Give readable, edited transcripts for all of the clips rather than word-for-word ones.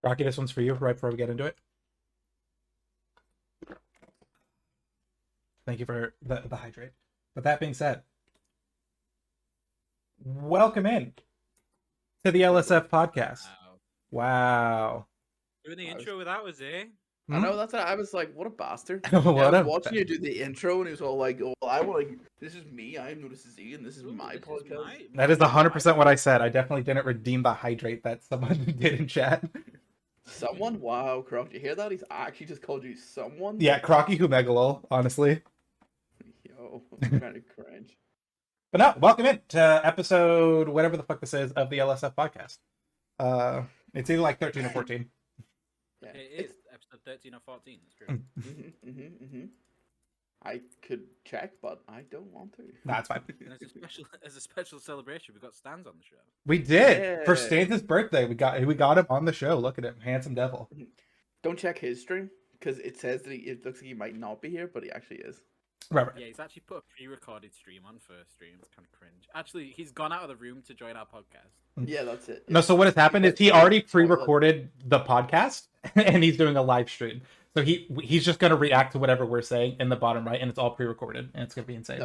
Rocky, this one's for you right before we get into it. Thank you for the hydrate. But that being said, welcome in to the LSF Podcast. Wow. Doing the intro without us, eh? I know, that's what I was like, what a bastard. What I a was watching you do the intro and he was all like, oh, well, I want to, this is me, I'm NoticeTheZ, and this is my podcast. That is 100% what I said. I definitely didn't redeem the hydrate that someone did in chat. Someone? Wow, Croc, you hear that? He's actually just called you someone? Yeah, Crocky Humegalol, honestly. Yo, I'm kind of cringe. But no, welcome in to episode, whatever the fuck this is, of the LSF Podcast. It's either like 13 or 14. Yeah. It is episode 13 or 14, that's true. I could check, but I don't want to. Nah, it's fine. And as a special celebration, we got Stans on the show. We did! Yeah. For Stan's birthday, we got him on the show. Look at him, handsome devil. Don't check his stream, because it says that it looks like he might not be here, but he actually is. Right. Yeah, he's actually put a pre-recorded stream on first stream. It's kind of cringe. Actually, he's gone out of the room to join our podcast. Yeah, that's it. No, so what has happened is he already pre-recorded the podcast, and he's doing a live stream. So he's just going to react to whatever we're saying in the bottom right, and it's all pre-recorded, and it's going to be insane.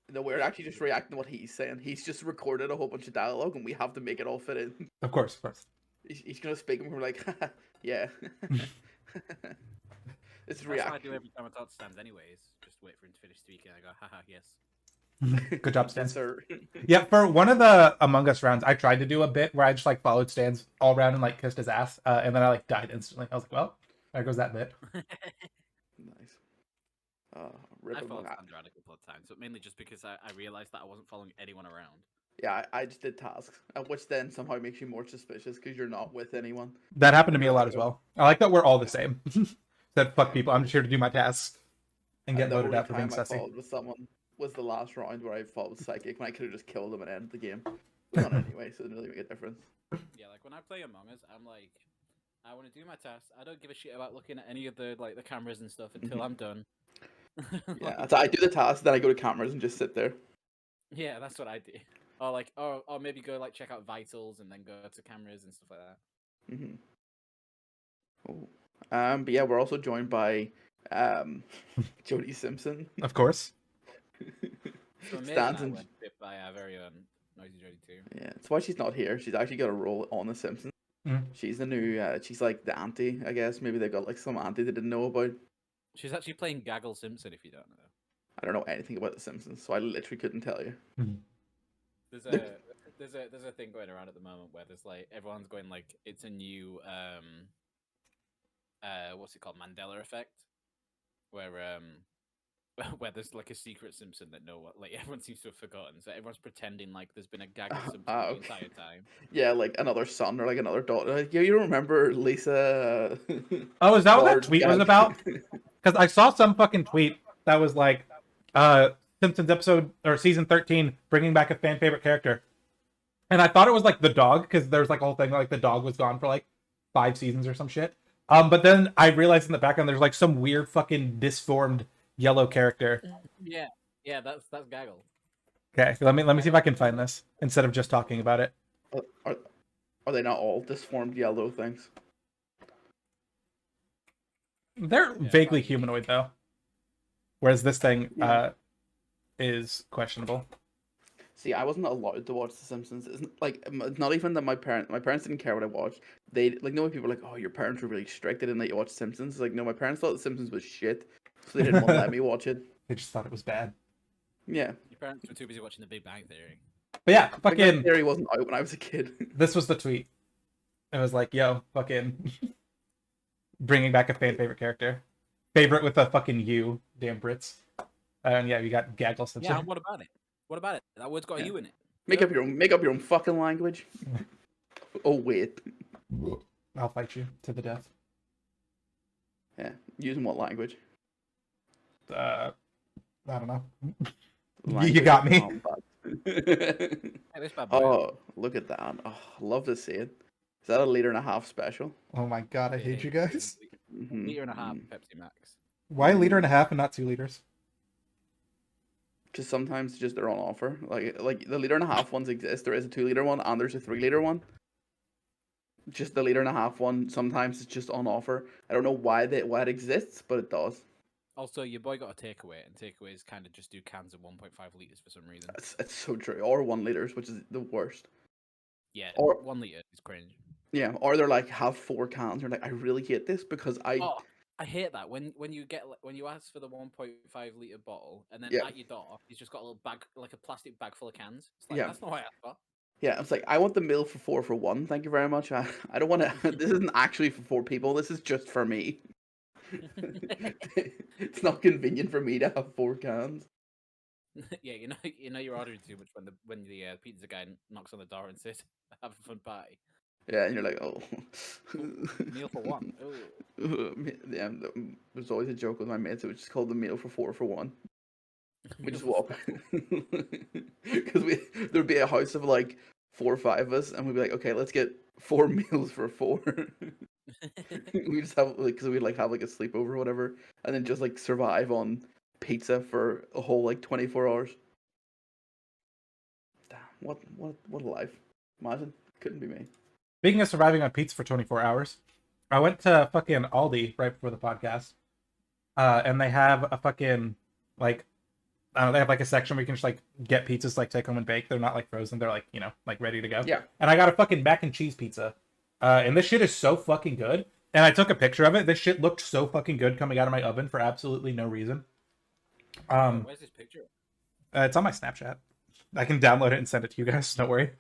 No, we're actually just reacting to what he's saying. He's just recorded a whole bunch of dialogue, and we have to make it all fit in. Of course. He's going to speak, and we're like, yeah. It's That's react. what I do every time I talk to Stans anyways. Just wait for him to finish speaking, I go, haha, yes. Good job, Stan. Yes, sir. Yeah, for one of the Among Us rounds, I tried to do a bit where I just like followed Stan's all around and like kissed his ass, and then I like died instantly. I was like, well, there goes that bit. Nice. Rip I him followed up. Stans around a couple of times, but mainly just because I realized that I wasn't following anyone around. Yeah, I just did tasks, which then somehow makes you more suspicious because you're not with anyone. That happened to me a lot as well. I like that we're all the same. Said, fuck people, I'm just here to do my tasks and get the voted only out for being time I sussy. followed with someone was the last round where I fought with Psychic, when I could have just killed him and ended the game. But not anyway, so it didn't really make a difference. Yeah, like when I play Among Us, I'm like, I want to do my tasks. I don't give a shit about looking at any of the the cameras and stuff until I'm done. Yeah, so I do the task, then I go to cameras and just sit there. Yeah, that's what I do. Or like, or maybe go like check out vitals and then go to cameras and stuff like that. Oh. But yeah, we're also joined by Jodie Simpson. Of course. So Amazing Stans I and... went bit by our very own Noisy Jody too. Yeah, that's why she's not here. She's actually got a role on The Simpsons. She's the new, she's like the auntie, I guess. Maybe they got like some auntie they didn't know about. She's actually playing Gaggle Simpson, if you don't know. I don't know anything about The Simpsons, so I literally couldn't tell you. There's a thing going around at the moment where there's like everyone's going like it's a new what's it called, Mandela effect, where where there's like a secret Simpson that like everyone seems to have forgotten, so everyone's pretending like there's been a Gaggle Simpson the entire time. Yeah, like another son or like another daughter. Like, yeah, you don't remember Lisa? Oh, is that what that tweet was about? Because I saw some fucking tweet that was like, Simpsons episode or season 13 bringing back a fan favorite character, and I thought it was like the dog, because there's like a whole thing like the dog was gone for like 5 seasons or some shit. But then I realized in the background there's like some weird fucking disformed yellow character. Yeah, that's Gaggle. Okay, let me see if I can find this instead of just talking about it. Are they not all disformed yellow things? They're vaguely humanoid though, whereas this thing is questionable. See, I wasn't allowed to watch The Simpsons. It's like, not even that my parents didn't care what I watched. They, like, no, people were like, oh, your parents were really strict, they didn't let you watch Simpsons. Like, no, my parents thought The Simpsons was shit, so they didn't want to let me watch it. They just thought it was bad. Yeah. Your parents were too busy watching The Big Bang Theory. But yeah, Big fucking... Bang Theory wasn't out when I was a kid. This was the tweet. It was like, yo, fucking... bringing back a fan favorite character. Favorite with a fucking U, damn Brits. And yeah, you got Gaggle Simpson. Yeah, what about it? What about it? That word's got a U in it. Make up your own fucking language. Oh wait. I'll fight you to the death. Yeah, using what language? I don't know. Language You got me. Hey, this bad boy. Oh, look at that. Oh, love to see it. Is that a 1.5 liter special? Oh my god, I hate you guys. Liter and a half Pepsi Max. Why 1.5 liters and not 2 liters? Because sometimes just they're on offer. Like the 1.5 liter ones exist. There is a 2 liter one and there's a 3 liter one. Just the liter and a half one. Sometimes it's just on offer. I don't know why it exists, but it does. Also, your boy got a takeaway, and takeaways kind of just do cans of 1.5 liters for some reason. It's so true. Or 1 liters, which is the worst. Yeah, or 1 liter is cringe. Yeah, or they're like have 4 cans. You're like, I really hate this because I hate that when you get when you ask for the 1.5 liter bottle, and then at your door he's just got a little bag, like a plastic bag full of cans. It's like that's not what I asked for. Yeah, it's like I want the meal for 4 for 1. Thank you very much. I don't want to. This isn't actually for 4 people. This is just for me. It's not convenient for me to have 4 cans. Yeah, you know you're ordering too much when the pizza guy knocks on the door and says, "Have a fun party." Yeah, and you're like, oh, meal for 1. Yeah, there's always a joke with my mates. It was just called the meal for 4 for 1. We just walk because there'd be a house of like 4 or 5 of us, and we'd be like, okay, let's get 4 meals for 4. We just have like because we'd like have like a sleepover or whatever, and then just like survive on pizza for a whole like 24 hours. Damn, what a life! Imagine, couldn't be me. Speaking of surviving on pizza for 24 hours, I went to fucking Aldi right before the podcast, and they have a fucking like. I don't know, they have like a section where you can just like get pizzas, like take home and bake. They're not like frozen. They're like, like ready to go. Yeah. And I got a fucking mac and cheese pizza. And this shit is so fucking good. And I took a picture of it. This shit looked so fucking good coming out of my oven for absolutely no reason. Where's this picture? It's on my Snapchat. I can download it and send it to you guys. Don't worry.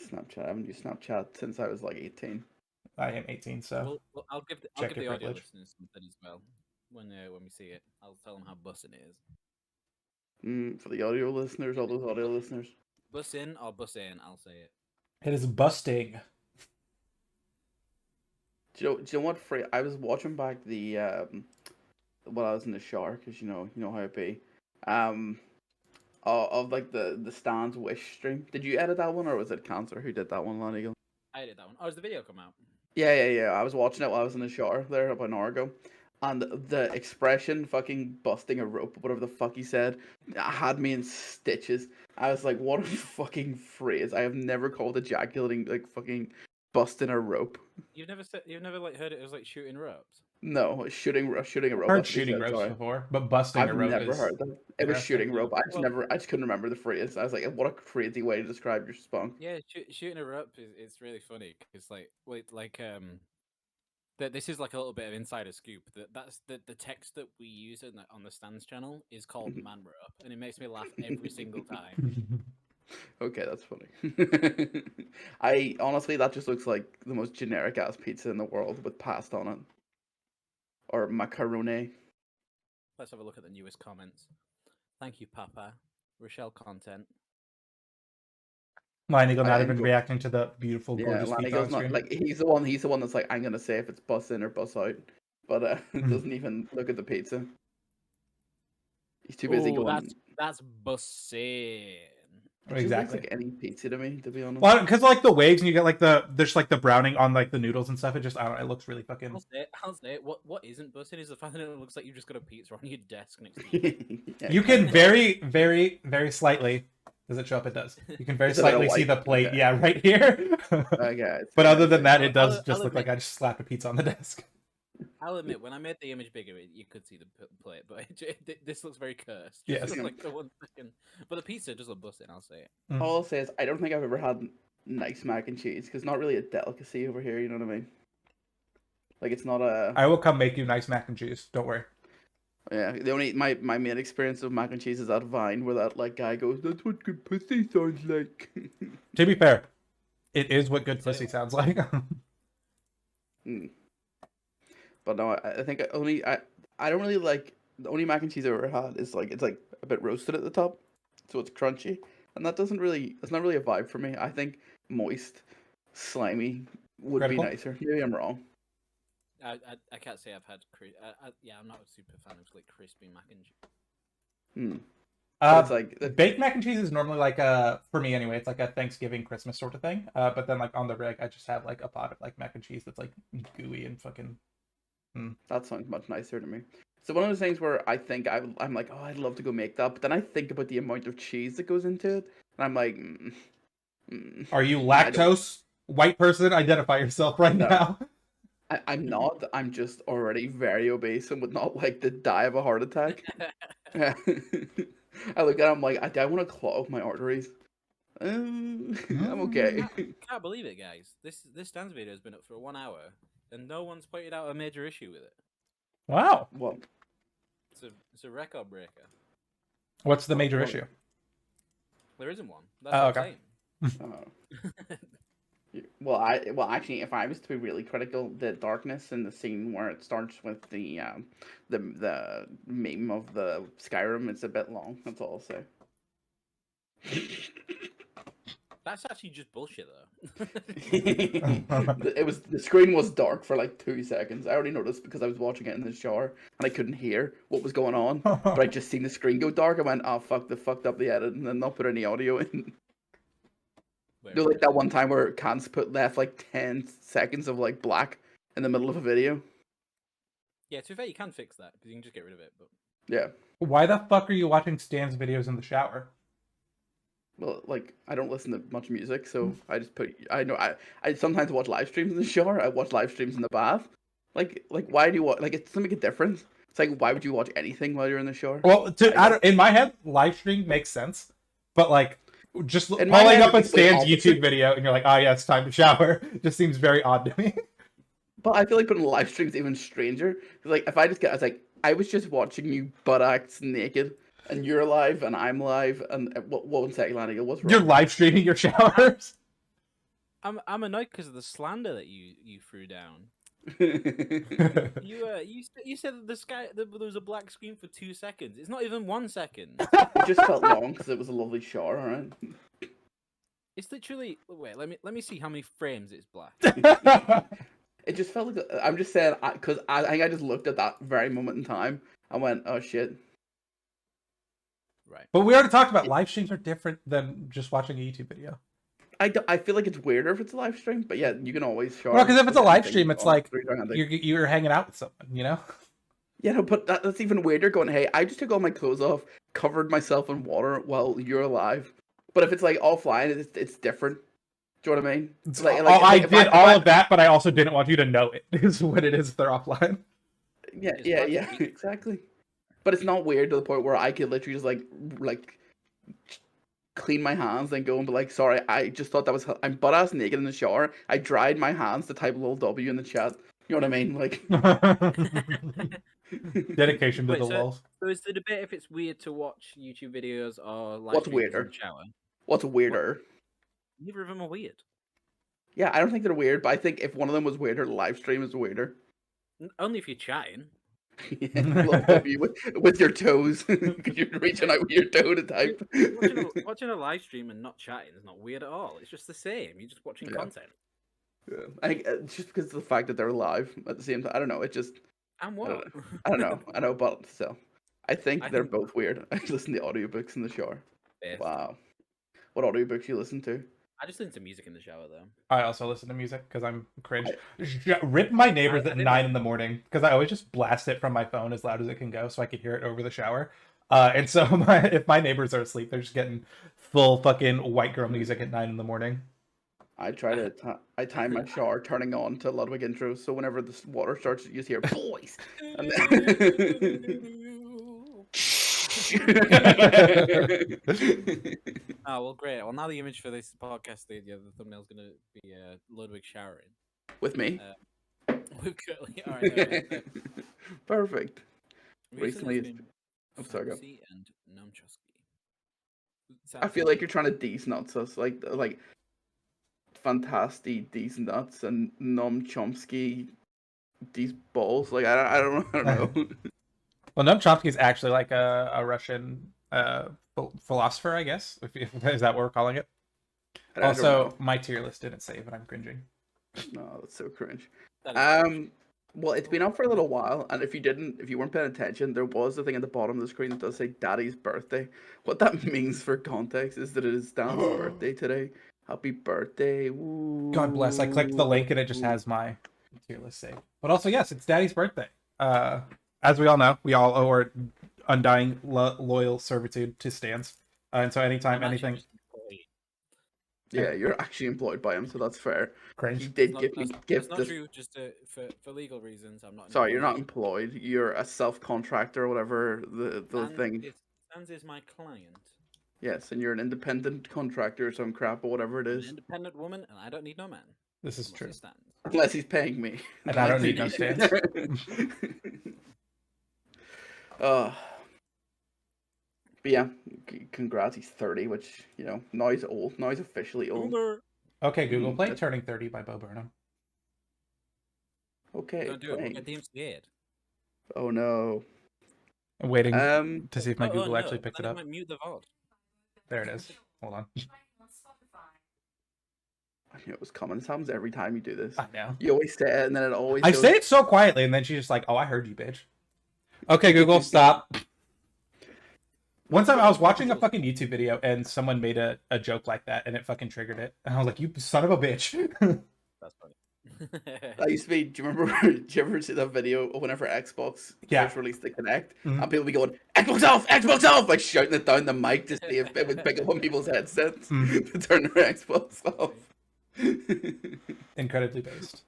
Snapchat. I haven't used Snapchat since I was like 18. I am 18, so. Well, I'll give the audio listeners something as well. When we see it, I'll tell them how bussin' it is. For the audio listeners, all those audio listeners. Bussin' or bussin', I'll say it. It is busting. Do you know what? I was watching back the while I was in the shower because you know how it be. Of like the Stan's Wish stream. Did you edit that one or was it Cancer who did that one, Lan Eagle? I did that one. Oh, does the video come out? Yeah. I was watching it while I was in the shower there about an hour ago. And the expression fucking busting a rope, whatever the fuck he said, had me in stitches. I was like, what a fucking phrase. I have never called ejaculating like fucking busting a rope. You've never like heard it as like shooting ropes? No, shooting a rope. I've heard shooting ropes before, but busting a rope I've never heard that. It was shooting rope. I just couldn't remember the phrase. I was like, what a crazy way to describe your spunk. Yeah, shooting a rope is really funny because this is like a little bit of insider scoop. That's the text that we use on the Stands channel is called man rope, and it makes me laugh every single time. Okay, that's funny. I honestly, that just looks like the most generic ass pizza in the world with pasta on it, or macaroni. Let's have a look at the newest comments. Thank you, Papa. Rochelle content. Lan Eagle not even reacting to the beautiful, gorgeous Lan pizza on Eagle's not screen. like he's the one that's like, I'm gonna say if it's bus in or bus out, but doesn't even look at the pizza. He's too busy going. That's bussin'. Exactly. Looks like any pizza to me, to be honest. Well, because like the waves and you get like there's like the browning on like the noodles and stuff. It just, I don't know, it looks really fucking. I'll say it. What isn't bussin' is the fact that it looks like you've just got a pizza on your desk next to you. Yeah, you can very, very, very slightly. Does it show up? It does. You can very slightly see the plate. Okay. Yeah, right here. Okay. But other than that, it does just look like I just slapped a pizza on the desk. I'll admit, when I made the image bigger, you could see the plate, but this looks very cursed. Yes. Like the 1 second. But the pizza does look busting, I'll say it. All I'll say is, I don't think I've ever had nice mac and cheese, because it's not really a delicacy over here, you know what I mean? Like, it's not a... I will come make you nice mac and cheese, don't worry. Yeah, my main experience of mac and cheese is that Vine, where that like guy goes, that's what good pussy sounds like. To be fair, it is what good pussy sounds like. But no, I think I don't really like, the only mac and cheese I've ever had is like, it's like a bit roasted at the top, so it's crunchy, and it's not really a vibe for me. I think moist, slimy would be nicer. Maybe I'm wrong. I can't say I've had I'm not a super fan of like crispy mac and cheese. It's like baked mac and cheese is normally like for me anyway, it's like a Thanksgiving Christmas sort of thing. But then like on the rig, I just have like a pot of like mac and cheese that's like gooey and fucking. That sounds much nicer to me. So one of those things where I think I'm like, oh, I'd love to go make that, but then I think about the amount of cheese that goes into it, and I'm like, Are you lactose? white person, identify yourself right now. I'm not. I'm just already very obese and would not like to die of a heart attack. I look at him like, I want to clog my arteries. I'm okay. Can't believe it, guys. This dance video has been up for 1 hour, and no one's pointed out a major issue with it. Wow. What? It's a record breaker. What's the major issue? There isn't one. That's okay. Well, actually, if I was to be really critical, the darkness in the scene where it starts with the meme of the Skyrim, it's a bit long. That's all I'll say. That's actually just bullshit, though. The screen was dark for like 2 seconds. I already noticed because I was watching it in the shower and I couldn't hear what was going on. But I just seen the screen go dark. I went, "Oh fuck! They fucked up the edit and then not put any audio in." You know, like that one time where Cans left like 10 seconds of like black in the middle of a video. Yeah, to be fair, you can fix that because you can just get rid of it. But yeah. Why the fuck are you watching Stan's videos in the shower? Well, like, I don't listen to much music, so I just I sometimes watch live streams in the shower. I watch live streams in the bath. Like why do you watch? Like, it doesn't make a difference. It's like, why would you watch anything while you're in the shower? Well, in my head, live stream makes sense, but like, just pulling up a Stan's YouTube video and you're like, oh yeah, it's time to shower, just seems very odd to me. But I feel like putting a live stream is even stranger. Like, if I was like, I was just watching you butt acts naked. And you're live, and I'm live, and one second, Lanny, what's wrong? You're live streaming your showers. I'm annoyed because of the slander that you threw down. You said that there was a black screen for 2 seconds. It's not even 1 second. It just felt long because it was a lovely shower, alright? It's literally wait. Let me see how many frames it's black. It just felt like I'm just saying because I think I just looked at that very moment in time and went, oh shit. Right. But we already talked about live streams are different than just watching a YouTube video. I feel like it's weirder if it's a live stream, but yeah, you can always show. Well, because if it's a live stream, it's like you're hanging out with someone, you know? Yeah, no, but that's even weirder going, hey, I just took all my clothes off, covered myself in water while you're alive. But if it's like offline, it's different. Do you know what I mean? I did all of that, but I also didn't want you to know it, is what it is if they're offline. Yeah, exactly. But it's not weird to the point where I could literally just like clean my hands and go and be like, sorry, I just thought that was, I'm butt ass naked in the shower. I dried my hands to type a little W in the chat. You know what I mean? Like dedication to the walls. So is the debate if it's weird to watch YouTube videos or live What's weirder? In the shower? What's weirder? Neither of them are weird. Yeah, I don't think they're weird, but I think if one of them was weirder, the live stream is weirder. Only if you're chatting. Yeah, with your toes, because you're reaching out with your toe to type. Watching a live stream and not chatting is not weird at all. It's just the same. You're just watching content. Yeah, I think just because of the fact that they're live at the same time. I don't know. It just. And what? I don't know. I know, but still, I think they're both weird. I listen to audiobooks in the shower. Best. Wow, what audiobooks you listen to? I just listen to music in the shower, though. I also listen to music because I'm cringe. Rip my neighbors at 9 in the morning because I always just blast it from my phone as loud as it can go so I can hear it over the shower. And so if my neighbors are asleep, they're just getting full fucking white girl music at 9 in the morning. I try to I time my shower turning on to Ludwig intro, so whenever the water starts, you just hear boys. And Oh, well, great. Well, now the image for this podcast, the thumbnail's going to be Ludwig showering. With me? With Curly. All right. Perfect. Recently, I'm sorry, go. And I feel like you're trying to nuts us, like fantastic nuts and Noam Chomsky these balls. Like I don't know. Well, Noam Chomsky is actually like a Russian philosopher, I guess. Is that what we're calling it? Also, my tier list didn't save, and I'm cringing. No, that's so cringe. Well, it's been up for a little while, and if you weren't paying attention, there was a thing at the bottom of the screen that does say Daddy's birthday. What that means for context is that it is Dan's birthday today. Happy birthday. Woo. God bless. I clicked the link and it just has my tier list saved. But also, yes, it's Daddy's birthday. As we all know, we all owe our undying loyal servitude to Stans. And so anytime anything... Yeah, you're actually employed by him, so that's fair. Cringe. He did That's give me not, give that's not this. true. Just for legal reasons, I'm not. Sorry, you're not employed. You're a self-contractor or whatever the thing. Sans is my client. Yes, and you're an independent contractor or some crap or whatever it I'm an is. independent woman, and I don't need no man. This is true. Unless he's paying me. And I don't need no stance. But yeah, congrats. He's 30, which, you know, now he's old. Now he's officially old. Okay, Google, play Turning 30 by Bo Burnham. Okay. Don't do it. We'll get him scared. Oh no. I'm waiting to see if my Google no. actually picks it up. Might mute the VOD. There it is. Hold on. I knew it was coming. This happens every time you do this. I know. You always say it, and then it always. I say it so quietly, and then she's just like, "Oh, I heard you, bitch." Okay, Google, stop. One time I was watching a fucking YouTube video, and someone made a joke like that, and it fucking triggered it. And I was like, "You son of a bitch." That's funny. That used to be. Do you remember? Did you ever see that video of whenever Xbox first released the Kinect, and people be going Xbox off, like shouting it down the mic to see if it would pick up on people's headsets to turn their Xbox off. Incredibly based.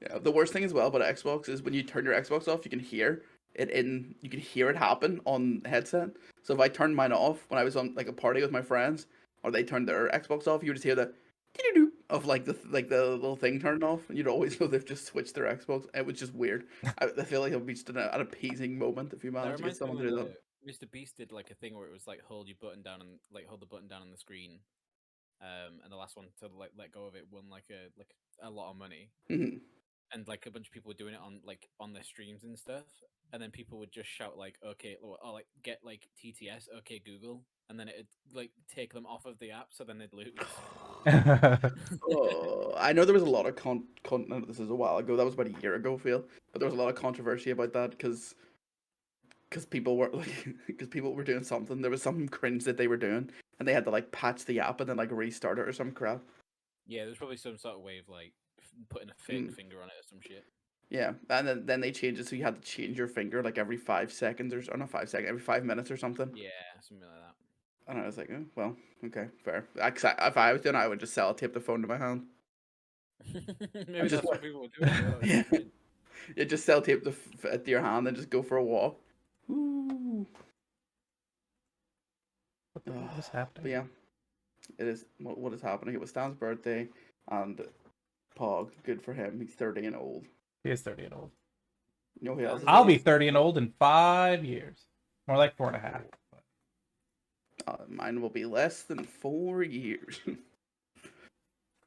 Yeah, the worst thing as well about Xbox is when you turn your Xbox off, you can hear it happen on headset. So if I turned mine off when I was on like a party with my friends, or they turned their Xbox off, you would just hear the of like the little thing turned off, and you'd always know they've just switched their Xbox. It was just weird. I feel like it would be just an appeasing moment if you managed to get someone to do that. Mr. Beast did like a thing where it was like hold your button down and like hold the button down on the screen, and the last one to like let go of it won like a lot of money. Mm-hmm. And like a bunch of people were doing it on their streams and stuff, and then people would just shout like, "Okay, or like get like TTS, okay Google," and then it'd like take them off of the app, so then they'd lose. I know there was a lot of this is a while ago. That was about a year ago, Phil. But there was a lot of controversy about that because people were doing something. There was some cringe that they were doing, and they had to like patch the app and then like restart it or some crap. Yeah, there's probably some sort of way of like putting a fake finger on it or some shit. Yeah, and then they changed it so you had to change your finger like every 5 seconds or not 5 seconds, every 5 minutes or something. Yeah, something like that. And I was like, oh, well, okay, fair. If I was doing it, I would just sellotape the phone to my hand. Maybe that's what people would do. Yeah, just sellotape it to your hand and just go for a walk. Ooh. What is happening? But yeah, it is. What is happening? It was Stan's birthday, and Pog, good for him. He's 30 and old. He is 30 and old. You know who else? I'll be 30 and old in 5 years. More like 4.5. Mine will be less than 4 years.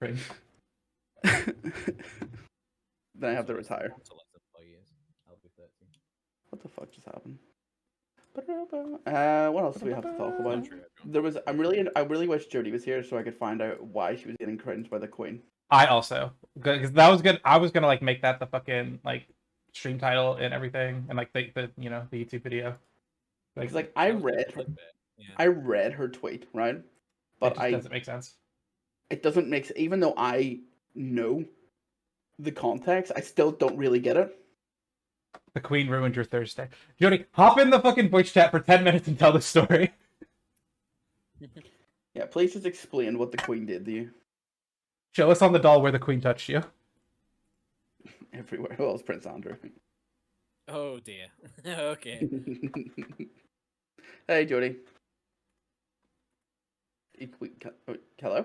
Cringe. Then I have to retire. I'll be 30. What the fuck just happened? What else do we have to talk about? I really wish Jodie was here so I could find out why she was getting cringed by the Queen. I also, because that was good. I was gonna like make that the fucking like stream title and everything, and like the the YouTube video. Like I read her tweet, right? But it doesn't make sense. It doesn't make sense. Even though I know the context, I still don't really get it. The Queen ruined your Thursday. Jodie, hop in the fucking voice chat for 10 minutes and tell the story. Yeah, please just explain what the Queen did to you. Show us on the doll where the Queen touched you. Everywhere. Well, it's Prince Andrew. Oh dear. Okay. Hey, Jodie. Hello?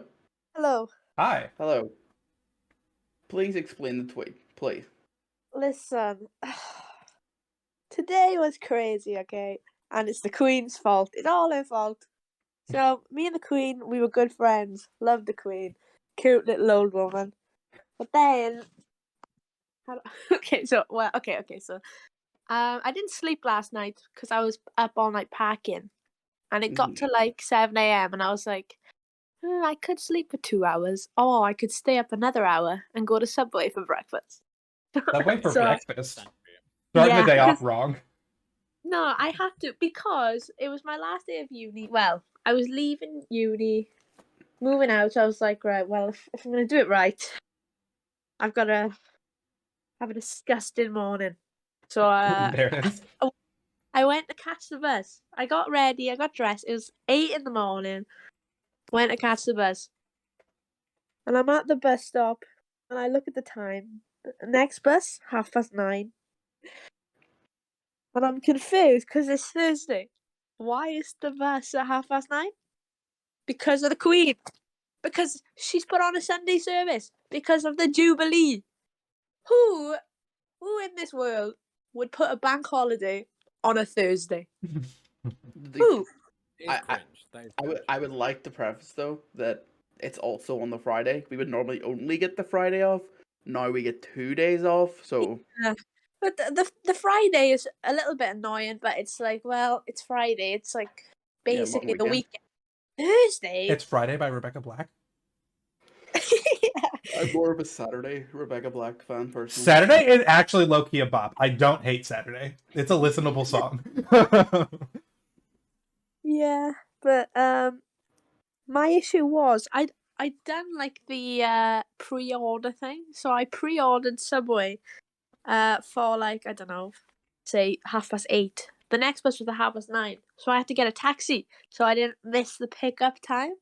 Hello. Hi. Hello. Please explain the tweet, please. Listen, today was crazy, okay? And it's the Queen's fault. It's all her fault. So, me and the Queen, we were good friends. Loved the Queen. Cute little old woman. But then... so I didn't sleep last night because I was up all night packing. And it got to like 7 a.m. and I was like, I could sleep for 2 hours. Or I could stay up another hour and go to Subway for breakfast. Subway for breakfast? Starting the day off wrong. No, I had to because it was my last day of uni. Well, I was leaving uni, moving out. I was like, right, well, if I'm going to do it right, I've got to have a disgusting morning. So there it is. I went to catch the bus. I got ready. I got dressed. It was 8 in the morning. Went to catch the bus. and I'm at the bus stop, and I look at the time. Next bus, 9:30. And I'm confused because it's Thursday. Why is the bus at 9:30? Because of the Queen. Because she's put on a Sunday service. Because of the Jubilee. Who in this world would put a bank holiday on a Thursday? Who? I would like to preface though that it's also on the Friday. We would normally only get the Friday off. Now we get 2 days off. So yeah. But the Friday is a little bit annoying, but it's like, well, it's Friday. It's like basically the weekend. Thursday. It's Friday by Rebecca Black. Yeah. I'm more of a Saturday Rebecca Black fan personally. Saturday is actually low-key a bop. I don't hate Saturday. It's a listenable song. Yeah, but my issue was I'd done like the pre-order thing, so I pre-ordered Subway for like, I don't know, say 8:30. The next bus was at 9:30, so I had to get a taxi so I didn't miss the pickup time.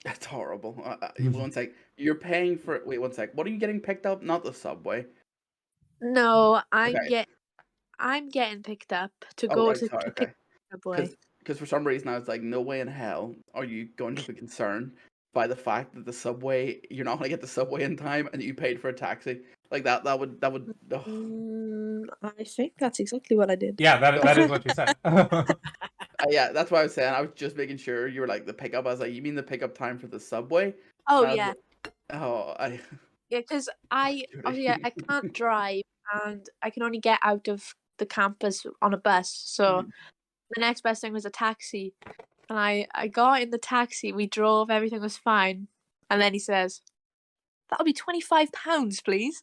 That's horrible. One sec. You're paying for. Wait, one sec. What are you getting picked up? Not the Subway. No, I'm Okay. getting picked up to go to pick Subway. Because for some reason I was like, no way in hell are you going to be concerned by the fact that the Subway, you're not going to get the Subway in time and you paid for a taxi. Like that would. I think that's exactly what I did. Yeah, that is what you said. Yeah, that's what I was saying. I was just making sure you were like the pickup. I was like, you mean the pickup time for the Subway? Oh yeah. Yeah, because I can't drive and I can only get out of the campus on a bus. So the next best thing was a taxi. And I got in the taxi, we drove, everything was fine. And then he says, "That'll be £25, please."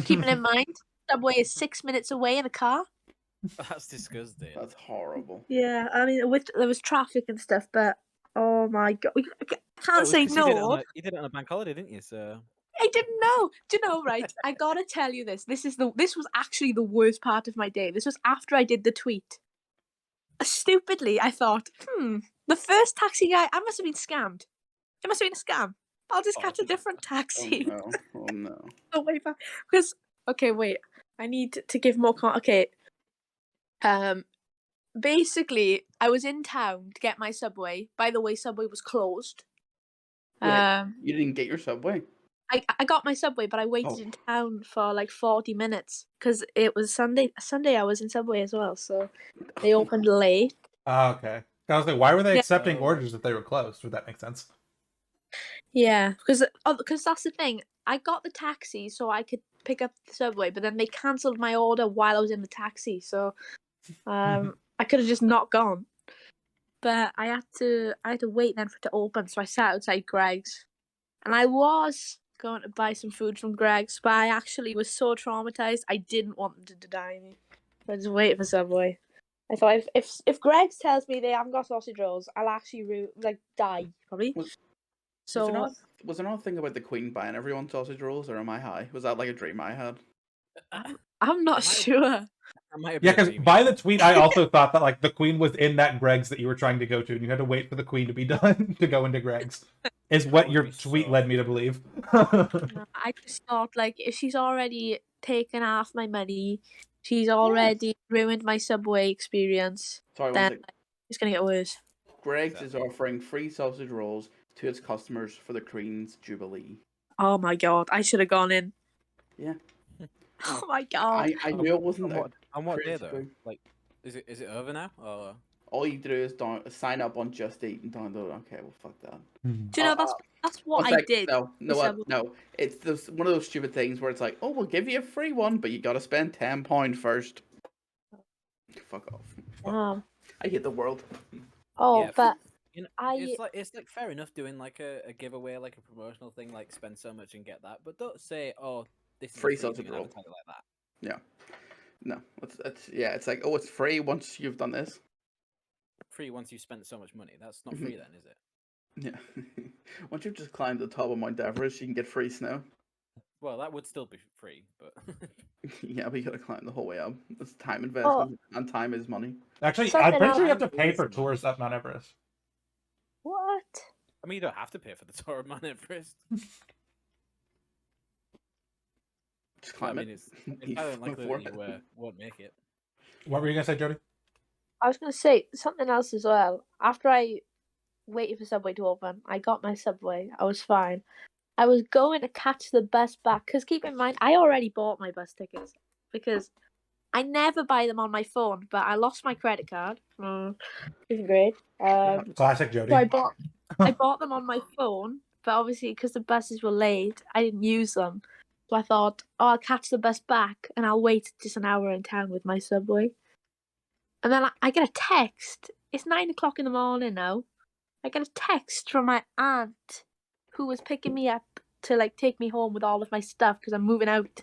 Keeping in mind, Subway is 6 minutes away in a car. That's disgusting. That's horrible. Yeah, I mean, there was traffic and stuff, but oh my god, I can't say no. You did it on a bank holiday, didn't you? So I didn't know. Do you know? Right, I gotta tell you this. This was actually the worst part of my day. This was after I did the tweet. Stupidly, I thought, the first taxi guy, I must have been scammed. It must have been a scam. I'll just catch a different taxi. Oh no. Oh way back. Because okay, wait. I need to give more okay. Basically, I was in town to get my Subway. By the way, Subway was closed. Wait, you didn't get your Subway? I got my Subway, but I waited in town for like 40 minutes because it was Sunday. Sunday I was in Subway as well, so they opened late. Oh, okay. I was like, why were they accepting orders if they were closed? Would that make sense? Yeah, because that's the thing. I got the taxi so I could pick up the Subway, but then they cancelled my order while I was in the taxi, so I could have just not gone. But I had to wait then for it to open, so I sat outside Greg's. And I was going to buy some food from Greg's, but I actually was so traumatized I didn't want them to deny me. So I just waited for Subway. I thought if Greg's tells me they haven't got sausage rolls, I'll actually die probably. Was there not a thing about the Queen buying everyone sausage rolls, or am I high? Was that like a dream I had? I'm not sure. Yeah, because by the tweet, I also thought that like the Queen was in that Greg's that you were trying to go to, and you had to wait for the Queen to be done to go into Greg's. Is what your tweet led me to believe. No, I just thought like if she's already taken half my money, she's already ruined my Subway experience. Sorry, then it's gonna get worse. Greg's is offering free sausage rolls to its customers for the Queen's Jubilee. Oh my god, I should have gone in. Yeah. Oh my god. I knew it wasn't on what day though? Like, is it over now? Or all you do is sign up on Just Eat and download. Okay, well, fuck that. Do you know that's what I did? No. It's one of those stupid things where it's like, oh, we'll give you a free one, but you got to spend £10 first. Fuck off. I hate the world. Oh, yeah, but you know, it's like fair enough doing like a giveaway, like a promotional thing, like spend so much and get that, but don't say, oh, this is free sausage roll like that. Yeah. No, it's like, oh, it's free once you've done this. Free once you've spent so much money. That's not free then, is it? Yeah. Once you've just climbed the top of Mount Everest, you can get free snow. Well, that would still be free, but yeah, but you gotta climb the whole way up. It's time investment, and time is money. Actually, I'm pretty sure you have to pay for tours up Mount Everest. What? I mean, you don't have to pay for the tour of Mount Everest. Just I climb mean, it. it's highly unlikely that you won't make it. What were you gonna say, Jody? I was going to say something else as well. After I waited for Subway to open, I got my Subway. I was fine. I was going to catch the bus back because keep in mind, I already bought my bus tickets because I never buy them on my phone, but I lost my credit card. Isn't great. Classic Jody. So I bought them on my phone, but obviously because the buses were late, I didn't use them. So I thought, oh, I'll catch the bus back and I'll wait just an hour in town with my Subway. And then I get a text. It's 9 o'clock in the morning now. I get a text from my aunt who was picking me up to like take me home with all of my stuff because I'm moving out.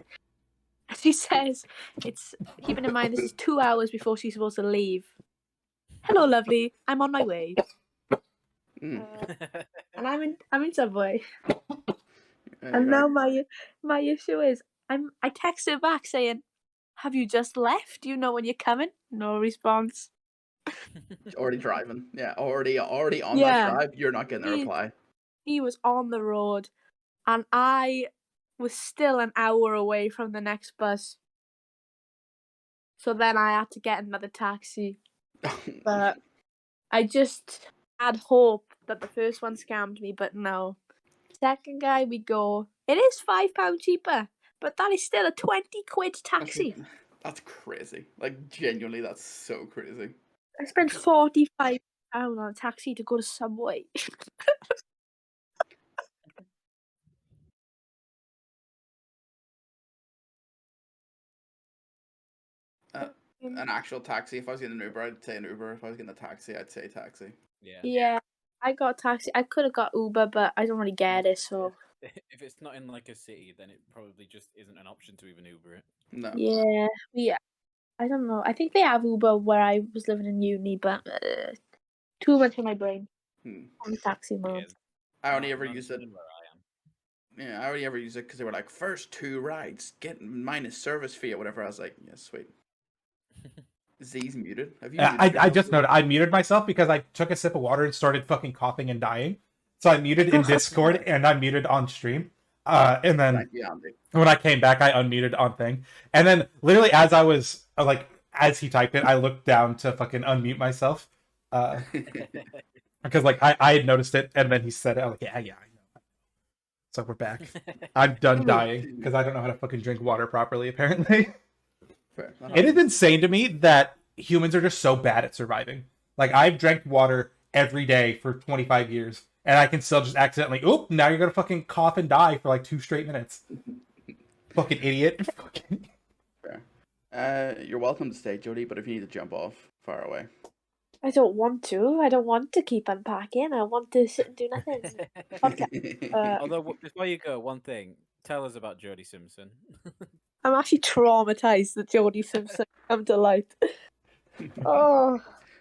And she says, it's keeping in mind this is 2 hours before she's supposed to leave. Hello, lovely. I'm on my way. And I'm in Subway. And now my issue is I texted back saying, have you just left? Do you know when you're coming? No response. Already driving. Yeah, already on that drive. You're not getting a reply. He was on the road, and I was still an hour away from the next bus. So then I had to get another taxi. But I just had hope that the first one scammed me, but no. Second guy we go. It is £5 cheaper, but that is still a 20 quid taxi. That's crazy. Like, genuinely, that's so crazy. I spent £45 on a taxi to go to Subway. An actual taxi. If I was getting an Uber, I'd say an Uber. If I was getting a taxi, I'd say taxi. Yeah, I got a taxi. I could have got Uber, but I don't really get it, so... If it's not in like a city, then it probably just isn't an option to even Uber it. No. Yeah. I don't know. I think they have Uber where I was living in uni, but too much in my brain. On the taxi mode. I only ever use it. Where I am. Yeah, I only ever use it because they were like, first 2 rides, get minus service fee or whatever. I was like, yeah, sweet. Z's muted. Have you? I just noted I muted myself because I took a sip of water and started fucking coughing and dying. So I muted in Discord and I muted on stream. And then when I came back, I unmuted on thing. And then literally as I was as he typed it, I looked down to fucking unmute myself. Because I had noticed it and then he said it. I'm like, yeah, I know. So we're back. I'm done dying because I don't know how to fucking drink water properly, apparently. Fair. It is insane to me that humans are just so bad at surviving. Like, I've drank water every day for 25 years, and I can still just accidentally, now you're gonna fucking cough and die for like 2 straight minutes. Fucking idiot. Fair. You're welcome to stay, Jody, but if you need to jump off, far away. I don't want to. I don't want to keep unpacking. I want to sit and do nothing. Although, before you go, one thing. Tell us about Jodie Simpson. I'm actually traumatized that Jodie Simpson come to light. Oh.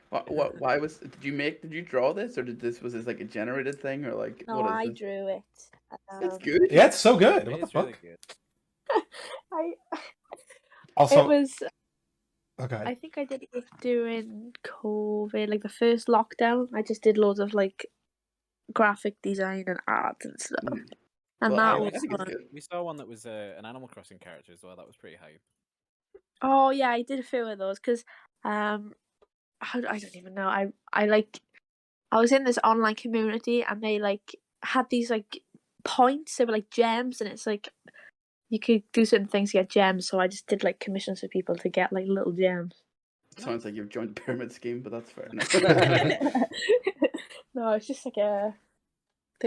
Why was? Did you draw this, or was this like a generated thing, or like? No, what is I this? drew it. It's good. Yeah, it's so good. What the It's fuck? really good. Also, it was. Okay. I think I did it during COVID, like the first lockdown. I just did loads of like graphic design and art and stuff. And that was fun. We saw one that was an Animal Crossing character as well. That was pretty hype. Oh yeah, I did a few of those because I don't even know. I was in this online community and they like had these like points. They were like gems, and it's like you could do certain things to get gems. So I just did like commissions for people to get like little gems. Sounds like you've joined the pyramid scheme, but that's fair enough. No, it's just like a.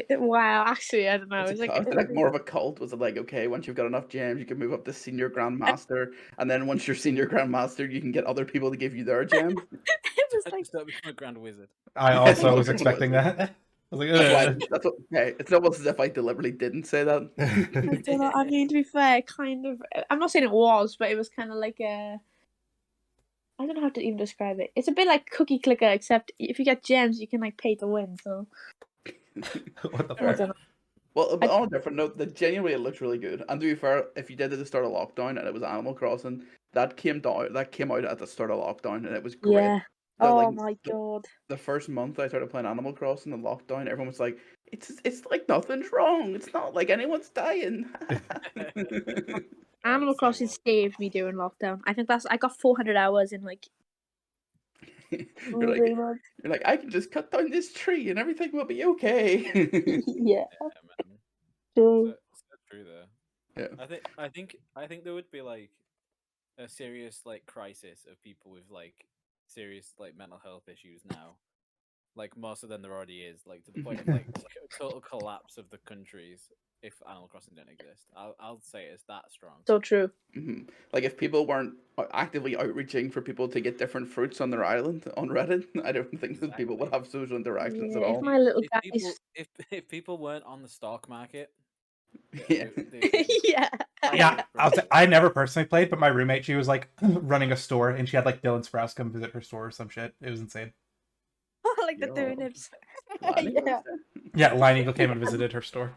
Wow, actually, I don't know. It's like more of a cult. Was it like, okay, once you've got enough gems, you can move up to senior grandmaster, and then once you're senior grandmaster, you can get other people to give you their gems. It was like Start becoming a grand wizard. I also was expecting that. I was like, that's what, hey, it's almost as if I deliberately didn't say that. I don't know. I mean, to be fair, kind of. I'm not saying it was, but it was kind of like a. I don't know how to even describe it. It's a bit like Cookie Clicker, except if you get gems, you can like pay to win. So. What the I don't fuck? know. Well, but on a different note, genuinely it looks really good. And to be fair, if you did it at the start of lockdown and it was Animal Crossing, that came out at the start of lockdown and it was great. Yeah. Oh my god. The first month I started playing Animal Crossing in lockdown, everyone was like, "It's like nothing's wrong. It's not like anyone's dying." Animal Crossing saved me during lockdown. I think I got 400 hours in like You're 3 months. you're like, I can just cut down this tree and everything will be okay. Yeah. Man. So, So true though. Yeah. I think there would be like a serious like crisis of people with like serious like mental health issues now, like more so than there already is, like to the point of like a total collapse of the countries if Animal Crossing didn't exist. I'll say it's that strong. so true. Like if people weren't actively outreaching for people to get different fruits on their island on Reddit, I don't think that people would have social interactions at Yeah, all. if my little If guys. if people weren't on the stock market, Yeah. Yeah. Yeah, I never personally played, but my roommate, she was like running a store, and she had like Dylan Sprouse come visit her store or some shit. It was insane. Like the Yo. turnips. Lightning Yeah. Roster? Yeah, Lion Eagle came and visited her store.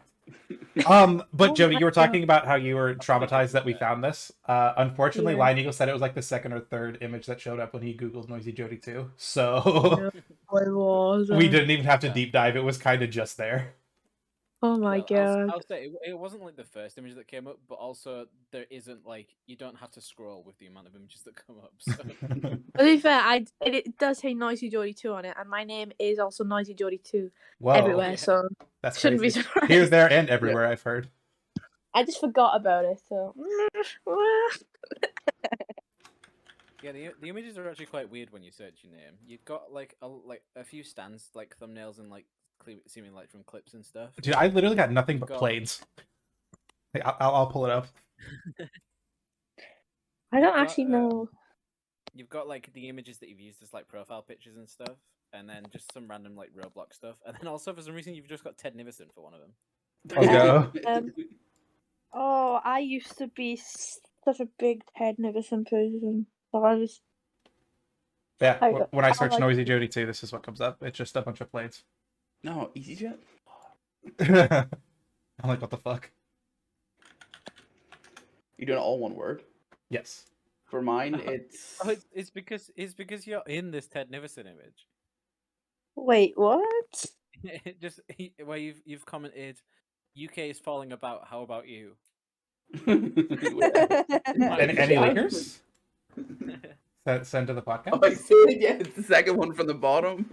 But Oh Jody, my you were God. talking about how you were traumatized that we found this. Unfortunately, Yeah. Lion Eagle said it was like the second or third image that showed up when he Googled Noisy Jody 2. So No, I was. we didn't even have to deep dive. It was kind of just there. Oh my god. I'll say it wasn't like the first image that came up, but also there isn't like you don't have to scroll with the amount of images that come up. So. To be fair, it does say Noisy Jody 2 on it, and my name is also Noisy Jody 2 Whoa, everywhere, Yeah. so that's shouldn't crazy. be surprised. Here, there, and everywhere. I've heard. I just forgot about it, so. Yeah, the images are actually quite weird when you search your name. You've got like a few stands, like thumbnails and like seeming like from clips and stuff. Dude, I literally got nothing but Got- planes. Hey, I'll pull it up. I don't got, actually know. You've got like the images that you've used as like profile pictures and stuff, and then just some random like Roblox stuff, and then also for some reason you've just got Ted Nivison for one of them. Oh, no. Oh, I used to be such a big Ted Nivison person. So I was. Yeah, I got- when I I search like- Noisy Jody 2, this is what comes up. It's just a bunch of planes. No, EasyJet? I'm like, what the fuck? You doing it all one word? Yes. For mine, it's Oh, it's because you're in this Ted Nivison image. Wait, what? Just where you've commented, UK is falling about. How about you? Any leakers? Send to the Oh, podcast? I see it. Yeah, it's the second one from the bottom.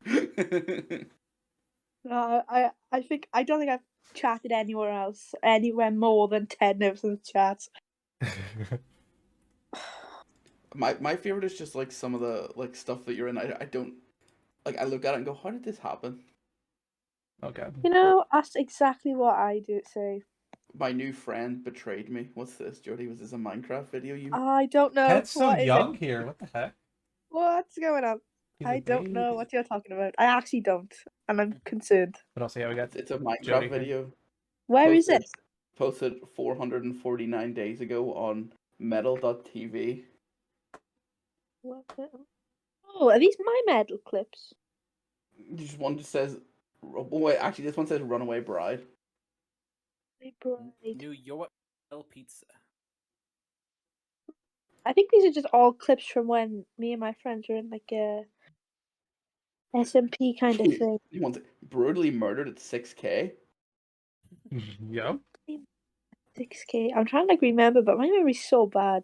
No, I don't think I've chatted anywhere more than Ted Nivison's chats. My favorite is just like some of the like stuff that you're in. I don't like. I look at it and go, "How did this happen?" Okay. You know, that's exactly what I do say. My new friend betrayed me. What's this, Jody? Was this a Minecraft video? You I don't know. Ted's so what is it? young here. What the heck? What's going on? He's a I don't know baby. what you're talking about. I actually don't, and I'm concerned. What else? Yeah, we got. it's a Minecraft Jody here. video. Where is it? Posted 449 days ago on metal.tv. What the- Oh, are these my medal clips? Just one just says, oh, wait, actually, this one says "Runaway Bride." My bride. New York pizza. I think these are just all clips from when me and my friends were in like a SMP kind of thing. He wants brutally murdered at 6K. Yep. 6K. I'm trying to like remember, but my memory's so bad.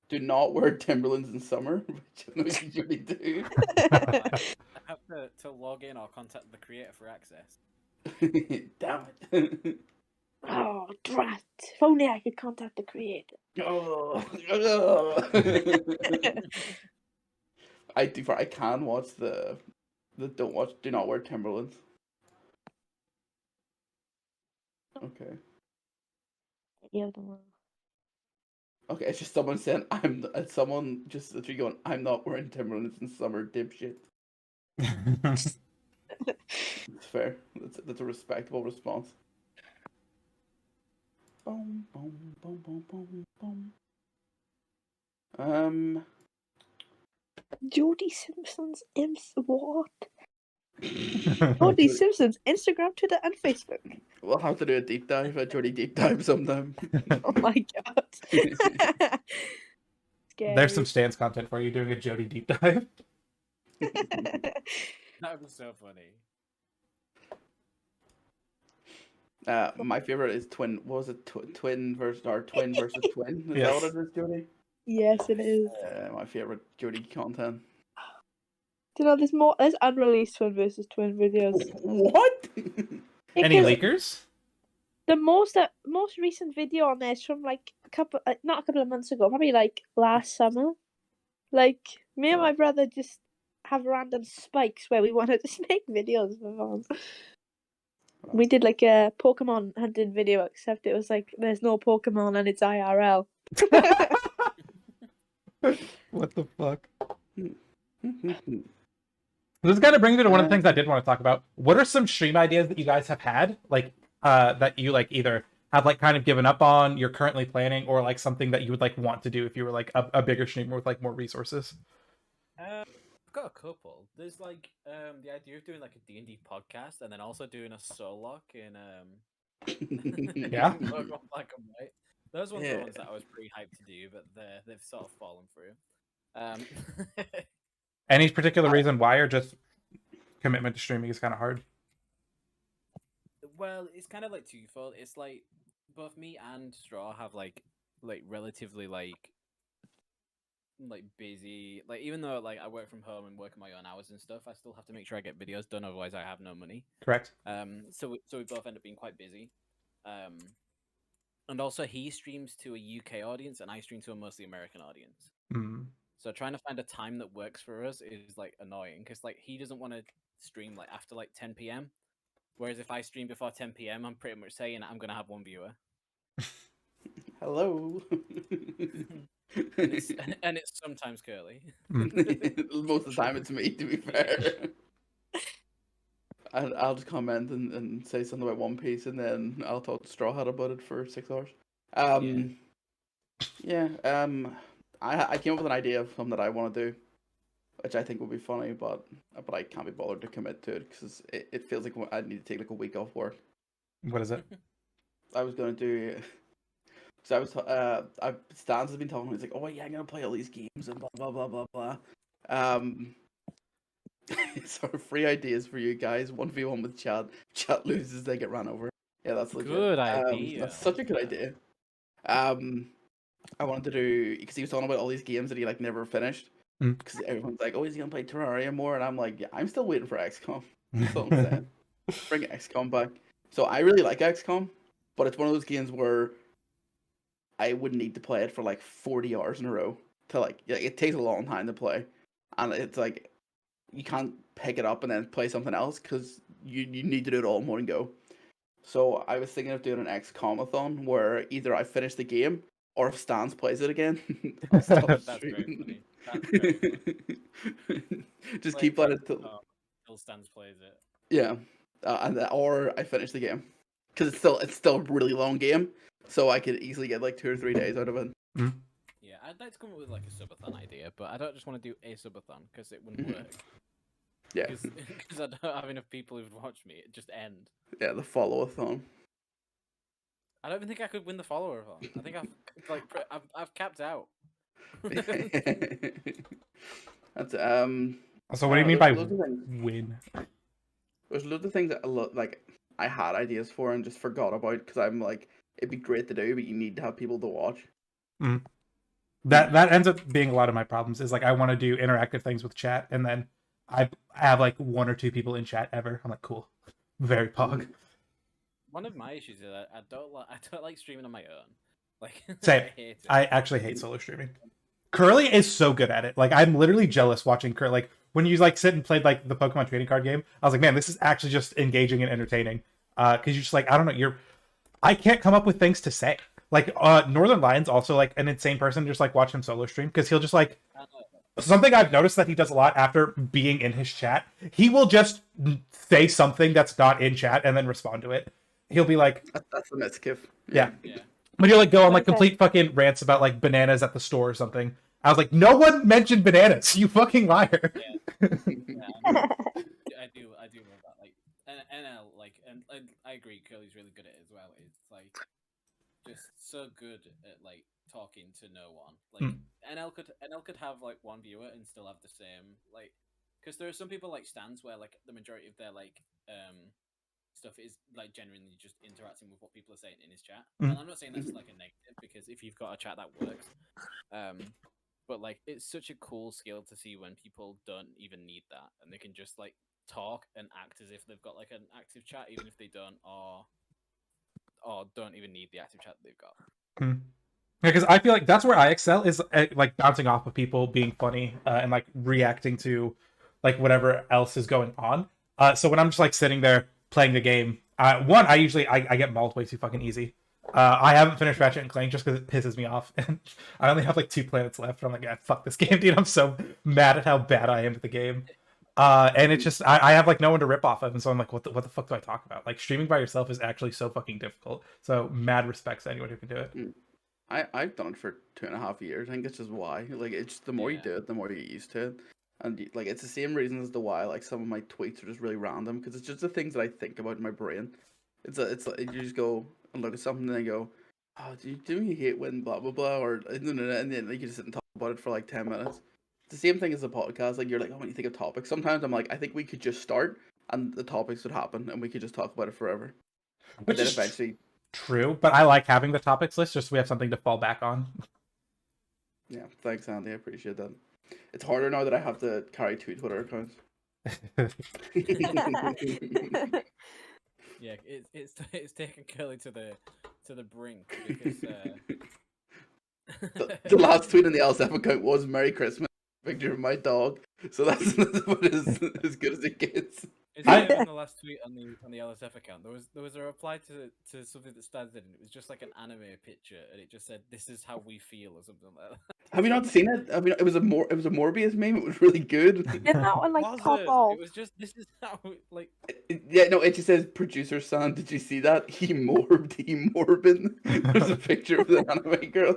Do not wear Timberlands in summer, which I know you usually do. I have to log in or contact the creator for access. Damn it. Oh, drat. If only I could contact the creator. Oh. I can watch the do not wear Timberlands. Okay. Yeah, the one. Okay, it's just someone saying someone just literally going, "I'm not wearing Timberlands in summer, dipshit." It's fair. That's a respectable response. Boom, boom, boom, boom, boom, boom. Jody Simpson's what? Jody Simpson's Instagram, Twitter, and Facebook. We'll have to do a deep dive, a Jody deep dive sometime. Oh my god. There's some Scary. Stans content for you doing a Jody deep dive. That would be so funny. My favorite is twin. What was it? Twin versus twin. Is Yes. that what it is, Jody? Yes, it is. My favorite Jody content. Do you know there's more? There's unreleased twin versus twin videos. What? Any Because leakers? the most recent video on there is from like not a couple of months ago, probably like last summer. Like me and my brother just have random spikes where we want to just make videos for fun. We did like a Pokemon hunting video, except it was like there's no Pokemon and it's IRL. What the fuck? This kind of brings me to one of the things I did want to talk about. What are some stream ideas that you guys have had, like that you like either have like kind of given up on, you're currently planning, or like something that you would like want to do if you were like a bigger streamer with like more resources? I've got a couple. There's like the idea of doing like a D&D podcast and then also doing a Solok in Yeah. Pokemon Black and White. Those ones are Yeah. the ones that I was pretty hyped to do, but they've sort of fallen through. Any particular reason why, or just commitment to streaming is kind of hard? Well, it's kind of like twofold. It's like both me and Straw have like relatively like busy, like even though like I work from home and work my own hours and stuff, I still have to make sure I get videos done, otherwise I have no money. Correct. So we both end up being quite busy. And also he streams to a UK audience and I stream to a mostly American audience. Mm. So trying to find a time that works for us is like annoying because like he doesn't want to stream like after like 10 p.m. Whereas if I stream before 10 p.m, I'm pretty much saying I'm gonna have one viewer. Hello. and it's sometimes Curly. Most of the time it's me, to be fair. I'll just comment and say something about One Piece, and then I'll talk to Straw Hat about it for 6 hours. I came up with an idea of something that I want to do, which I think would be funny, but I can't be bothered to commit to it because it feels like I need to take like a week off work. What is it? I was gonna do. So Stans has been talking. He's like, "Oh yeah, I'm gonna play all these games and blah blah blah blah blah." So free ideas for you guys. 1v1 with chat. Chat loses, they get ran over. Yeah, that's legit. Good idea. That's such a good idea. I wanted to do because he was talking about all these games that he like never finished. Because everyone's like, "Oh, is he gonna play Terraria more?" And I'm like, "Yeah, I'm still waiting for XCOM." That's all I'm saying. Bring XCOM back. So I really like XCOM, but it's one of those games where I would need to play it for like 40 hours in a row to like. It takes a long time to play, and it's like you can't pick it up and then play something else because you need to do it all in one go. So I was thinking of doing an XCOM-a-thon where either I finish the game or if Stans plays it again, I'll stop That's very streaming. funny. That's very funny. Just Like, keep at it till Stans plays it. yeah, or I finish the game because it's still a really long game, so I could easily get like 2 or 3 days out of it. Yeah, I'd like to come up with like a subathon idea, but I don't just want to do a subathon because it wouldn't work. Yeah, Because I don't have enough people who'd watch me. It just end. yeah, the follow-a-thon. I don't even think I could win the follower-a-thon. I think I've capped out. That's So what do you mean by loads of things. win? There's loads of things that like I had ideas for and just forgot about because I'm like it'd be great to do, but you need to have people to watch. That ends up being a lot of my problems. Is like I want to do interactive things with chat, and then I have like 1 or 2 people in chat ever. I'm like, cool, very pog. One of my issues is that I don't like streaming on my own. Like Same. I hate it. I actually hate solo streaming. Curly is so good at it. Like I'm literally jealous watching Curly. Like when you like sit and played like the Pokemon trading card game, I was like, man, this is actually just engaging and entertaining. Because you're just like, I don't know, I can't come up with things to say. Like Northern Lion's also like an insane person. Just like watch him solo stream because he'll just like something I've noticed that he does a lot after being in his chat. He will just say something that's not in chat and then respond to it. He'll be like, That's the miskiff. yeah. Yeah. But you'll like go on like complete fucking rants about like bananas at the store or something. I was like, no one mentioned bananas, you fucking liar. Yeah, I do love that. Like, and I agree. Curly's really good at it as well. It's like just so good at like talking to no one. Like NL could have like 1 viewer and still have the same like Because there are some people like stands where like the majority of their like stuff is like genuinely just interacting with what people are saying in his chat. Mhm. And I'm not saying that's like a negative, because if you've got a chat that works, but like it's such a cool skill to see when people don't even need that and they can just like talk and act as if they've got like an active chat, even if they don't, or don't even need the active chat that they've got. Because I feel like that's where I excel, is like bouncing off of people, being funny, and like reacting to like whatever else is going on. So when I'm just like sitting there playing the game, one, I usually I get mauled way too fucking easy. I haven't finished Ratchet and Clank just because it pisses me off, and I only have like 2 planets left. I'm like, yeah, fuck this game, dude. I'm so mad at how bad I am at the game. And it's just I have like no one to rip off of, and so I'm like, what the fuck do I talk about? Like streaming by yourself is actually so fucking difficult. So mad respects to anyone who can do it. I've done it for 2.5 years. I think it's just why. Like, it's just the more you do it, the more you get used to it. And like, it's the same reason as to why like some of my tweets are just really random, because it's just the things that I think about in my brain. It's like you just go and look at something and then go, oh, do you hate when blah blah blah, or and then like, you just sit and talk about it for like 10 minutes. It's the same thing as a podcast. Like, you're like, oh, when you think of topics, sometimes I'm like, I think we could just start and the topics would happen and we could just talk about it forever. But then eventually. True, but I like having the topics list just so we have something to fall back on. Yeah, thanks, Andy. I appreciate that. It's harder now that I have to carry 2 Twitter accounts. Yeah, it's taken Curly to the brink, because the last tweet on the LSF account was "Merry Christmas," picture of my dog. So that's about as good as it gets. It's not even the last tweet on the LSF account. There was a reply to something that Stan did, and it was just like an anime picture, and it just said, "This is how we feel," or something like that. Have you not seen it? I mean, it was a Morbius meme. It was really good. Did that one like Was pop it? off? It was just, this is how like. Yeah, no, it just says producer son. Did you see that? He morbin. There's a picture of the anime girl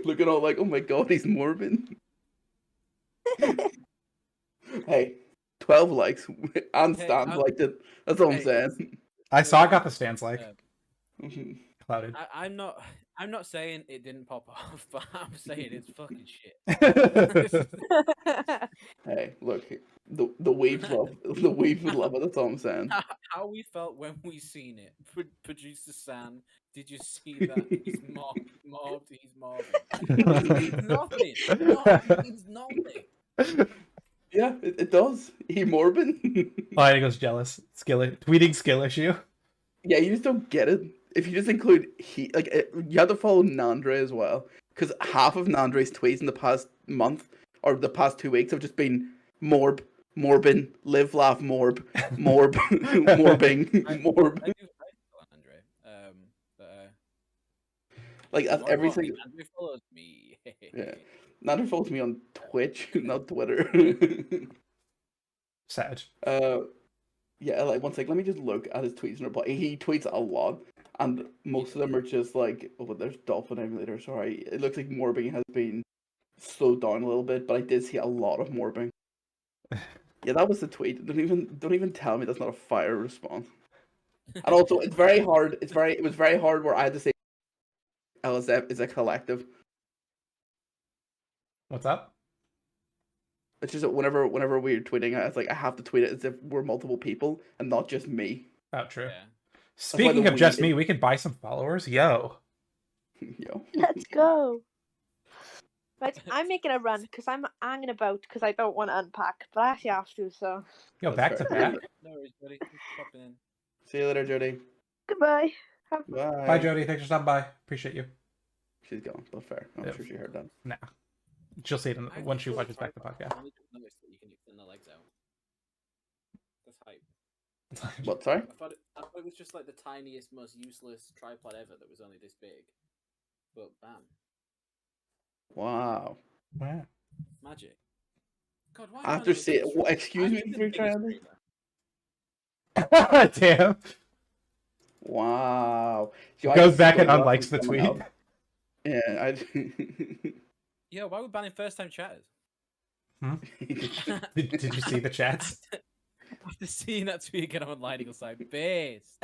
looking all like, oh my god, he's morbin. Hey, 12 likes and Stan liked it. That's all I'm saying. I got the stands like clouded. I'm not saying it didn't pop off, but I'm saying it's fucking shit. Hey, look, the waves love it. That's all I'm saying. How we felt when we seen it. Producer Sam, did you see that? He's mobbed. He's mobbed. Nothing. No, it means nothing. Yeah, it does. He morbin. Oh, he goes jealous. Tweeting skill issue. Yeah, you just don't get it. If you just include you have to follow Nandre as well, because half of Nandre's tweets in the past month or the past 2 weeks have just been morbin, live, laugh, morbing, morb. I do follow Andre. Like everything. Andre follows me. Yeah, Nandre follows me on Twitch, not Twitter. Sad. Yeah, like one sec. Let me just look at his tweets and reply. He tweets a lot, and most of them are just like, oh, but there's Dolphin Emulator. Sorry, it looks like morbing has been slowed down a little bit, but I did see a lot of morbing. Yeah, that was the tweet. Don't even tell me that's not a fire response. And also, it's very hard. It was very hard where I had to say LSF is a collective. What's up? It's just that whenever we're tweeting, it's like I have to tweet it as if we're multiple people and not just me. Oh, true. Yeah. Speaking of just me, we could buy some followers. Yo. Let's go. Right, I'm making a run because I'm hanging about because I don't want to unpack, but I actually have to. So. Yo, back to back. No worries, Jody. Thanks for popping in. See you later, Jody. Goodbye. Bye. Bye, Jody. Thanks for stopping by. Appreciate you. She's gone, but fair. I'm sure she heard that. Nah. She'll see it when she watches back the podcast. I noticed that you can extend the legs out. That's hype. What, sorry? I thought it was just like the tiniest, most useless tripod ever that was only this big. But bam. Wow. Wow. Magic. God, why After seeing, excuse me, for trying. Damn. Wow. Goes back and unlikes the tweet. Yeah, Yeah, why would banning first-time chatters? Did you see the chats? After seeing that tweet again, I'm online, he'll say, base.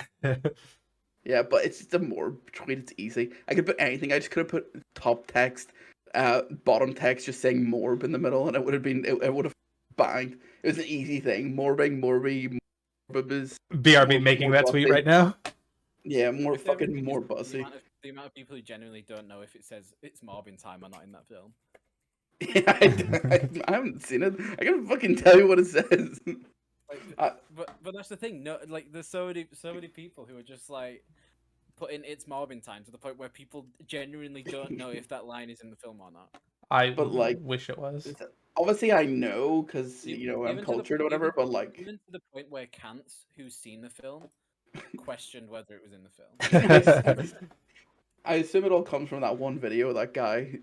Yeah, but it's just a more tweet. It's easy. I could put anything. I just could have put top text, bottom text, just saying morb in the middle, and it would have been. It would have banged. It was an easy thing. Morbing, Morbus. BRB making that tweet right now. Yeah, more If everything fucking more is- bussy. The amount of people who genuinely don't know if it says it's Morbin time or not in that film. Yeah, I haven't seen it. I can fucking tell you what it says. Like, but that's the thing. No, like there's so many people who are just like putting it's Morbin time to the point where people genuinely don't know if that line is in the film or not. But like, wish it was. Obviously, I know because Even- you know I'm even to the- cultured or whatever. even- But like, Even to the point where Kant's, who's seen the film, questioned whether it was in the film. I assume it all comes from that one video of that guy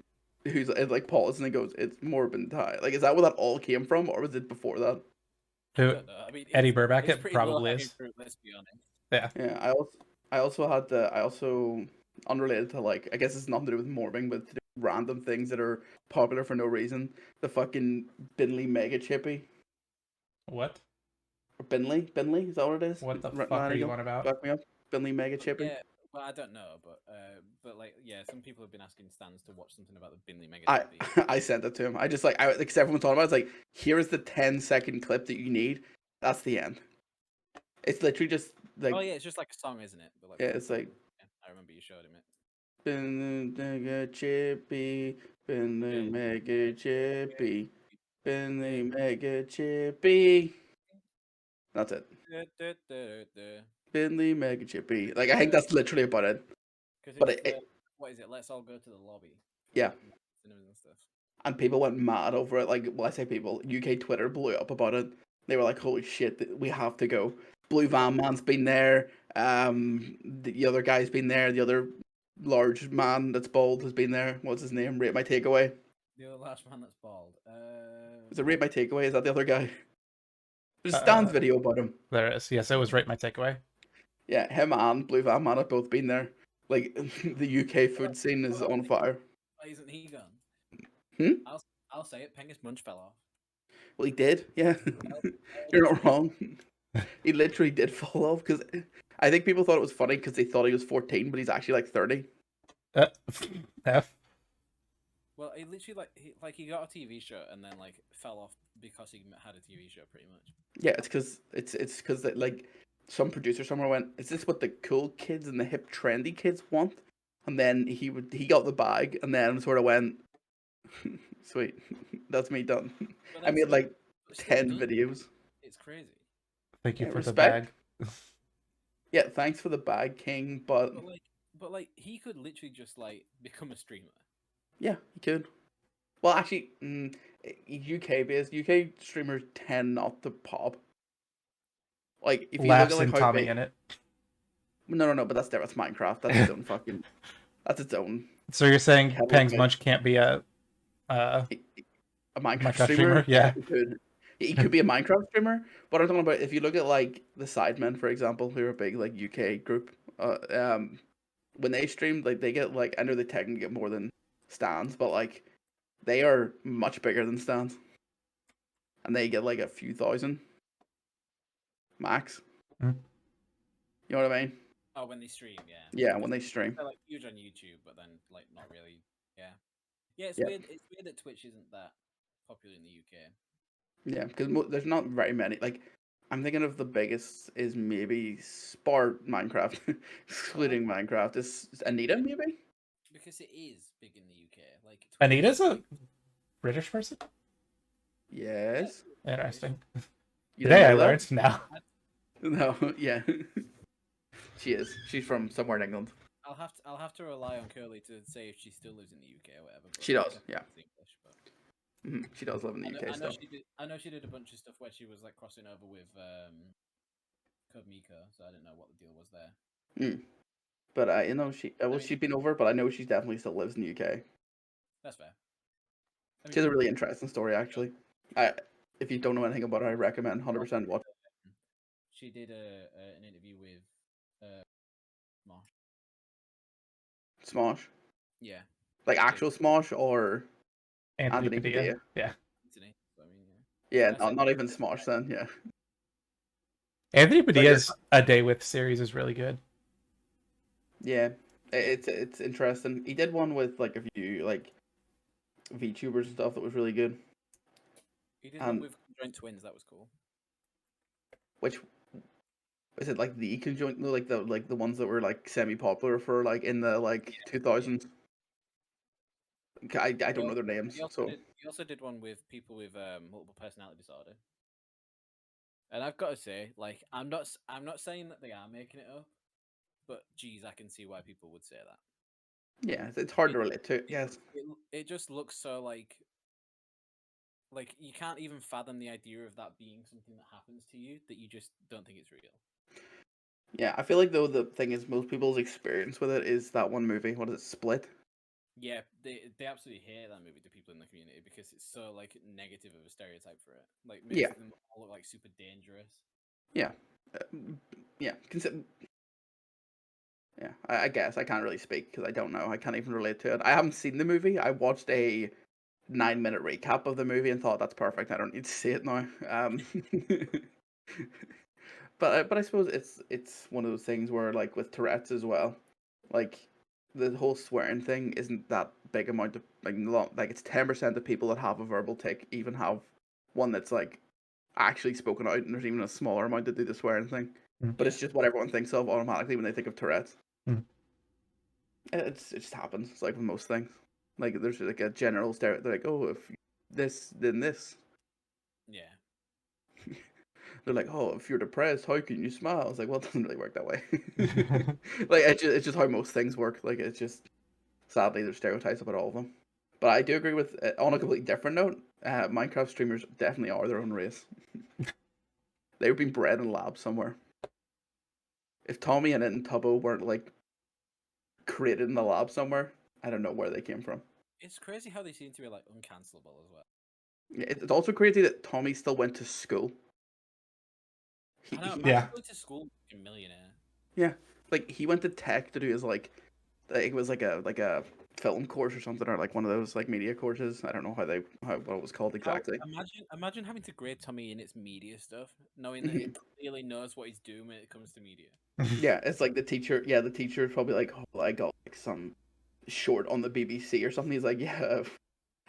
who's like pauses and he goes, "It's Morbin time." Like, is that where that all came from, or was it before that? I Who? don't know. I mean, Eddie it's- Burback, it's it pretty probably low-hanging is. fruit, let's be honest. Yeah, I also unrelated to like I guess it's nothing to do with morbing, but to do with random things that are popular for no reason. The fucking Binley Mega Chippy. What? Or Binley? Is that what it is? What the Right, fuck there are you go. on about? Back me up. Binley Mega Chippy. Yeah, well, I don't know, but like, yeah, some people have been asking Stans to watch something about the Binley Mega I Chippy. I sent it to him. I just like because everyone's talking about it, it's like here is the 10-second clip that you need. That's the end. It's literally just like Oh yeah, it's just like a song, isn't it? But, like, yeah, it's like yeah, I remember you showed him it. Binley Mega Chippy, Binley Mega Chippy, Binley Mega Chippy. That's it. Binley Mega Chippy. Like I think that's literally about it. But What is it? Let's all go to the lobby. Yeah. Cinemas and stuff. And people went mad over it. Like, well, I say people, UK Twitter blew up about it. They were like, "Holy shit, we have to go." Blue Van Man's been there. The other guy's been there. The other large man that's bald has been there. What's his name? Rate My Takeaway. The other last man that's bald. Is it Rate My Takeaway? Is that the other guy? There's a Stan's video about him. There is. Yes, it was right. My takeaway. Yeah, him and Blue Van Man have both been there. Like the UK food scene is on fire. Why isn't he gone? Hmm? I'll say it. Pengus Munch fell off. Well, he did. Yeah, you're not wrong. He literally did fall off because I think people thought it was funny because they thought he was 14, but he's actually like 30. F. Well, he literally he got a TV show and then like fell off because he had a TV show, pretty much. Yeah, it's because like some producer somewhere went, "Is this what the cool kids and the hip trendy kids want?" And then he got the bag and then sort of went, "Sweet, that's me done." But I made that's like still 10 done. videos. It's crazy. Thank you Yeah, for respect. the bag. Yeah, thanks for the bag, King. But But like he could literally just like become a streamer. yeah, he could. Well, actually, UK based UK streamers tend not to pop. Like if you Laughs look at and like how Tommy big... in it. No, but that's different. That's Minecraft. That's its own fucking. That's its own. So you're saying Hell, Pangs mate. Munch can't be a A Minecraft, Minecraft streamer. streamer? Yeah. He could be a Minecraft streamer. But I'm talking about if you look at like the Sidemen, for example, who are a big like UK group. When they stream, like they get like I know they technically get more than Stans, but like they are much bigger than Stans, and they get like a few thousand max. Mm. You know what I mean? Oh, when they stream, yeah. Yeah, when they stream. They're like huge on YouTube, but then like not really. Yeah. Yeah, it's Yeah. weird. It's weird that Twitch isn't that popular in the UK. Yeah, because there's not very many. Like, I'm thinking of the biggest is maybe Spart Minecraft, excluding Minecraft. Is Anita maybe? Because it is big in the UK. Like Twitch- Anita's a British person? Yes. Interesting. You Today I didn't know learned now. that? No, yeah. She is. She's from somewhere in England. I'll have to rely on Curly to say if she still lives in the UK or whatever. but She I does, definitely yeah. speak English, but... She does live in the UK still. I know she did a bunch of stuff where she was like crossing over with Code Miko, so I didn't know what the deal was there. But you know, she's been over, but I know she definitely still lives in the UK. That's fair. I She has a mean, really interesting story, actually. If you don't know anything about her, I recommend 100% watch. she did an interview with Smosh. Smosh, Yeah, like actual Smosh or Anthony Anthony Padilla. Padilla. Yeah. Anthony. So, I mean, yeah. Yeah, not even Smosh then. Yeah. Anthony Padilla's A Day with series is really good. Yeah, it's interesting. He did one with like a few like VTubers and stuff that was really good. He did one with conjoined twins. That was cool. Which is it like the conjoined, like the ones that were like semi-popular for like in the like 2000s? I don't know their names. He also did one with people with multiple personality disorder. And I've got to say, like, I'm not saying that they are making it up, but geez, I can see why people would say that. Yeah, it's hard to relate to. Yes. It just looks so like you can't even fathom the idea of that being something that happens to you, that you just don't think it's real. Yeah, I feel like though the thing is most people's experience with it is that one movie. What is it, Split? Yeah, they absolutely hate that movie, the people in the community, because it's so like negative of a stereotype for it. Like makes them all look like super dangerous. Yeah, yeah. Yeah, I guess I can't really speak because I don't know. I can't even relate to it. I haven't seen the movie. I watched a 9-minute recap of the movie and thought that's perfect. I don't need to see it now. But I suppose it's one of those things where like with Tourette's as well, like the whole swearing thing isn't that big amount of like it's 10% of people that have a verbal tic even have one that's like actually spoken out, and there's even a smaller amount that do the swearing thing. But it's just what everyone thinks of automatically when they think of Tourette's. It just happens. It's like with most things. Like there's like a general stereotype. They're like, oh, if this, then this. Yeah. They're like, oh, if you're depressed, how can you smile? It's like, well, it doesn't really work that way. Like it's just how most things work. Like it's just sadly there's stereotypes about all of them. But I do agree with on a completely different note. Minecraft streamers definitely are their own race. They've been bred in a lab somewhere. If Tommy and Tubbo weren't like created in the lab somewhere, I don't know where they came from. It's crazy how they seem to be like uncancelable as well. It's also crazy that Tommy still went to school. I know, yeah. Going to school, a millionaire. Yeah, like he went to tech to do his like it was like a film course or something, or like one of those like media courses. I don't know what it was called exactly. Imagine having to grade Tommy in its media stuff, knowing that it clearly knows what he's doing when it comes to media. Yeah, it's like the teacher. Yeah, the teacher is probably like, oh, I got like some short on the BBC or something. He's like, yeah,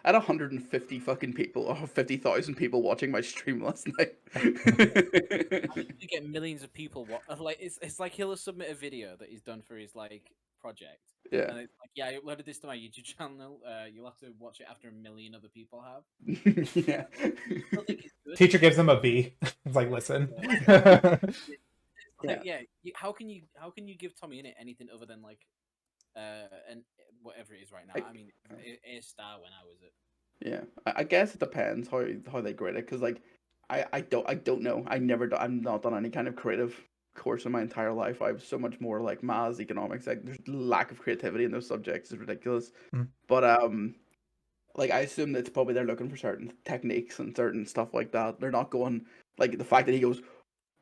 I had 150 fucking people, or 50,000 people watching my stream last night. You get millions of people. Like it's like he'll submit a video that he's done for his like project. Yeah. And it's like, yeah, I uploaded this to my YouTube channel. You'll have to watch it after 1 million other people have. Yeah. Teacher gives him a B. It's like, listen. How can you give Tommy in it anything other than like and whatever it is right now? I mean, A star when I was it. Yeah, I guess it depends how they grade it, because like I don't know. I've not done any kind of creative course in my entire life. I was so much more like maths, economics. Like there's lack of creativity in those subjects is ridiculous. But like I assume that it's probably they're looking for certain techniques and certain stuff like that. They're not going like the fact that he goes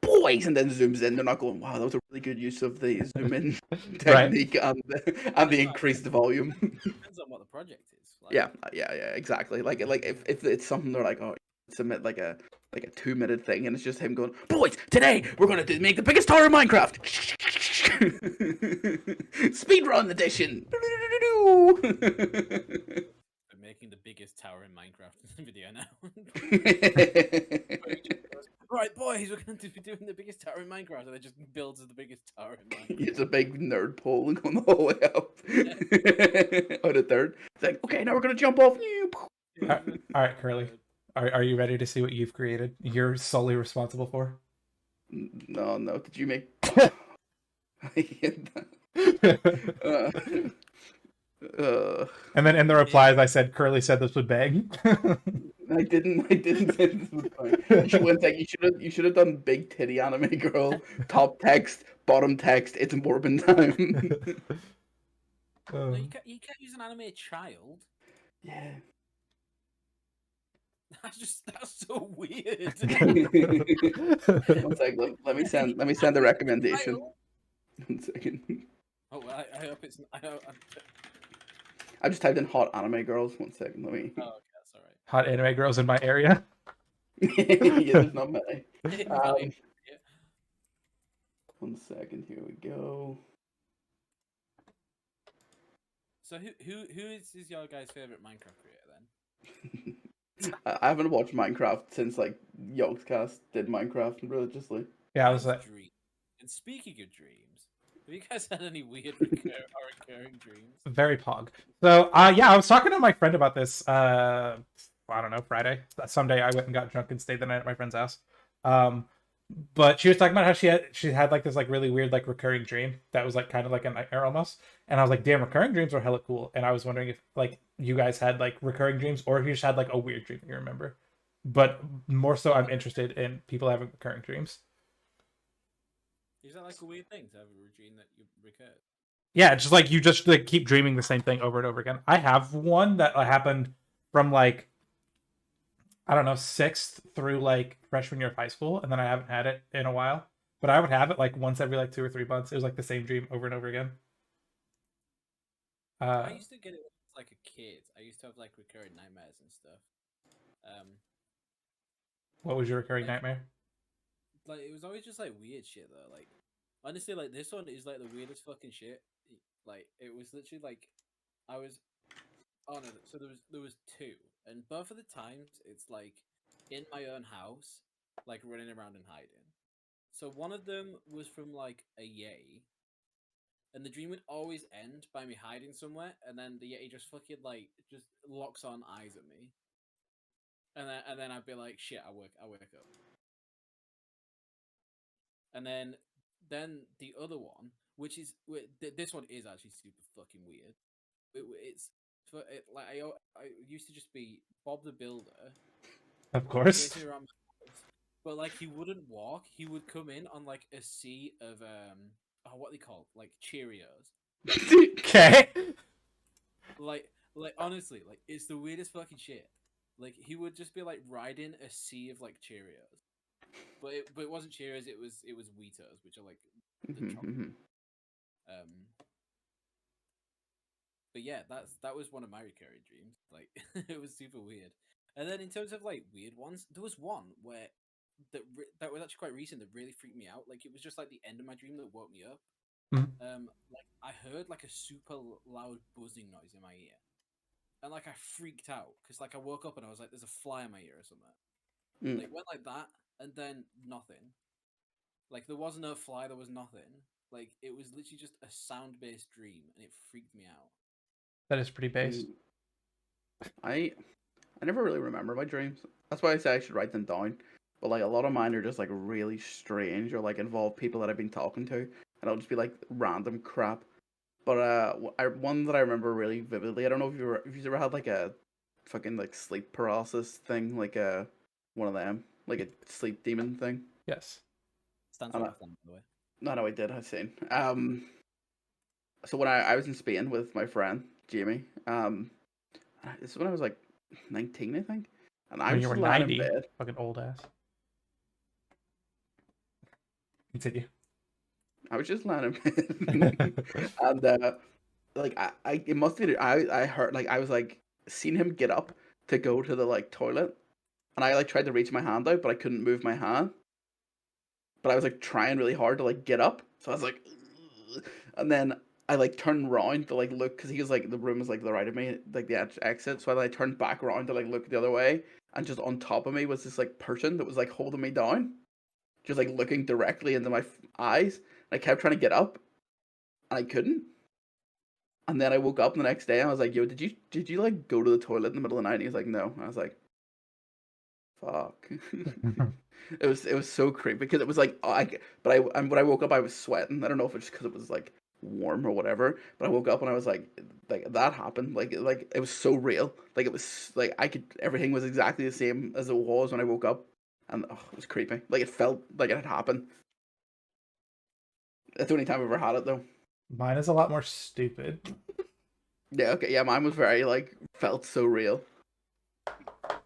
boys and then zooms in. They're not going, wow, that was a really good use of the zoom in technique and the increased volume. Depends on what the project is. Like, yeah, exactly. Like if it's something they're like, oh, submit like a 2-minute thing, and it's just him going, boys, today we're gonna make the biggest tower in Minecraft. Speedrun edition. We're making the biggest tower in Minecraft video now. Right, boys, we're going to be doing the biggest tower in Minecraft, and it just builds the biggest tower in Minecraft. It's a big nerd pole going the whole way up. On the third. It's like, okay, now we're going to jump off. All right, Curly. Are you ready to see what you've created? You're solely responsible for? No. Did you make... And then in the replies, I said, Curly said this would beg. I didn't say this was fine. You should have done big titty anime girl, top text, bottom text, it's Morbin time. No, you can't use an anime child. Yeah. That's so weird. One second, let me send the recommendation. 1 second. Oh, I hope it's. I just typed in hot anime girls. 1 second, let me. Oh, okay, that's alright. Hot anime girls in my area. Yeah, there's not many. Yeah. 1 second, here we go. So who is your guys' favorite Minecraft creator then? I haven't watched Minecraft since like Yogscast did Minecraft religiously. Yeah, I was like, And speaking of dreams, have you guys had any weird recurring dreams? very pog. So, yeah, I was talking to my friend about this. I don't know, Friday. Someday I went and got drunk and stayed the night at my friend's house. But she was talking about how she had like this like really weird like recurring dream that was like kind of like a nightmare almost. And I was like, damn, recurring dreams are hella cool. And I was wondering if like you guys had like recurring dreams or if you just had like a weird dream you remember. But more so, I'm interested in people having recurring dreams. Is that like a weird thing to have a routine that you recur? Yeah, just like you just like keep dreaming the same thing over and over again. I have one that happened from like, I don't know, 6th through like freshman year of high school, and then I haven't had it in a while. But I would have it like once every like 2 or 3 months. It was like the same dream over and over again. I used to get it when I was like a kid. I used to have like recurring nightmares and stuff. What was your recurring nightmare? Like it was always just like weird shit though. Like honestly, like this one is like the weirdest fucking shit. Like it was literally like I was. Oh no! So there was 2, and both of the times it's like in my own house, like running around and hiding. So one of them was from like a yay, and the dream would always end by me hiding somewhere, and then the yeti just fucking like just locks on eyes at me, and then I'd be like, shit, I wake up, and then the other one, which is this one is actually super fucking weird. It's like I used to just be Bob the Builder, of course. But like he wouldn't walk; he would come in on like a sea of what they call like Cheerios. Okay. Like honestly, like it's the weirdest fucking shit. Like he would just be like riding a sea of like Cheerios, but it wasn't Cheerios. It was Wheatos, which are like the chocolate. But yeah, that was one of my recurring dreams. Like it was super weird. And then in terms of like weird ones, there was one where that was actually quite recent that really freaked me out. Like it was just like the end of my dream that woke me up. Like I heard like a super loud buzzing noise in my ear, and like I freaked out because like I woke up and I was like, "There's a fly in my ear or something." Like it went like that, and then nothing. Like there was no fly, there was nothing. Like it was literally just a sound-based dream, and it freaked me out. That is pretty base. I never really remember my dreams. That's why I say I should write them down. But like a lot of mine are just like really strange or like involve people that I've been talking to, and it'll just be like random crap. But one that I remember really vividly. I don't know if you've ever had like a fucking like sleep paralysis thing, like one of them, like a sleep demon thing. Yes. Stands for nothing, by the way. No, I did. I've seen. So when I was in Spain with my friend Jamie, this is when I was like 19, I think, and I was you were just lying 90, in bed. fucking old ass. Continue. I was just lying in bed, and like it must be I heard like I was like seen him get up to go to the like toilet, and I like tried to reach my hand out, but I couldn't move my hand. But I was like trying really hard to like get up, so I was like, ugh. And then I like turned around to like look because he was like the room was like the right of me, like the exit. So I like turned back around to like look the other way, and just on top of me was this like person that was like holding me down, just like looking directly into my eyes. I kept trying to get up, and I couldn't. And then I woke up the next day and I was like, "Yo, did you like go to the toilet in the middle of the night?" And he was like, "No." I was like, "Fuck." It was so creepy because it was like when I woke up I was sweating. I don't know if it's just because it was like warm or whatever, but I woke up and I was like that happened. Like it was so real. Like it was like everything was exactly the same as it was when I woke up, and it was creepy. Like it felt like it had happened. That's the only time I've ever had it though. Mine is a lot more stupid. Yeah, okay, yeah, mine was very like felt so real.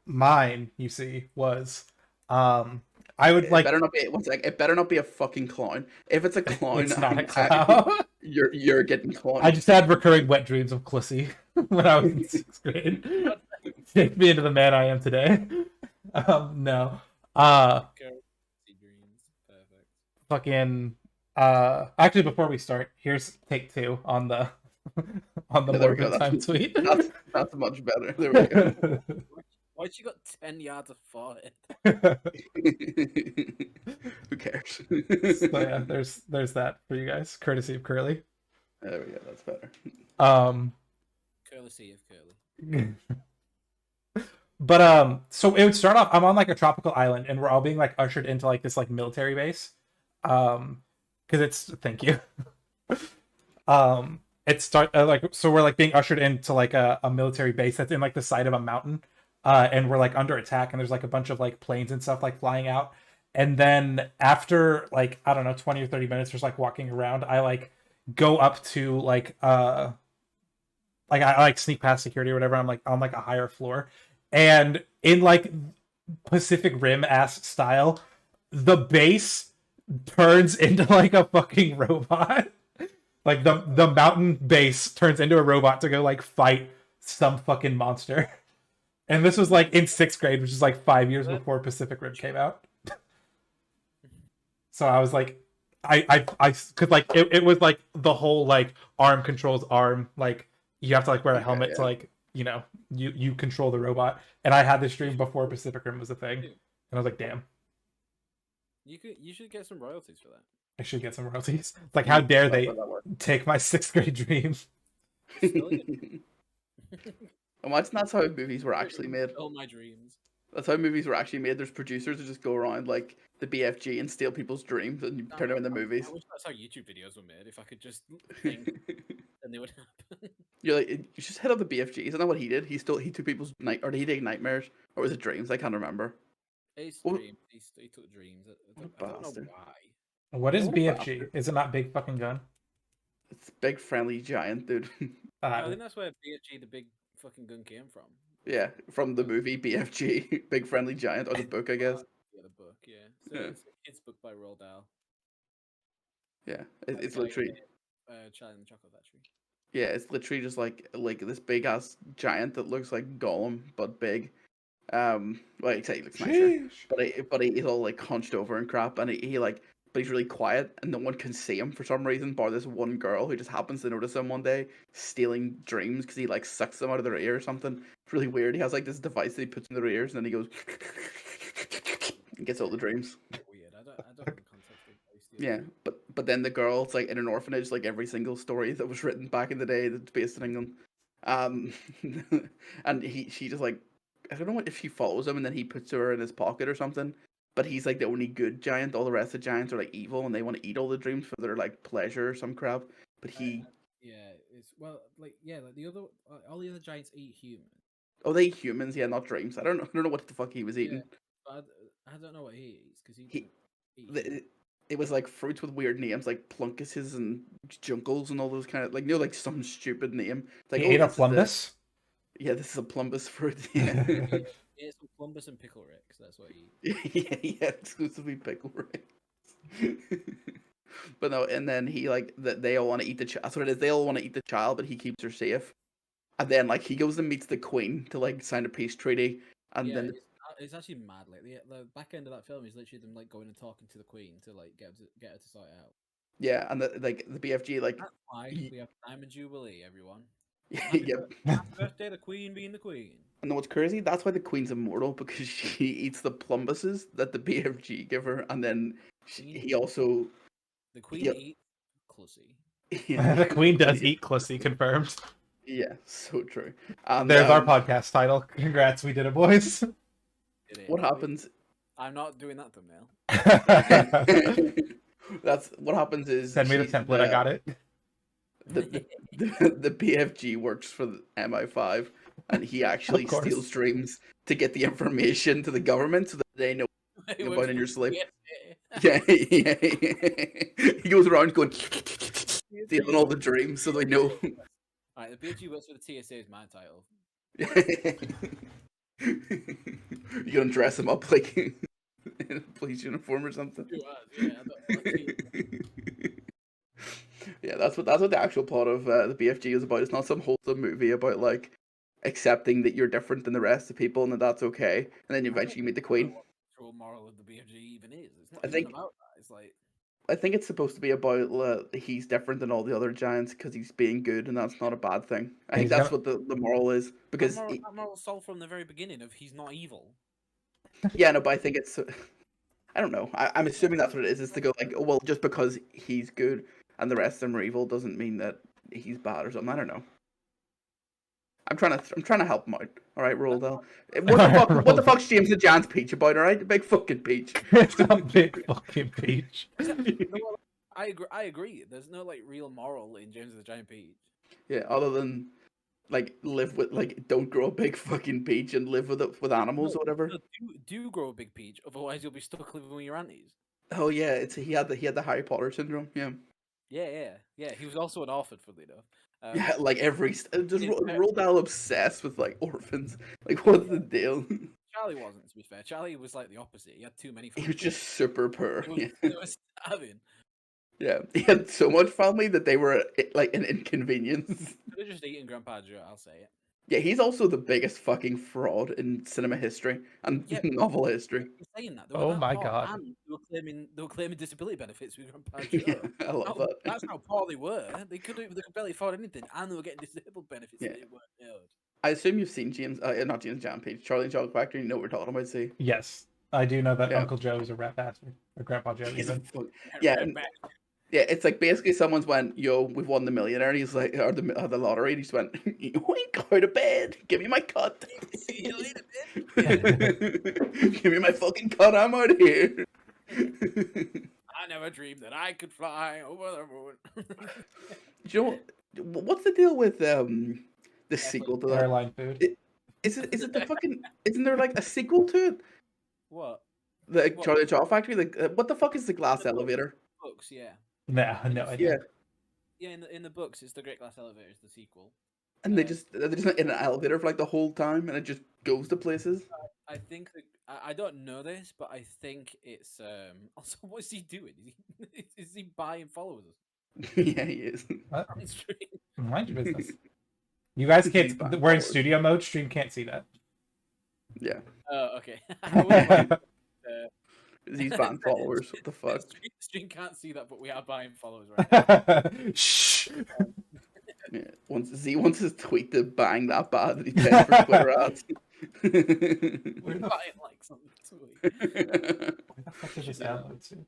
Mine, you see, was I would like. It better not be a fucking clown. If it's a clown, It's not a clown. You're getting clowned. I just had recurring wet dreams of Clissy when I was in 6th grade. Take me into the man I am today. No. Fucking. Actually, before we start, here's take 2 on the Morgan time tweet. That's much better. There we go. Why she got 10 yards of forehead? Who cares? So yeah, there's that for you guys, courtesy of Curly. There we go. That's better. Courtesy of Curly. But so it would start off. I'm on like a tropical island, and we're all being like ushered into like this like military base. Because it's thank you. So we're like being ushered into like a military base that's in like the side of a mountain, and we're like under attack, and there's like a bunch of like planes and stuff like flying out. And then after like I don't know 20 or 30 minutes, just like walking around, I like go up to like I like sneak past security or whatever. I'm like on like a higher floor. And in like Pacific Rim ass style, the base turns into like a fucking robot. Like the mountain base turns into a robot to go like fight some fucking monster. And this was like in 6th grade, which is like 5 years before Pacific Rim came out. So I was like, I cause like it was like the whole like arm controls arm, like you have to like wear a helmet to like, you know, you control the robot. And I had this dream before Pacific Rim was a thing. And I was like, damn. You should get some royalties for that. I should get some royalties. Like, how dare they take my 6th grade dream? Imagine that's how movies were actually made. All my dreams. That's how movies were actually made. There's producers who just go around like the BFG and steal people's dreams and turn them into movies. I wish that's how YouTube videos were made. If I could just think, then they would happen. You're like, you just hit up the BFG. Isn't that what he did? He took people's or did he take nightmares, or was it dreams? I can't remember. He took dreams. I don't know why. What is BFG? Is it not Big Fucking Gun? It's Big Friendly Giant, dude. I think that's where BFG, the Big Fucking Gun, came from. Yeah, from the movie BFG, Big Friendly Giant, or the book, I guess. Yeah, the book, yeah. So it's a kid's book by Roald Dahl. Yeah, it's literally... Charlie and the Chocolate Factory. Yeah, it's literally just like this big-ass giant that looks like Gollum, but big. Well, except he looks nicer. But he's all like hunched over and crap, and he like... But he's really quiet, and no one can see him for some reason, bar this one girl who just happens to notice him one day stealing dreams because he like sucks them out of their ear or something. It's really weird. He has like this device that he puts in their ears, and then he goes and gets all the dreams. Weird. I don't have the context of yeah, but then the girl's like in an orphanage, like every single story that was written back in the day that's based in England. And she just like, I don't know if she follows him and then he puts her in his pocket or something. But he's like the only good giant. All the rest of the giants are like evil, and they want to eat all the dreams for their like pleasure or some crap. But he, it's like the other, all the other giants eat humans. Oh, they eat humans, yeah, not dreams. I don't know what the fuck he was eating. But I don't know what he eats because it was like fruits with weird names like plunkuses and junkles and all those kind of like like some stupid name. Like, he ate a plumbus. Yeah, this is a plumbus fruit. Yeah. Yeah, some plumbus and pickle Ricks. That's what he eats. yeah, exclusively pickle Ricks. But no, and then he like they all want to eat the child. That's what it is. They all want to eat the child, but he keeps her safe. And then like he goes and meets the queen to like sign a peace treaty. And then it's actually mad. Like the back end of that film is literally them like going and talking to the queen to like get her to sort it out. Yeah, and the BFG like. That's why we have Diamond Jubilee, everyone. Yep. Happy birthday, the queen being the queen. And what's crazy? That's why the queen's immortal, because she eats the plumbuses that the BFG give her, and then he also. The queen eats Clussy. Yeah. The queen does eat Clussy, confirmed. Yeah, so true. There's our podcast title. Congrats, we did it, boys. What happens? I'm not doing that thumbnail. That's what happens is. Send me the template. I got it. The BFG works for the MI5, and he actually steals dreams to get the information to the government so that they know about in your sleep. Yeah. He goes around going stealing all the dreams so they know. Alright, the BFG works for the TSA is my title. You gonna dress him up like in a police uniform or something? Yeah, that's what the actual plot of the BFG is about. It's not some wholesome movie about like accepting that you're different than the rest of people and that that's okay. And then eventually you meet the queen. What the moral of the BFG even is? It's not I think about that. It's like I think it's supposed to be about he's different than all the other giants because he's being good, and that's not a bad thing. I think He's that's gonna- what the moral is. Because that moral solved from the very beginning of he's not evil. yeah, no, but I think it's I don't know. I'm assuming that's what it is. Is to go like, oh, well, just because he's good and the rest of them are evil doesn't mean that he's bad or something. I don't know. I'm trying to help him out. All right, Roald Dahl. What the fuck's James the Giant's Peach about? All right, the big fucking peach. It's a big fucking peach. I agree. There's no like real moral in James the Giant Peach. Yeah, other than like don't grow a big fucking peach and live with animals or whatever. No, do grow a big peach, otherwise you'll be stuck living with your aunties. Oh yeah, he had the Harry Potter syndrome. Yeah. Yeah. He was also an orphan, funnily enough. Yeah, like Roald Dahl obsessed with like orphans. Like, what's the deal? Charlie wasn't, to be fair. Charlie was like the opposite. He had too many. He was just super poor. He was starving. Yeah, he had so much family that they were like an inconvenience. They're just eating Grandpa Joe. I'll say it. Yeah, he's also the biggest fucking fraud in cinema history and novel history. Saying that, Oh my god! And they were claiming disability benefits with Grandpa Joe. Yeah, I love that. That's how poor they were. They could barely afford anything, and they were getting disabled benefits. Yeah. That they weren't owed. I assume you've seen not James Giant Peach, Charlie and the Chocolate Factory. You know what we're talking about, see? Yes, I do know that Yeah. Uncle Joe is a rat bastard, or Grandpa Joe. He's Even. yeah, yeah. It's like basically someone's went, "Yo, we've won the millionaire." And he's like, or the lottery. And he just went, "Wink out of bed. Give me my cut. See you later, bitch. Give me my fucking cut. I'm out of here." I never dreamed that I could fly over the moon. Do you know what's the deal with the sequel to that? Airline food. Is it the fucking? Isn't there like a sequel to it? What? The What? Charlie and the Chocolate Factory. Like, what the fuck is the glass elevator? Books, yeah. No idea. Yeah, Yeah, in the books, it's The Great Glass Elevator is the sequel. and they're just in an elevator for like the whole time, and it just goes to places. I think I don't know this, but I think it's also what's he doing? Is he buying followers? Yeah, he is. What? On stream? Mind your business. You guys He's can't. buying We're in followers. studio mode. Stream can't see that. Yeah, Oh, okay. I was like, he's buying followers. What the fuck? Stream can't see that, but we are buying followers right now. Shh. Yeah. Once Z wants his tweet to bang that bad that he paid for Twitter ads. We're buying like something sweet. Where the fuck is this download to?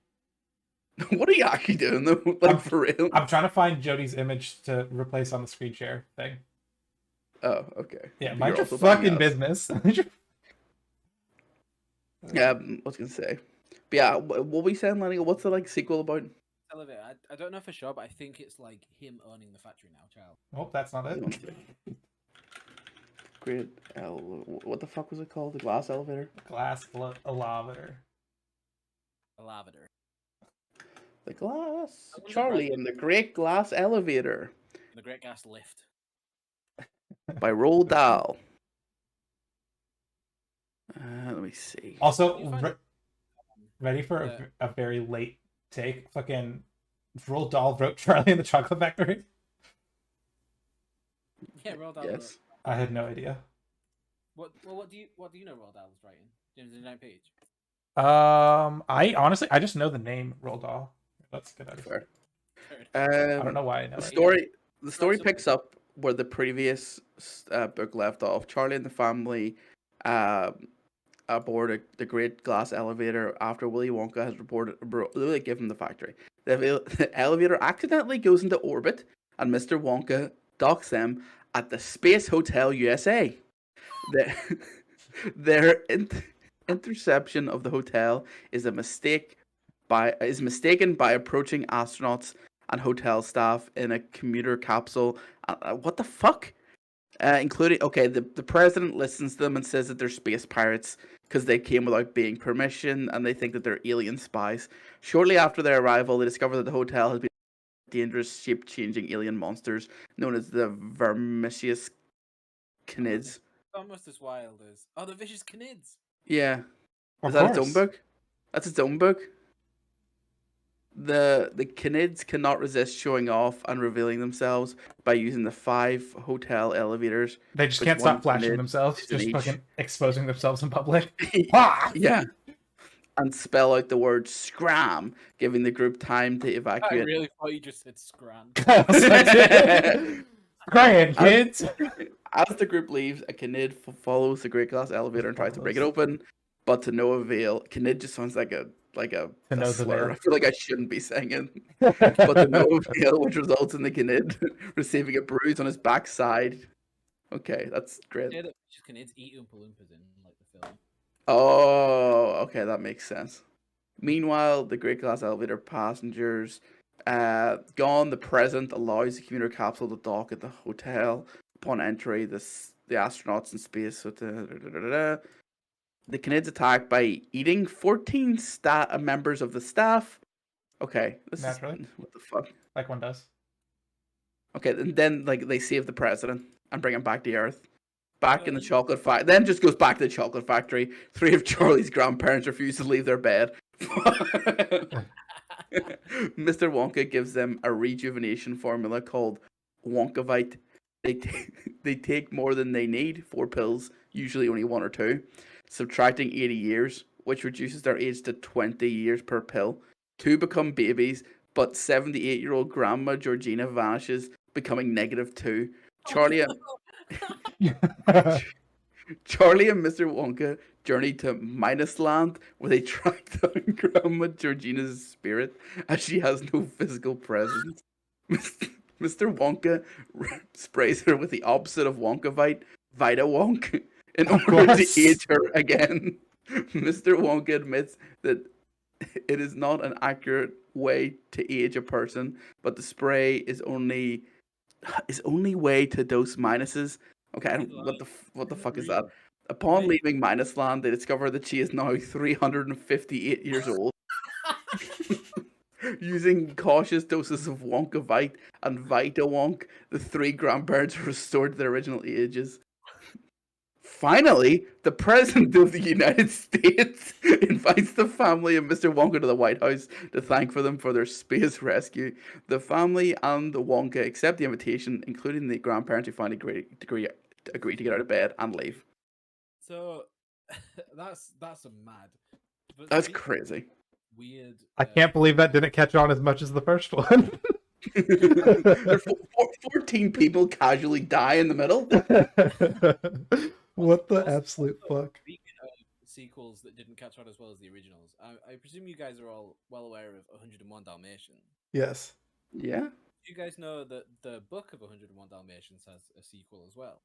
What are you actually doing though? Like for real? I'm trying to find Jody's image to replace on the screen share thing. Oh, okay. Yeah, But mind you're your also buying fucking ads. business. Yeah, I was gonna say. But yeah, what were we saying, Lenny? What's the like sequel about? Elevator. I don't know for sure, but I think it's like him owning the factory now, child. Oh, that's not it. Great what the fuck was it called? The glass elevator? Glass elevator. A lavender. The glass. I wonder Charlie about- and the Great Glass Elevator The Great Gas Lift. by Roald Dahl. Let me see. Also, You find- ready for Yeah. a very late take? Fucking Roald Dahl wrote Charlie and the Chocolate Factory. Yeah, Roald Dahl. Yes. I had no idea. What do you know Roald Dahl was writing? James and Giant Peach. I just know the name Roald Dahl. Let's get out of here. Fair. I don't know why I know The it. story picks up where the previous book left off. Charlie and the family aboard the Great Glass Elevator after Willy Wonka has given the factory. The elevator accidentally goes into orbit, and Mr. Wonka docks them at the Space Hotel USA. Their interception of the hotel is mistaken by approaching astronauts and hotel staff in a commuter capsule. What the fuck? Including the president listens to them and says that they're space pirates because they came without being permission, and they think that they're alien spies. Shortly after their arrival, they discover that the hotel has been dangerous shape-changing alien monsters known as the vermicious canids. Almost as wild as the Vicious Canids. Yeah. Of Is that its course. own book? That's its own book. The canids cannot resist showing off and revealing themselves by using the 5 hotel elevators. They just with can't one stop flashing canid themselves, in just each. fucking exposing themselves in public. Ah! Yeah. and spell out the word scram, giving the group time to I evacuate. really thought you just said scran. Scram, kids. As the group leaves, a Kinid follows the great glass elevator and tries to break it open, but to no avail. Kinid just sounds like a slur. I feel like I shouldn't be singing. But to no avail, which results in the Kinid receiving a bruise on his backside. Okay, that's great. Yeah, Canids eat Oompa Loompas in like the film. Oh, okay, that makes sense. Meanwhile, the great glass elevator passengers gone. The president allows the commuter capsule to dock at the hotel. Upon entry, the astronauts in space. So the Canids attacked by eating 14 members of the staff. Okay, Naturally. What the fuck? Like one does. Okay, and then like they save the president and bring him back to Earth. Back in the chocolate factory. Then just goes back to the chocolate factory. 3 of Charlie's grandparents refuse to leave their bed. Mr. Wonka gives them a rejuvenation formula called Wonkavite. They take more than they need, 4 pills, usually only 1 or 2, subtracting 80 years, which reduces their age to 20 years per pill. 2 become babies, but 78-year-old grandma Georgina vanishes, becoming -2. Charlie and Mr. Wonka journey to Minus Land, where they track down Grandma Georgina's spirit, as she has no physical presence. Mr. Wonka sprays her with the opposite of Wonkavite, Vita Wonk, in order to age her again. Mr. Wonka admits that it is not an accurate way to age a person, but the spray is only way to dose minuses. Okay, what the fuck is that? Upon leaving Minus Land, they discover that she is now 358 years old. Using cautious doses of Wonkavite and Vita Wonk, the 3 grandparents are restored to their original ages. Finally, the President of the United States invites the family of Mr. Wonka to the White House to thank them for their space rescue. The family and the Wonka accept the invitation, including the grandparents who finally agree to get out of bed and leave. So that's a mad. But that's crazy. Weird. I can't believe that didn't catch on as much as the first one. 14 people casually die in the middle. What the absolute fuck? Speaking of sequels that didn't catch on as well as the originals, I presume you guys are all well aware of 101 Dalmatians. Yes. Yeah. Do you guys know that the book of 101 Dalmatians has a sequel as well?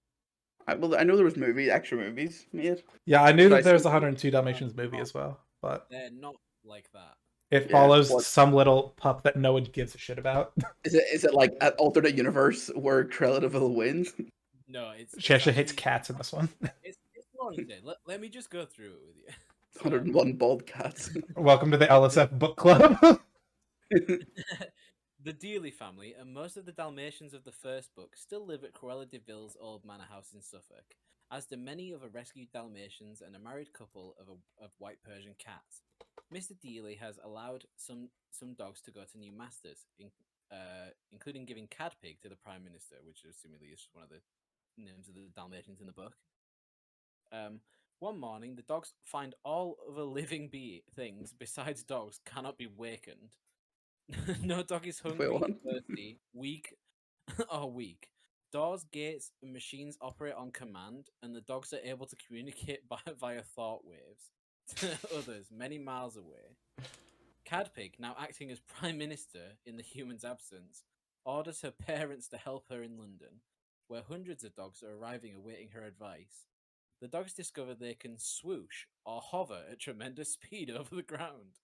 I know there was extra movies made. Yeah, I knew that there's a 102 Dalmatians movie as well, but they're not like that. It follows some little pup that no one gives a shit about. Is it like an alternate universe where Cruella de Vil wins? No, it's Shasha hates cats in this one. It's long. Let me just go through it with you. 101 bald cats. Welcome to the LSF book club. The Dealey family and most of the Dalmatians of the first book still live at Cruella de Vil's old manor house in Suffolk, as do many other rescued Dalmatians and a married couple of white Persian cats. Mr. Dealey has allowed some dogs to go to new masters, including giving Cadpig to the Prime Minister, which assumedly is one of the names of the Dalmatians in the book. One morning, the dogs find all other living things besides dogs cannot be wakened. No dog is hungry, thirsty, weak, or weak. Doors, gates, and machines operate on command, and the dogs are able to communicate via thought waves to others many miles away. Cadpig, now acting as Prime Minister in the human's absence, orders her parents to help her in London, where hundreds of dogs are arriving awaiting her advice. The dogs discover they can swoosh or hover at tremendous speed over the ground.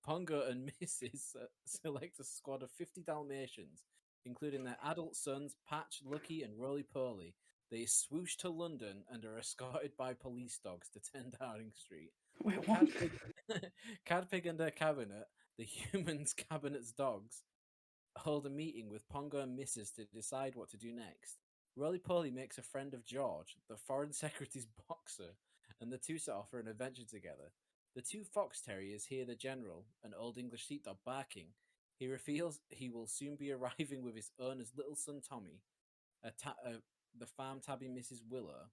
Pongo and Mrs. select a squad of 50 Dalmatians, including their adult sons Patch, Lucky, and Roly Poly. They swoosh to London and are escorted by police dogs to 10 Downing Street. Wait, what? Cadpig and her cabinet, the human's cabinet's dogs, hold a meeting with Pongo and Mrs. to decide what to do next. Roly Poly makes a friend of George, the Foreign Secretary's boxer, and the two set off for an adventure together. The 2 fox terriers hear the general, an old English sheepdog, barking. He reveals he will soon be arriving with his owner's little son Tommy, the farm tabby Mrs. Willow,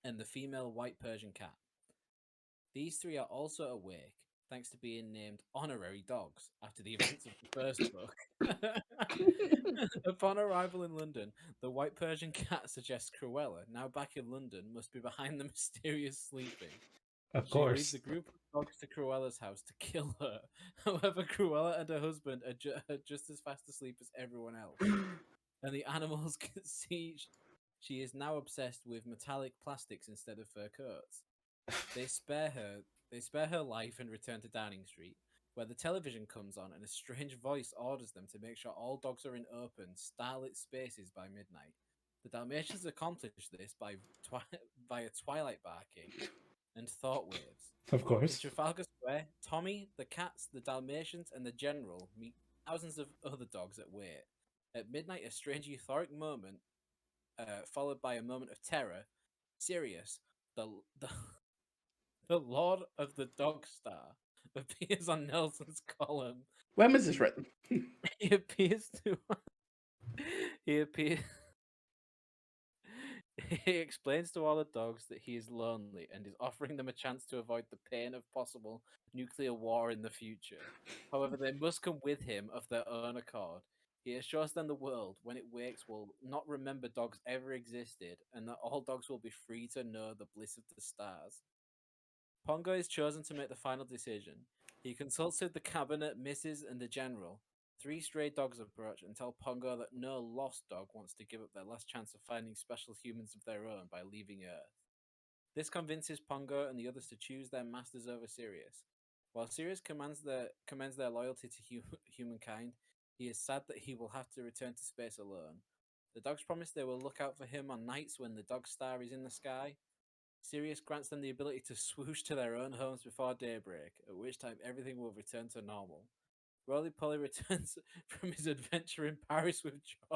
and the female white Persian cat. These three are also awake, thanks to being named honorary dogs after the events of the first book. Upon arrival in London, the white Persian cat suggests Cruella, now back in London, must be behind the mysterious sleeping. Of She leads course. a group of dogs to Cruella's house to kill her. However, Cruella and her husband are just as fast asleep as everyone else. And the animals can see she is now obsessed with metallic plastics instead of fur coats. They spare her life and return to Downing Street, where the television comes on and a strange voice orders them to make sure all dogs are in open, starlit spaces by midnight. The Dalmatians accomplish this via twilight barking and thought waves. Of In course. Trafalgar Square, Tommy, the cats, the Dalmatians, and the General meet thousands of other dogs at wait. At midnight, a strange euphoric moment, followed by a moment of terror. Sirius, the Lord of the Dog Star, appears on Nelson's column. When was this written? He appears to. He explains to all the dogs that he is lonely and is offering them a chance to avoid the pain of possible nuclear war in the future. However, they must come with him of their own accord. He assures them the world, when it wakes, will not remember dogs ever existed, and that all dogs will be free to know the bliss of the stars. Pongo is chosen to make the final decision. He consults with the cabinet, Mrs. and the General. 3 stray dogs approach and tell Pongo that no lost dog wants to give up their last chance of finding special humans of their own by leaving Earth. This convinces Pongo and the others to choose their masters over Sirius. While Sirius commends their loyalty to humankind, he is sad that he will have to return to space alone. The dogs promise they will look out for him on nights when the dog star is in the sky. Sirius grants them the ability to swoosh to their own homes before daybreak, at which time everything will return to normal. Roly-Poly returns from his adventure in Paris with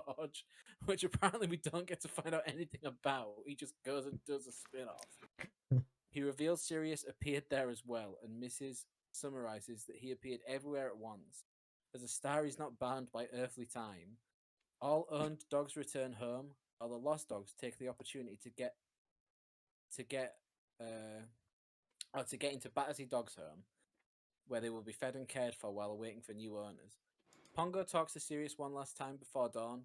George, which apparently we don't get to find out anything about. He just goes and does a spin-off. He reveals Sirius appeared there as well, and Mrs. summarizes that he appeared everywhere at once. As a star is not bound by earthly time, all owned dogs return home, while the lost dogs take the opportunity to get into Battersea Dog's home, where they will be fed and cared for while waiting for new owners. Pongo talks to Sirius one last time before dawn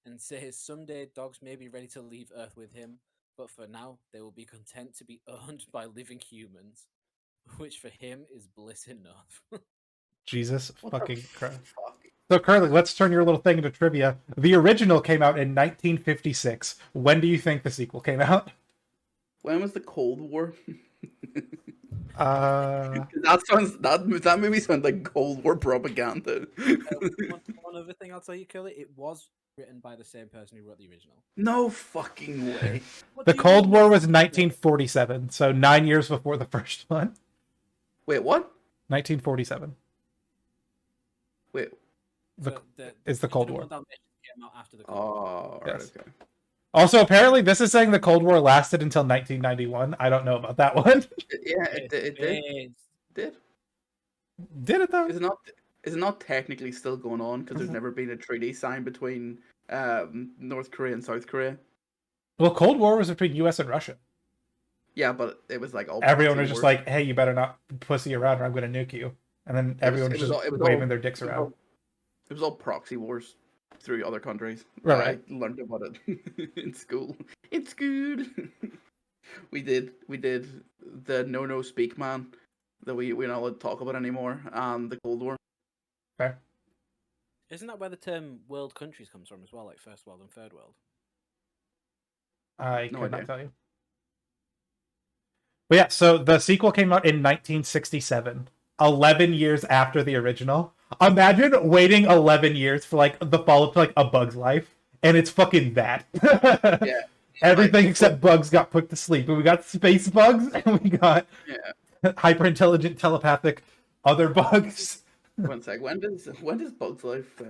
and says someday dogs may be ready to leave Earth with him, but for now they will be content to be owned by living humans, which for him is bliss enough. Jesus What fucking the Christ. fuck? So, Curly, let's turn your little thing into trivia. The original came out in 1956. When do you think the sequel came out? When was the Cold War? Uh, that movie sounds like Cold War propaganda. One other thing I'll tell you, Curly, it was written by the same person who wrote the original. No fucking way. the Cold War was 1947, so 9 years before the first one. Wait, what? 1947 Wait. is the Cold War. Came out after the Cold War. Oh, right, Yes. okay. Also, apparently, this is saying the Cold War lasted until 1991. I don't know about that one. Yeah, it did. Did. Did it though? Is it not technically still going on because there's never been a treaty signed between North Korea and South Korea? Well, Cold War was between U.S. and Russia. Yeah, but it was like all Everyone proxy was just wars. like, "Hey, you better not pussy around, or I'm going to nuke you." And then everyone was just waving their dicks around. It was all proxy wars through other countries. Right. I learned about it in school. It's good. we did the no speak man that we're not allowed to talk about anymore, and the Cold War. Fair. Isn't that where the term world countries comes from as well, like first world and third world? I No could not idea. tell you. But yeah, so the sequel came out in 1967, 11 years after the original. Imagine waiting 11 years for like the follow-up to like A Bug's Life, and it's fucking that. Yeah. Everything except bugs got put to sleep. But we got space bugs, and we got hyper-intelligent telepathic other bugs. One sec. When does Bugs Life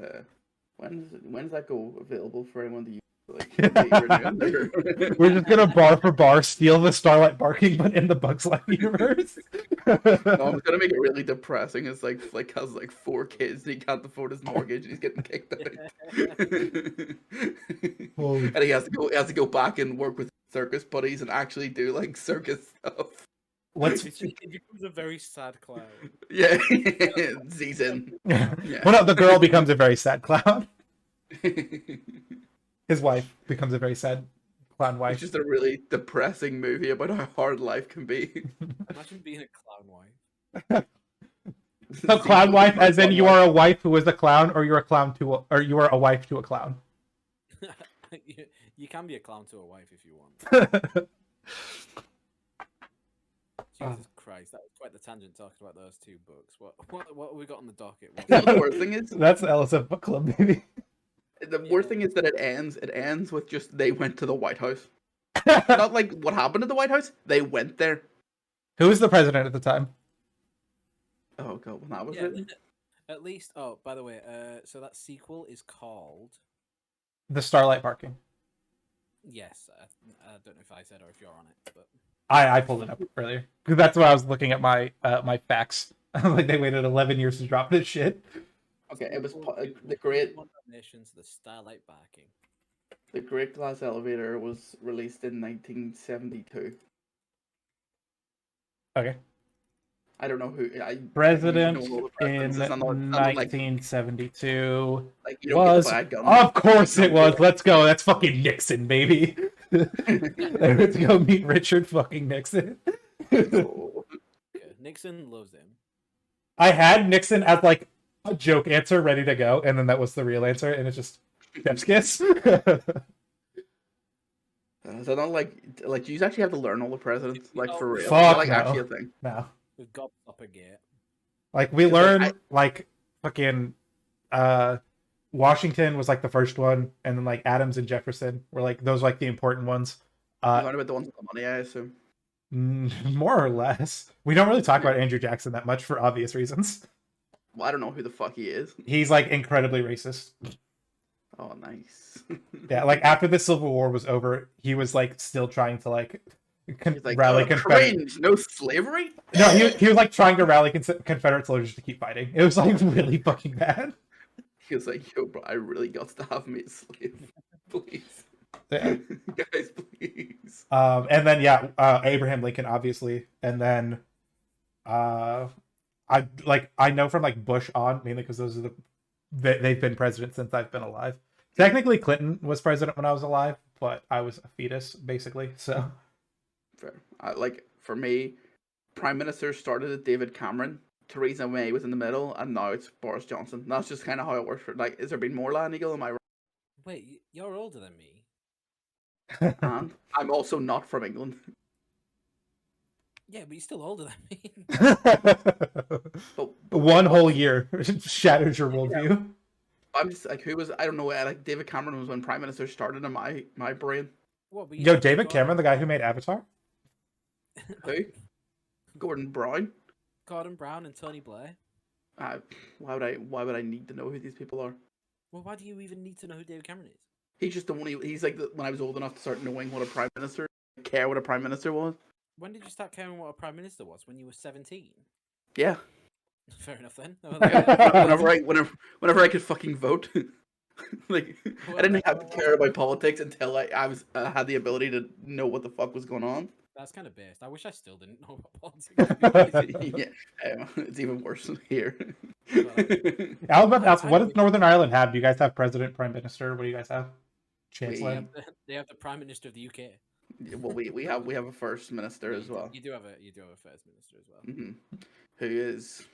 when does that go available for anyone to use? Like, We're just gonna bar for bar steal the Starlight Barking, but in the Bugs Life universe. No, I'm gonna make it really depressing. It's like has like 4 kids and he can't afford his mortgage and he's getting kicked out. Holy And he has to go back and work with circus buddies and actually do like circus stuff. Let's. It becomes a very sad clown. Yeah, Z's in. Well, no, the girl becomes a very sad clown. His wife becomes a very sad clown It's wife. just a really depressing movie about how hard life can be. Imagine being a clown wife. So clown wife, as in you are a wife who is a clown, or you're a clown to, or you are a wife to a clown. You can be a clown to a wife if you want. Jesus Christ, that was quite the tangent talking about those two books. What have we got on the docket? The worst thing is That's the LSF book club, baby. the worst thing is that it ends with just they went to the White House. Not like what happened at the White House. They went there. Who was the president at the time? Oh god, well, that was Yeah, it. at least. Oh, by the way, so that sequel is called. The Starlight Barking. Yes, I don't know if I said or if you're on it, but I pulled it up earlier because that's why I was looking at my my facts. Like they waited 11 years to drop this shit. Okay, it was the Great Nations, the Starlight Barking. The Great Glass Elevator was released in 1972. Okay. I don't know who. President you know all the in presidents. I'm not, 1972 like you don't was, get the bad gun. of course it was. Let's go. That's fucking Nixon, baby. Let's go meet Richard fucking Nixon. Oh. Yeah, Nixon loves him. I had Nixon as like a joke answer ready to go, and then that was the real answer, and it's just chef's kiss. So not like you actually have to learn all the presidents like for real. Fuck Like no. actually a thing. No. We've got up a gate. Like we It's like, learned like fucking Washington was like the first one, and then like Adams and Jefferson were like those like the important ones. You learn about the ones with the money, I assume. More or less. We don't really talk about Andrew Jackson that much for obvious reasons. Well, I don't know who the fuck he is. He's like incredibly racist. Oh, nice. Yeah, like after the Civil War was over, he was like still trying to like He's like, rally cringe, no slavery? No, he was like trying to rally Confederate soldiers to keep fighting. It was like really fucking bad. He was like, yo, bro, I really got to have me a slave. Please. Yeah. Guys, please. And then Abraham Lincoln obviously, and then I know from like Bush on mainly because those are they've been president since I've been alive. Technically, Clinton was president when I was alive, but I was a fetus basically. So Fair. For me, Prime Minister started at David Cameron. Theresa May was in the middle, and now it's Boris Johnson. That's just kind of how it works. Like, has there been more land eagle? Am I right? Wait, you're older than me. And I'm also not from England. Yeah, but you're still older than me. But one whole year shatters your worldview. I'm just like, who was? I don't know. Like David Cameron was when Prime Minister started in my brain. What, Yo, David Cameron, the guy who made Avatar. Who? Gordon Brown. Gordon Brown and Tony Blair. Why would I need to know who these people are? Well, why do you even need to know who David Cameron is? He's just the one. He's like when I was old enough to start knowing what a prime minister, care what a prime minister was. When did you start caring what a prime minister was? When you were 17? Yeah. Fair enough then. Whenever I could fucking vote. Like I didn't have to care about politics until I had the ability to know what the fuck was going on. That's kind of based. I wish I still didn't know about politics. Yeah, it's even worse here. I was about to ask, what does Northern Ireland have? Do you guys have president, prime minister? What do you guys have? Chancellor? They have the Prime Minister of the UK. Well, we have a first minister as well. You do have a first minister as well. Mm-hmm. Who is?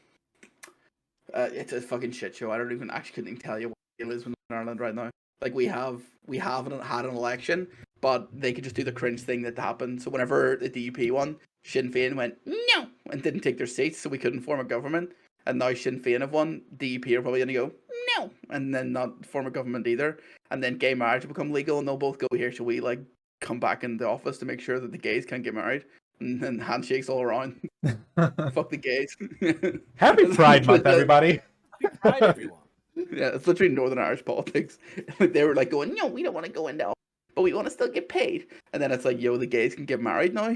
It's a fucking shit show. I don't even couldn't even tell you what it is with Northern Ireland right now. Like we haven't had an election, but they could just do the cringe thing that happened. So whenever the DUP won, Sinn Féin went no and didn't take their seats, so we couldn't form a government. And now Sinn Féin have won, DUP are probably gonna go no, and then not form a government either. And then gay marriage will become legal, and they'll both go, here shall we like come back in the office to make sure that the gays can't get married, and then handshakes all around. Fuck the gays. Happy Pride Month, everybody. Happy Pride, everyone. Yeah, it's literally Northern Irish politics. Like they were like going, no, we don't want to go into office, but we want to still get paid. And then it's like, yo, the gays can get married now.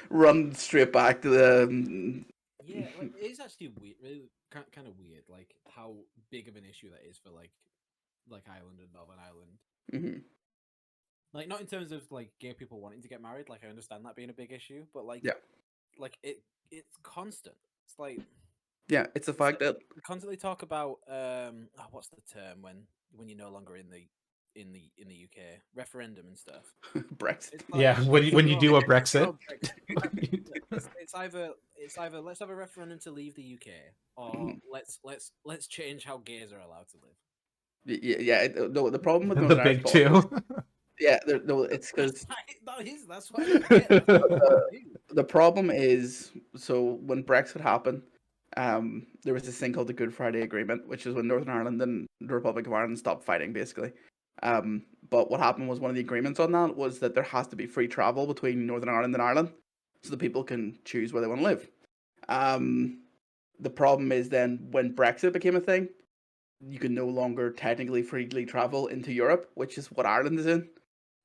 Run straight back to the. Yeah, like, it's actually weird, really kind of weird, like how big of an issue that is for like Ireland and Northern Ireland. Mm-hmm. like not in terms of like gay people wanting to get married. Like I understand that being a big issue, but like Yeah. like it's constant. It's like Yeah, it's the fact that we constantly talk about what's the term when you're no longer in the UK referendum and stuff. Brexit. It's Yeah, like, when you do a Brexit. it's either let's have a referendum to leave the UK, or let's change how gays are allowed to live. Yeah. No, the problem with The Northern Irish big politics, two. yeah, no, it's because That's what I don't get. That's what I don't do. the problem is, so when Brexit happened, there was this thing called the Good Friday Agreement, which is when Northern Ireland and the Republic of Ireland stopped fighting, basically. But what happened was one of the agreements on that was that there has to be free travel between Northern Ireland and Ireland, so the people can choose where they want to live. The problem is then when Brexit became a thing, you can no longer technically freely travel into Europe, which is what Ireland is in.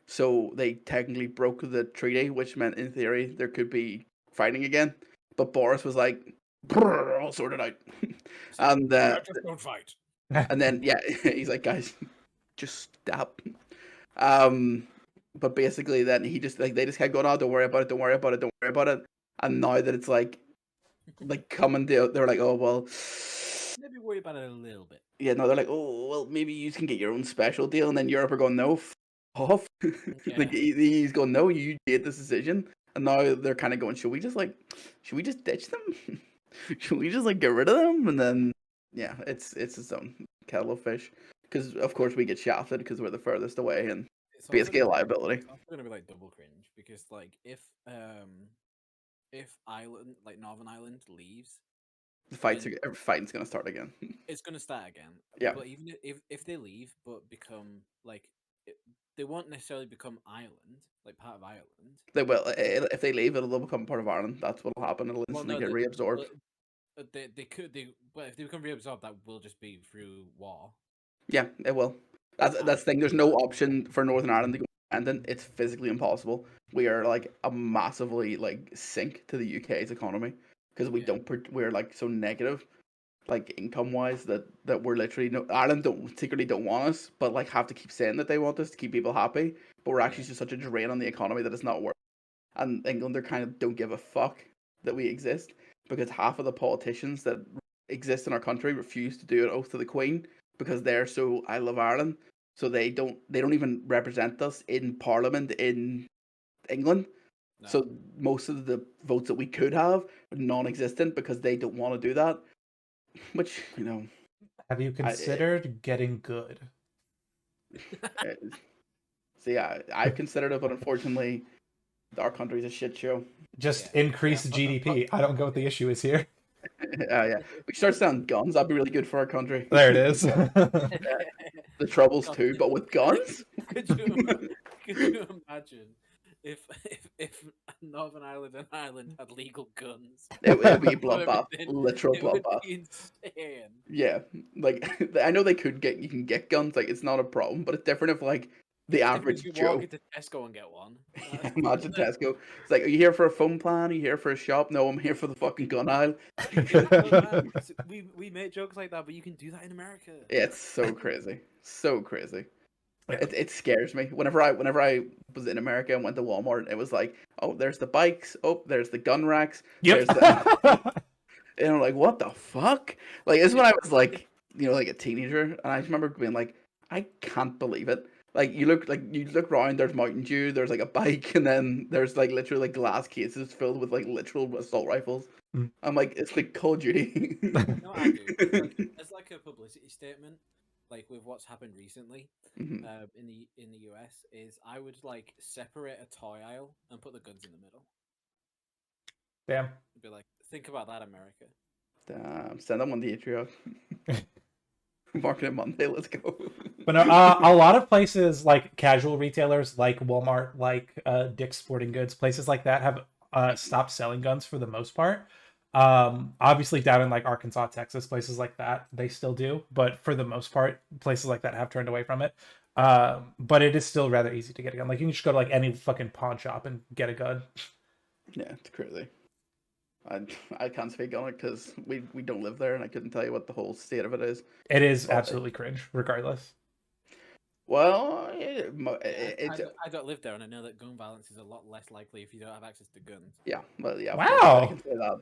So they technically broke the treaty, which meant in theory there could be fighting again. But Boris was like, "I'll sort it out," and Just don't fight. and then yeah, he's like, "Guys, just stop." But basically, then he just like they just kept going, "Oh, don't worry about it, don't worry about it, don't worry about it." And now that it's like coming to, they're like, "Oh well." Maybe worry about it a little bit. Yeah, no, they're like, "Oh well, maybe you can get your own special deal," and then Europe are going, "No, off." Like he's going, "No, you made this decision," and now they're kind of going, should we just ditch them? Should we just like get rid of them? And then yeah, it's its own kettle of fish, because of course we get shafted because we're the furthest away and It's basically a also liability. It's also gonna be like double cringe because like if Ireland, like Northern Ireland, leaves, The fighting's gonna start again. it's gonna start again. Yeah. But even if they leave, but become like they won't necessarily become Ireland, like part of Ireland. They will if they leave, it'll become part of Ireland. That's what'll happen. It'll instantly get reabsorbed. They could but if they become reabsorbed, that will just be through war. Yeah, it will. That's the thing. There's no option for Northern Ireland to go independent. It's physically impossible. We are like a massively like sink to the UK's economy because we're like so negative, like income wise that we're literally Ireland secretly don't want us, but like have to keep saying that they want us to keep people happy. But we're actually just such a drain on the economy that it's not worth. And England, they kind of don't give a fuck that we exist because half of the politicians that exist in our country refuse to do an oath to the Queen because they're so I love Ireland. So they don't even represent us in Parliament in England. No. So most of the votes that we could have are non-existent because they don't want to do that. Which, you know. Have you considered getting good? So yeah, I've considered it, but unfortunately, our country's a shit show. Just increase GDP. I don't get what the issue is here. Yeah. We start selling guns. That'd be really good for our country. There it is. The troubles too, but with guns. Could you imagine if Northern Ireland and Ireland had legal guns? It would be bloodbath, literal bloodbath. It would be insane. Yeah, like I know you can get guns, like it's not a problem, but it's different if like the average Joe. Walk into Tesco and get one. Imagine Tesco. It's like, are you here for a phone plan? Are you here for a shop? No, I'm here for the fucking gun aisle. We make jokes like that, but you can do that in America. Yeah, it's so crazy, so crazy. It scares me. Whenever I was in America and went to Walmart, it was like, oh, there's the bikes. Oh, there's the gun racks. Yep. And I'm like, what the fuck? Like, this is when I was like, like a teenager, and I just remember being like, I can't believe it. Like you look around, there's Mountain Dew, there's like a bike, and then there's like literally like glass cases filled with like literal assault rifles. I'm like, it's like Call of Duty. No, I do. It's like a publicity statement, like with what's happened recently, in the US, is I would like separate a toy aisle and put the guns in the middle. Damn. Be like, think about that, America. Damn, send them on the Atrio. Marketing Monday, let's go. But no, a lot of places like casual retailers like Walmart, like Dick's Sporting Goods, places like that have stopped selling guns for the most part. Obviously down in like Arkansas, Texas, places like that, they still do. But for the most part, places like that have turned away from it. But it is still rather easy to get a gun. Like you can just go to like any fucking pawn shop and get a gun. Yeah, it's crazy. I can't speak on it because we don't live there, and I couldn't tell you what the whole state of it is. It is absolutely cringe, regardless. Well, I don't live there, and I know that gun violence is a lot less likely if you don't have access to guns. yeah. Well, yeah. Wow. I can say that.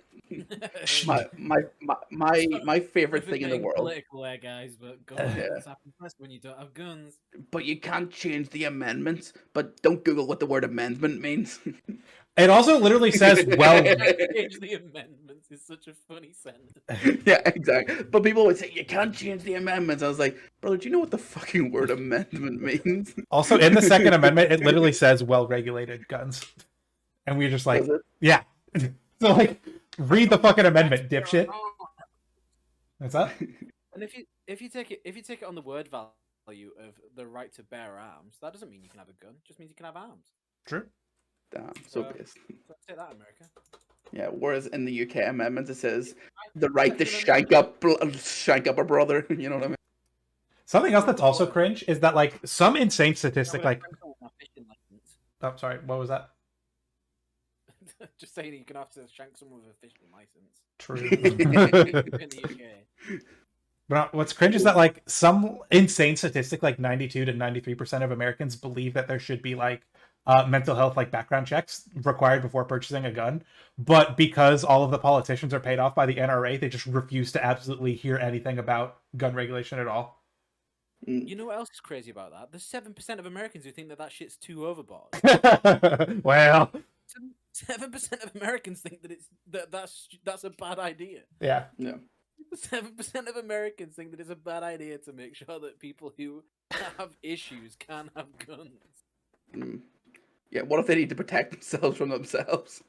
My favorite thing in the world. Political there, guys, but gun violence happens less when you don't have guns. But you can't change the amendments. But don't Google what the word amendment means. It also literally says, well... Change the amendments is such a funny sentence. Yeah, exactly. But people would say, you can't change the amendments. I was like, brother, do you know what the fucking word amendment means? Also, in the Second Amendment, it literally says well-regulated guns. And we're just like, yeah. So, like, read the fucking amendment, dipshit. What's that? And if you take it on the word value of the right to bear arms, that doesn't mean you can have a gun. It just means you can have arms. True. Damn, so pissed. So take that, America. Yeah, whereas in the UK amendments it says the right to shank up a brother. You know what I mean? Something else that's also cringe is that, like, some insane statistic, like... Oh, sorry, what was that? Just saying you can have to shank someone with a fishing license. True. In the UK. But what's cringe is that, like, some insane statistic, like 92 to 93% of Americans believe that there should be, like, mental health, like, background checks required before purchasing a gun. But because all of the politicians are paid off by the NRA, they just refuse to absolutely hear anything about gun regulation at all. You know what else is crazy about that? There's 7% of Americans who think that shit's too overboard. Well... 7% of Americans think that that's a bad idea. Yeah. 7% of Americans think that it's a bad idea to make sure that people who have issues can have guns. Yeah, what if they need to protect themselves from themselves?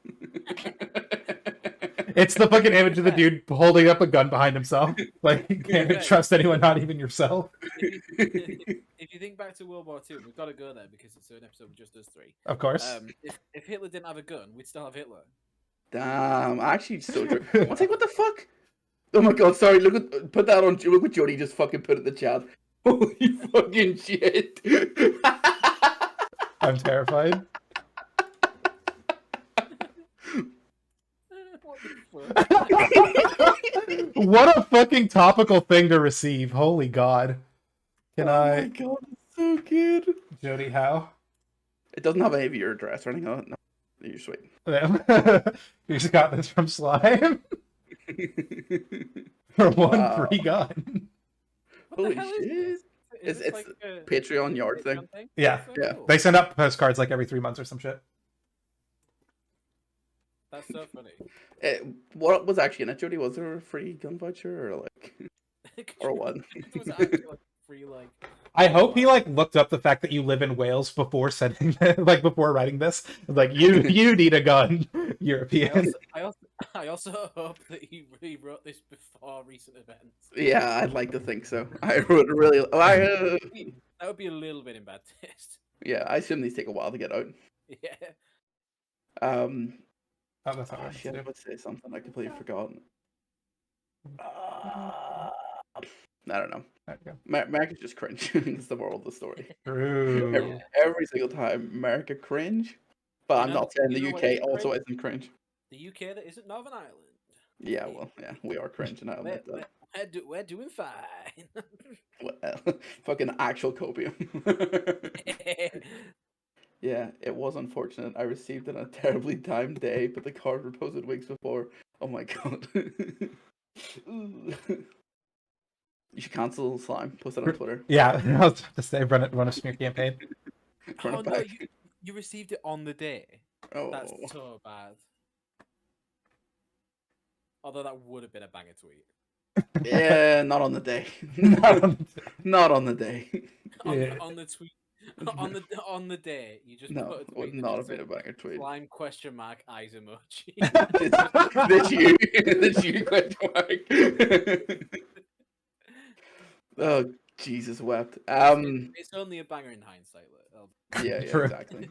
It's the fucking image of the dude holding up a gun behind himself. Like, you can't trust anyone, not even yourself. If you think back to World War II, we've got to go there because it's an episode with just us three. Of course. If Hitler didn't have a gun, we'd still have Hitler. Damn, actually, so true. I was like, what the fuck? Oh my god, sorry. Put that on. Look what Jody just fucking put in the chat. Holy fucking shit! I'm terrified. What a fucking topical thing to receive. Holy god. Oh my god, it's so good. Jody, how? It doesn't have any of your address or anything on it. No, you're sweet. You just got this from Slime. For one free gun. Holy shit. It's like a Patreon yard thing. Yeah. Yeah. They send up postcards like every 3 months or some shit. That's so funny. What was actually in it, Jody? Was there a free gun voucher or like, or what? It was actually like free, like. I hope he like looked up the fact that you live in Wales before sending, like before writing this. Like you need a gun, European. I also hope that he rewrote this before recent events. Yeah, I'd like to think so. I would really. That would be a little bit in bad taste. Yeah, I assume these take a while to get out. Yeah. Oh, that's not Oh right. shit! I would say something I completely forgot. I don't know. America's just cringe. It's the moral of the story. True. Every single time, America cringe. But I'm not saying the UK also isn't cringe. The UK that isn't Northern Ireland. Yeah, well, yeah, we are cringe, and I'll admit that. We're doing fine. Well, fucking actual copium. Yeah, it was unfortunate. I received it on a terribly timed day, but the card was posted weeks before. Oh my god. You should cancel Slime. Post it on Twitter. Yeah, I was about to say run a smear campaign. Run it no, back. you received it on the day. Oh. That's so bad. Although that would have been a banger tweet. Yeah, not on the day. Not on the day. On the tweet. On the day, you just No, put a it tweet would that not have just been a said, banger tweet. Slime question mark eyes emoji. That's you question mark. Oh, Jesus wept. It's only a banger in hindsight. Yeah, True. exactly.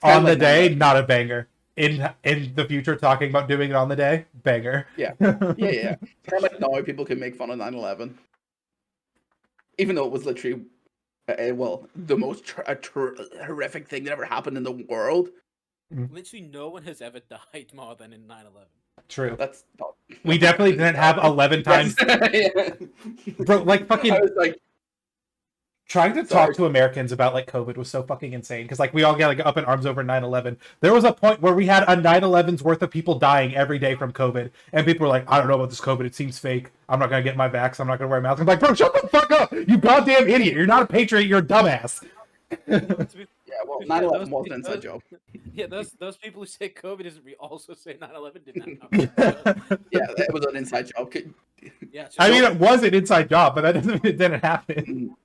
On the day, not a banger. In the future, talking about doing it on the day, banger. Yeah. Kind of like now people can make fun of 9/11. Even though it was literally, the most horrific thing that ever happened in the world. Literally no one has ever died more than in 9/11. True. That's not... We definitely didn't have 11 times. Yeah. Bro, like fucking... I was like... Trying to talk to Americans about like COVID was so fucking insane because like we all got like up in arms over 9/11. There was a point where we had a 9/11's worth of people dying every day from COVID, and people were like, "I don't know about this COVID. It seems fake. I'm not gonna get my vax. I'm not gonna wear a mask." I'm like, "Bro, shut the fuck up! You goddamn idiot! You're not a patriot. You're a dumbass." Yeah, well, 9/11 was an inside job. Yeah, those people who say COVID isn't real also say 9/11 didn't happen. Yeah, it was an inside job. Yeah, I mean, it was an inside job, but that doesn't mean it didn't happen.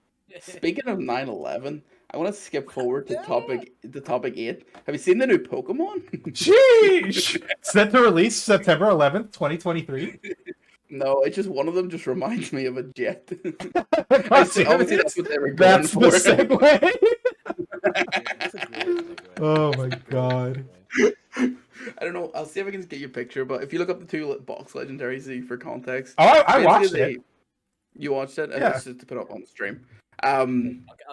Speaking of 9/11, I want to skip forward to topic 8. Have you seen the new Pokemon? Sheesh! Set to release September 11th, 2023. No, it's just one of them just reminds me of a jet. Obviously, that's what they were going that's for. the segue. That's a great segue. Oh my god. I don't know. I'll see if I can get your picture, but if you look up the 2 box legendaries for context. Oh, I watched basically it. You watched it? Yeah. It's just to put up on the stream. I'll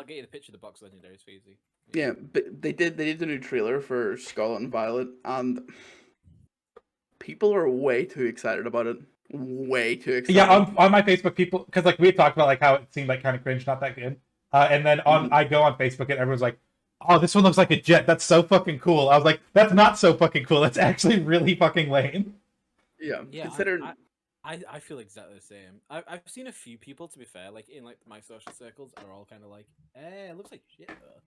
get you the picture of the box legendaries for easy. Yeah, but they did the new trailer for Scarlet and Violet, and people are way too excited about it. Way too excited. Yeah, on my Facebook, people, because like we had talked about like how it seemed like kind of cringe, not that good. And then I go on Facebook and everyone's like, "Oh, this one looks like a jet. That's so fucking cool." I was like, "That's not so fucking cool. That's actually really fucking lame." Yeah, Consider. I feel exactly the same. I've seen a few people, to be fair, like in like my social circles, are all kind of like, it looks like shit though.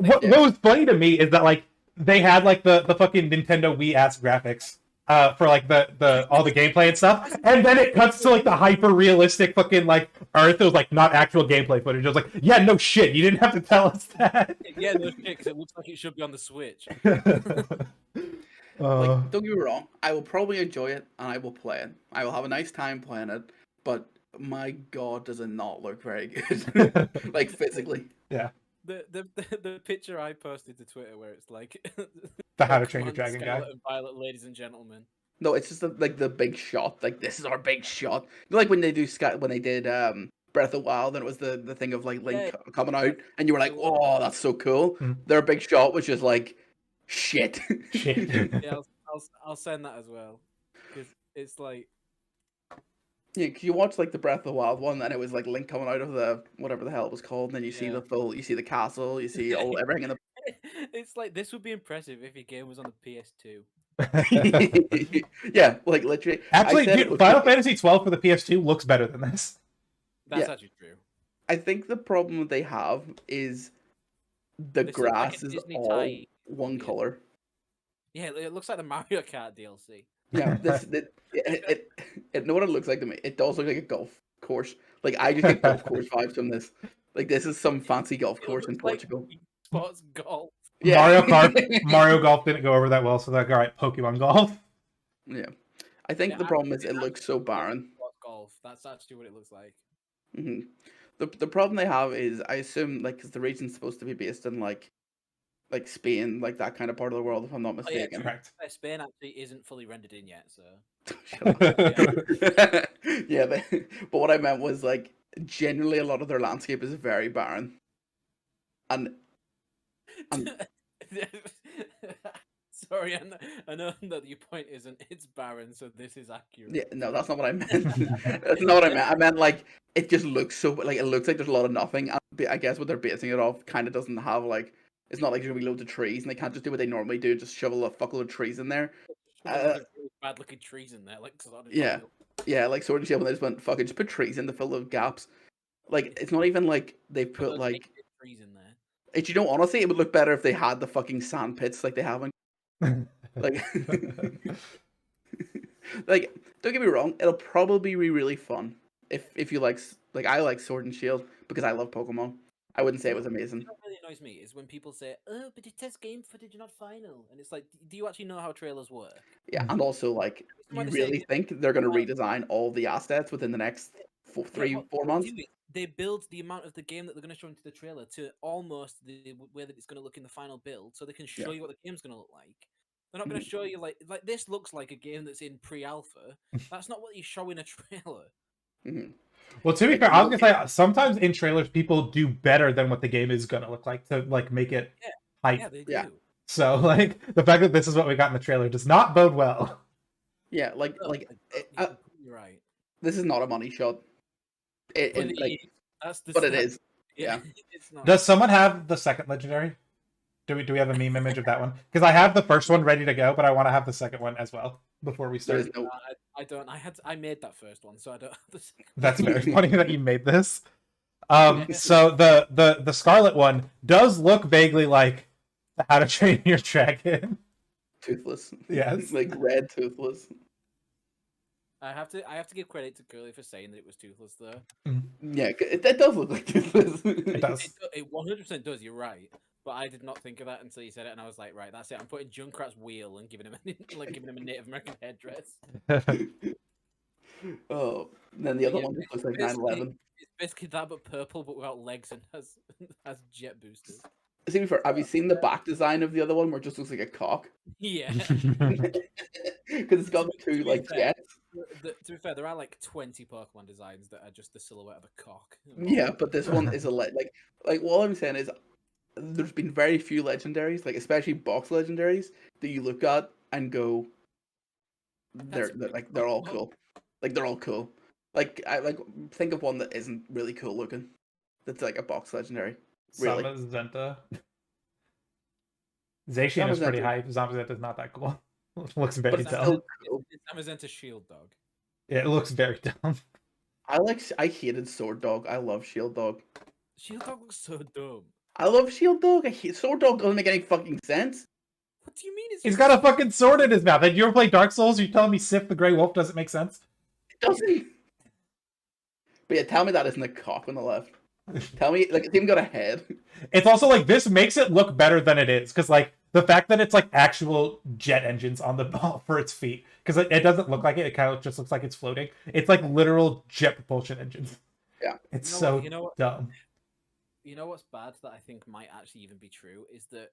What was funny to me is that like they had like the fucking Nintendo Wii ass graphics for like the all the gameplay and stuff, and then it cuts to like the hyper realistic fucking like Earth. It was like not actual gameplay footage. I was like, yeah, no shit, you didn't have to tell us that. Yeah, no shit, because it looks like it should be on the Switch. Like, don't get me wrong, I will probably enjoy it and I will play it. I will have a nice time playing it, but my god, does it not look very good? Like physically. Yeah. The picture I posted to Twitter where it's like The How to Train Your Pokemon Dragon guy. Scarlet and Violet, ladies and gentlemen. No, it's just like the big shot. Like, this is our big shot. Like when they did Breath of the Wild, and it was the thing of like Link coming out, and you were like, "Oh, that's so cool." Their big shot was just like, shit. Yeah, I'll send that as well, because it's like, yeah, cause you watch like the Breath of the Wild one, and it was like Link coming out of the whatever the hell it was called, and then you see you see the castle, you see everything in the. It's like, this would be impressive if your game was on the PS2. Yeah, like literally. Actually, dude, Final Fantasy 12 for the PS2 looks better than this. That's actually true. I think the problem they have is the grass is all one color. Yeah, it looks like the Mario Kart DLC. Yeah, it know what it looks like to me. It does look like a golf course. Like, I just get golf course vibes from this. Like, this is some fancy golf course in Portugal. Sports golf. Yeah. Mario Golf didn't go over that well, so they're like, all right, Pokemon Golf. Yeah, I think the problem is it looks so barren. Golf. That's actually what it looks like. Mm-hmm. The problem they have is, I assume, like, because the region's supposed to be based in like Spain, like that kind of part of the world, if I'm not mistaken. Correct. Spain actually isn't fully rendered in yet, so. Yeah, but what I meant was, like, generally a lot of their landscape is very barren, and sorry, I know that your point isn't it's barren, so this is accurate. Yeah, no, that's not what I meant. That's not what I meant. I meant like it just looks so like, it looks like there's a lot of nothing. And I guess what they're basing it off kind of doesn't have like, it's not like there's gonna be loads of trees, and they can't just do what they normally do, just shovel a fuckload of trees in there. Really bad looking trees in there, like yeah, like Sword and Shield, when they just went fucking just put trees in to fill the gaps. Like, it's not even like they put like trees in there. You know, honestly, it would look better if they had the fucking sand pits like they have in like like, don't get me wrong, it'll probably be really fun if you like I like Sword and Shield because I love Pokemon. I wouldn't say it was amazing. What really annoys me is when people say, "Oh, but it tests game footage, not final," and it's like, do you actually know how trailers work? Yeah, and also like, you really think they're going to redesign all the assets within the next 4 months? They build the amount of the game that they're going to show into the trailer to almost the way that it's going to look in the final build, so they can show you what the game's going to look like. They're not going to show you like this looks like a game that's in pre-alpha. That's not what you show in a trailer. Mm-hmm. Well, to be fair, I was gonna say sometimes in trailers people do better than what the game is gonna look like to like make it hype. Yeah, they do. Yeah. So like the fact that this is what we got in the trailer does not bode well. Yeah, you're right. This is not a money shot. It is. That's the but it is. Yeah. It's not. Does someone have the second legendary? Do we have a meme image of that one? Because I have the first one ready to go, but I want to have the second one as well before we start. There's no. I don't. I made that first one, so I don't have the second one. That's very funny that you made this. So the Scarlet one does look vaguely like How to Train Your Dragon. Toothless. Yes. Like red toothless. I have to give credit to Curly for saying that it was toothless though. Yeah, it does look like toothless. It does. It 100% does. You're right, but I did not think of that until you said it, and I was like, right, that's it. I'm putting Junkrat's wheel and giving him a Native American headdress. Oh, and then the other one just looks like 9/11. It's basically that, but purple, but without legs and has jet boosters. Have you seen the back design of the other one where it just looks like a cock? Yeah. Because it's got two like jets. To be fair, there are like 20 Pokemon designs that are just the silhouette of a cock. Yeah, but this one is like what I'm saying is there's been very few legendaries, like especially box legendaries, that you look at and go, they're all cool. Like they're all cool. Like I think of one that isn't really cool looking. That's like a box legendary. Really. Zamazenta. Zacian is pretty hype. Zamazenta is not that cool. It looks very dumb. Cool. It's Amazon's Shield Dog. Yeah, it looks very dumb. I hated Sword Dog. I love Shield Dog. Shield Dog looks so dumb. I love Shield Dog. Sword Dog doesn't make any fucking sense. What do you mean? He's got a fucking sword in his mouth. And you ever play Dark Souls? You're telling me Sif the Grey Wolf doesn't make sense? It doesn't. But yeah, tell me that isn't a cock on the left. Tell me, like, it's even got a head. It's also like, this makes it look better than it is. Because, like, the fact that it's, like, actual jet engines on the ball for its feet. Because it doesn't look like it. It kind of just looks like it's floating. It's, like, literal jet propulsion engines. Yeah. It's dumb. You know what's bad that I think might actually even be true is that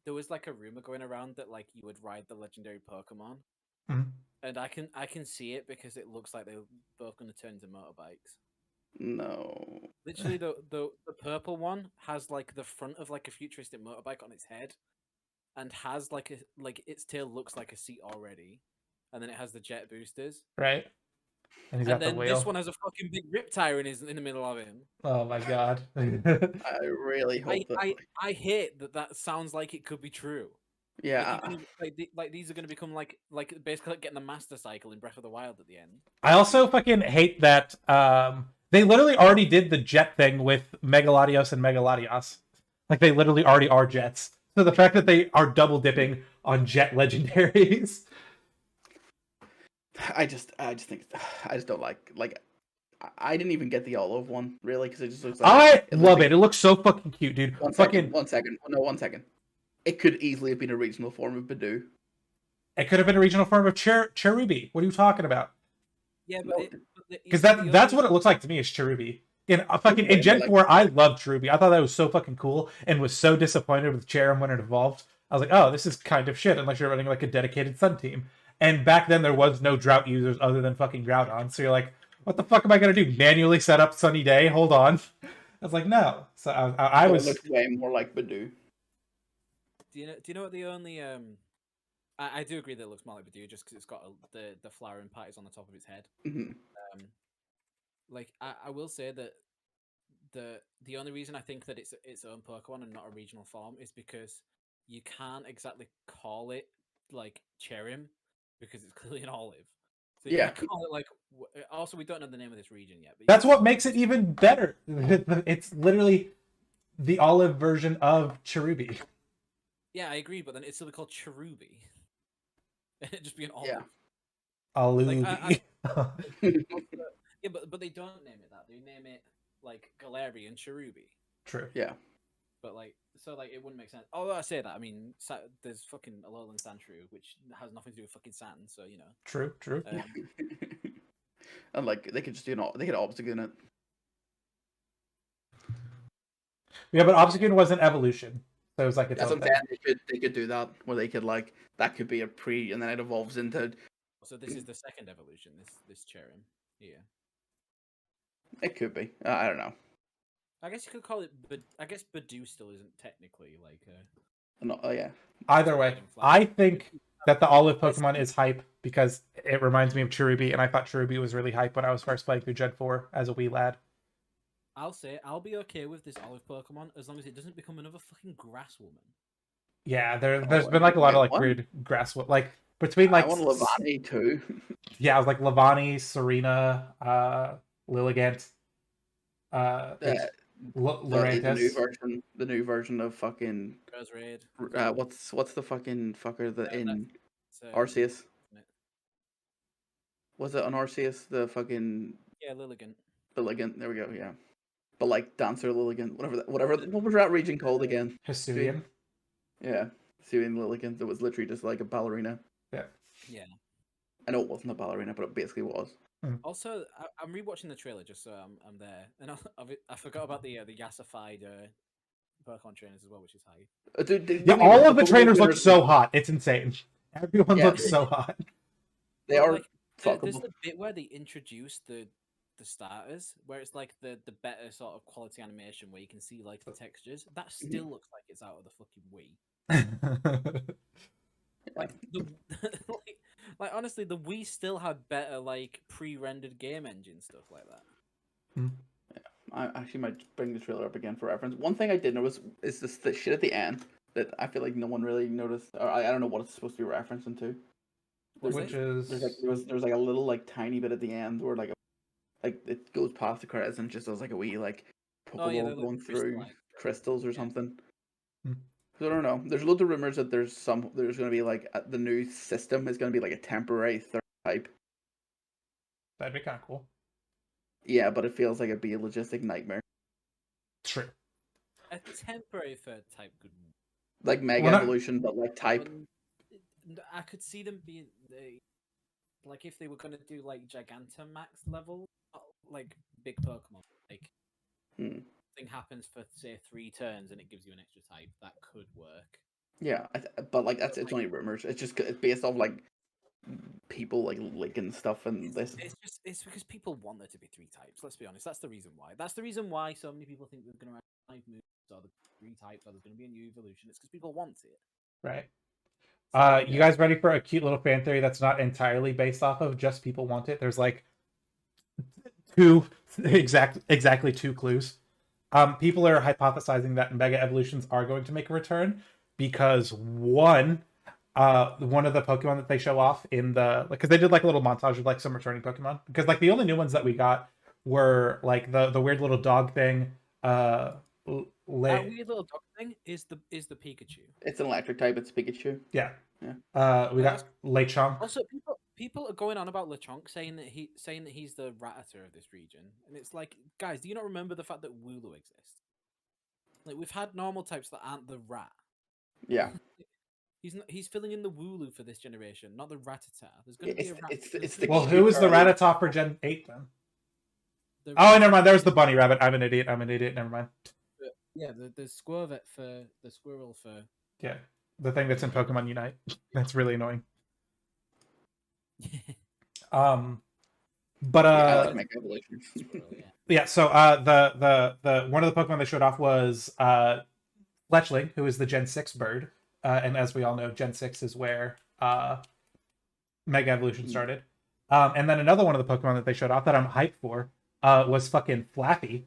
there was, like, a rumor going around that, like, you would ride the legendary Pokemon. Mm-hmm. And I can see it because it looks like they're both going to turn into motorbikes. No. Literally, the purple one has like the front of like a futuristic motorbike on its head, and has like its tail looks like a seat already, and then it has the jet boosters. Right. And he's got then the wheel. this one has a fucking big rip tire in the middle of him. Oh my god. I really hope I hate that sounds like it could be true. Yeah. Like these are going to become like basically like getting the Master Cycle in Breath of the Wild at the end. I also fucking hate that they literally already did the jet thing with Megalodios and Megalodios. Like they literally already are jets. So the fact that they are double dipping on jet legendaries. I just don't like I didn't even get the olive one really because it just looks like I love it. It looks so fucking cute, dude. One second. It could easily have been a regional form of Badoo. It could have been a regional form of Cherubi. What are you talking about? Yeah, but because that's what it looks like to me is Cherubi. In Gen 4, I loved Cherubi. I thought that was so fucking cool and was so disappointed with Cherum when it evolved. I was like, oh, this is kind of shit unless you're running like a dedicated Sun team. And back then there was no drought users other than fucking Groudon. So you're like, what the fuck am I gonna do? Manually set up Sunny Day? Hold on. I was like, no. So I was. It looked way more like Badoo. Do you know what the only I do agree that it looks more like Badoo just because it's got the flowering parties on the top of its head. Mm-hmm. Like I will say that the only reason I think that it's its own Pokemon and not a regional form is because you can't exactly call it like Cherim because it's clearly an olive. So you can't call it like. Also, we don't know the name of this region yet. But that's what makes it even better. It's literally the olive version of Cherubi. Yeah, I agree, but then it's still called Cherubi. It'd just be an olive. Yeah. Alubi. Yeah, but they don't name it that. They name it like Galarian Cherubi. True. Yeah. But like, so like, it wouldn't make sense. Although I say that, I mean, there's fucking Alolan Sandshrew, which has nothing to do with fucking Saturn, so you know. True. And like, they could just do they could Obstagoon it. Yeah, but Obstagoon was an evolution. So it was like its That's own what thing. I'm saying. They could do that where they could like that could be a pre and then it evolves into. So this is the second evolution. This Cherim. Yeah. It could be. I don't know. I guess you could call it, but I guess Badoo still isn't technically like a. No, oh yeah. Either way, I think that the olive Pokemon is hype because it reminds me of Cherubi, and I thought Cherubi was really hype when I was first playing through Gen 4 as a wee lad. I'll say I'll be okay with this olive Pokemon as long as it doesn't become another fucking grass woman. Yeah, there's been like a lot of like weird grass, like between I like want Lavani too. yeah, I was like Lavani, Serena, Lilligant, The Lurantis. the new version of fucking Raid. what's the fucking fucker that in So, Arceus? isn't it? Was it on Arceus? The fucking Yeah, Lilligant. Lilligant. There we go. Yeah, but like Dancer Lilligant, whatever. What was that region called again? Hisuian. Yeah, Syrian Lilligant. That was literally just like a ballerina. Yeah. Yeah. I know it wasn't a ballerina, but it basically was. Also, I'm rewatching the trailer just so I'm there, and I forgot about the yassified Pokemon trainers as well, which is high. Yeah, all of the trainers look so hot. It's insane. Everyone Yeah. looks so hot. They are Like, there's fuckable. the bit where they introduce the starters, where it's like the better sort of quality animation where you can see like the textures. That still looks like it's out of the fucking Wii. Like, like honestly, the Wii still had better like pre-rendered game engine stuff like that. I actually might bring the trailer up again for reference. One thing I did notice is the shit at the end that I feel like no one really noticed, or I don't know what it's supposed to be referencing to. Which is There's like a little like tiny bit at the end where like it goes past the credits and just does like a wee like Pokeball going through crystals or something. So I don't know. There's loads of rumors that there's going to be like the new system is going to be like a temporary third type. That'd be kind of cool. Yeah, but it feels like it'd be a logistic nightmare. True. A temporary third type could like Mega Evolution, but like type. I could see them being like if they were going to do like Gigantamax level, like big Pokemon, like thing happens for say 3 turns and it gives you an extra type. That could work. Yeah, but like it's only rumors. It's just it's based off like people like leaking stuff and this. It's because people want there to be 3 types. Let's be honest. That's the reason why. That's the reason why so many people think they're going to have 5 moves or the 3 types or there's going to be a new evolution. It's because people want it. Right. You guys ready for a cute little fan theory that's not entirely based off of just people want it? There's like exactly 2 clues. People are hypothesizing that Mega Evolutions are going to make a return because one of the Pokemon that they show off in the because they did like a little montage of like some returning Pokemon because like the only new ones that we got were like the weird little dog thing. That weird little dog thing is the Pikachu. It's an electric type. It's Pikachu. Yeah. Yeah. We got Lechonk. Also, people are going on about Lechonk saying that he's the Rattata of this region, and it's like, guys, do you not remember the fact that Wooloo exists? Like we've had normal types that aren't the rat. Yeah. He's filling in the Wooloo for this generation, not the Rattata. There's going to be a rat. It's the well, who is the Rattata for Gen 8 then? Oh, never mind. There's the bunny rabbit. I'm an idiot. Never mind. Yeah, the Squirvet for the squirrel for. Yeah, the thing that's in Pokemon Unite. That's really annoying. But I like Mega Evolution. Yeah. So the one of the Pokemon they showed off was Fletchling, who is the Gen 6 bird, and as we all know, Gen 6 is where Mega Evolution started. And then another one of the Pokemon that they showed off that I'm hyped for was fucking Flappy,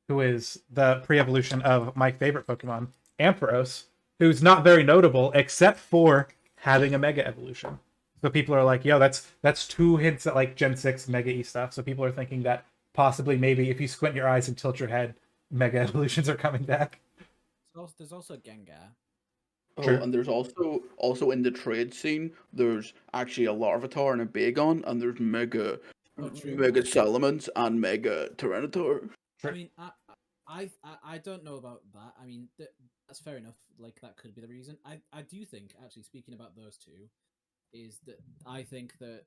who is the pre-evolution of my favorite Pokemon, Ampharos, who's not very notable except for having a Mega Evolution. So people are like, yo, that's 2 hints at like Gen 6 Mega E stuff. So people are thinking that possibly maybe if you squint your eyes and tilt your head, Mega Evolutions are coming back. There's also Gengar. Oh, and there's also in the trade scene, there's actually a Larvitar and a Bagon, and there's Mega Salamence and Mega Tyranitar. I mean, I don't know about that. I mean, that's fair enough. Like that could be the reason. I do think actually speaking about those 2, is that I think that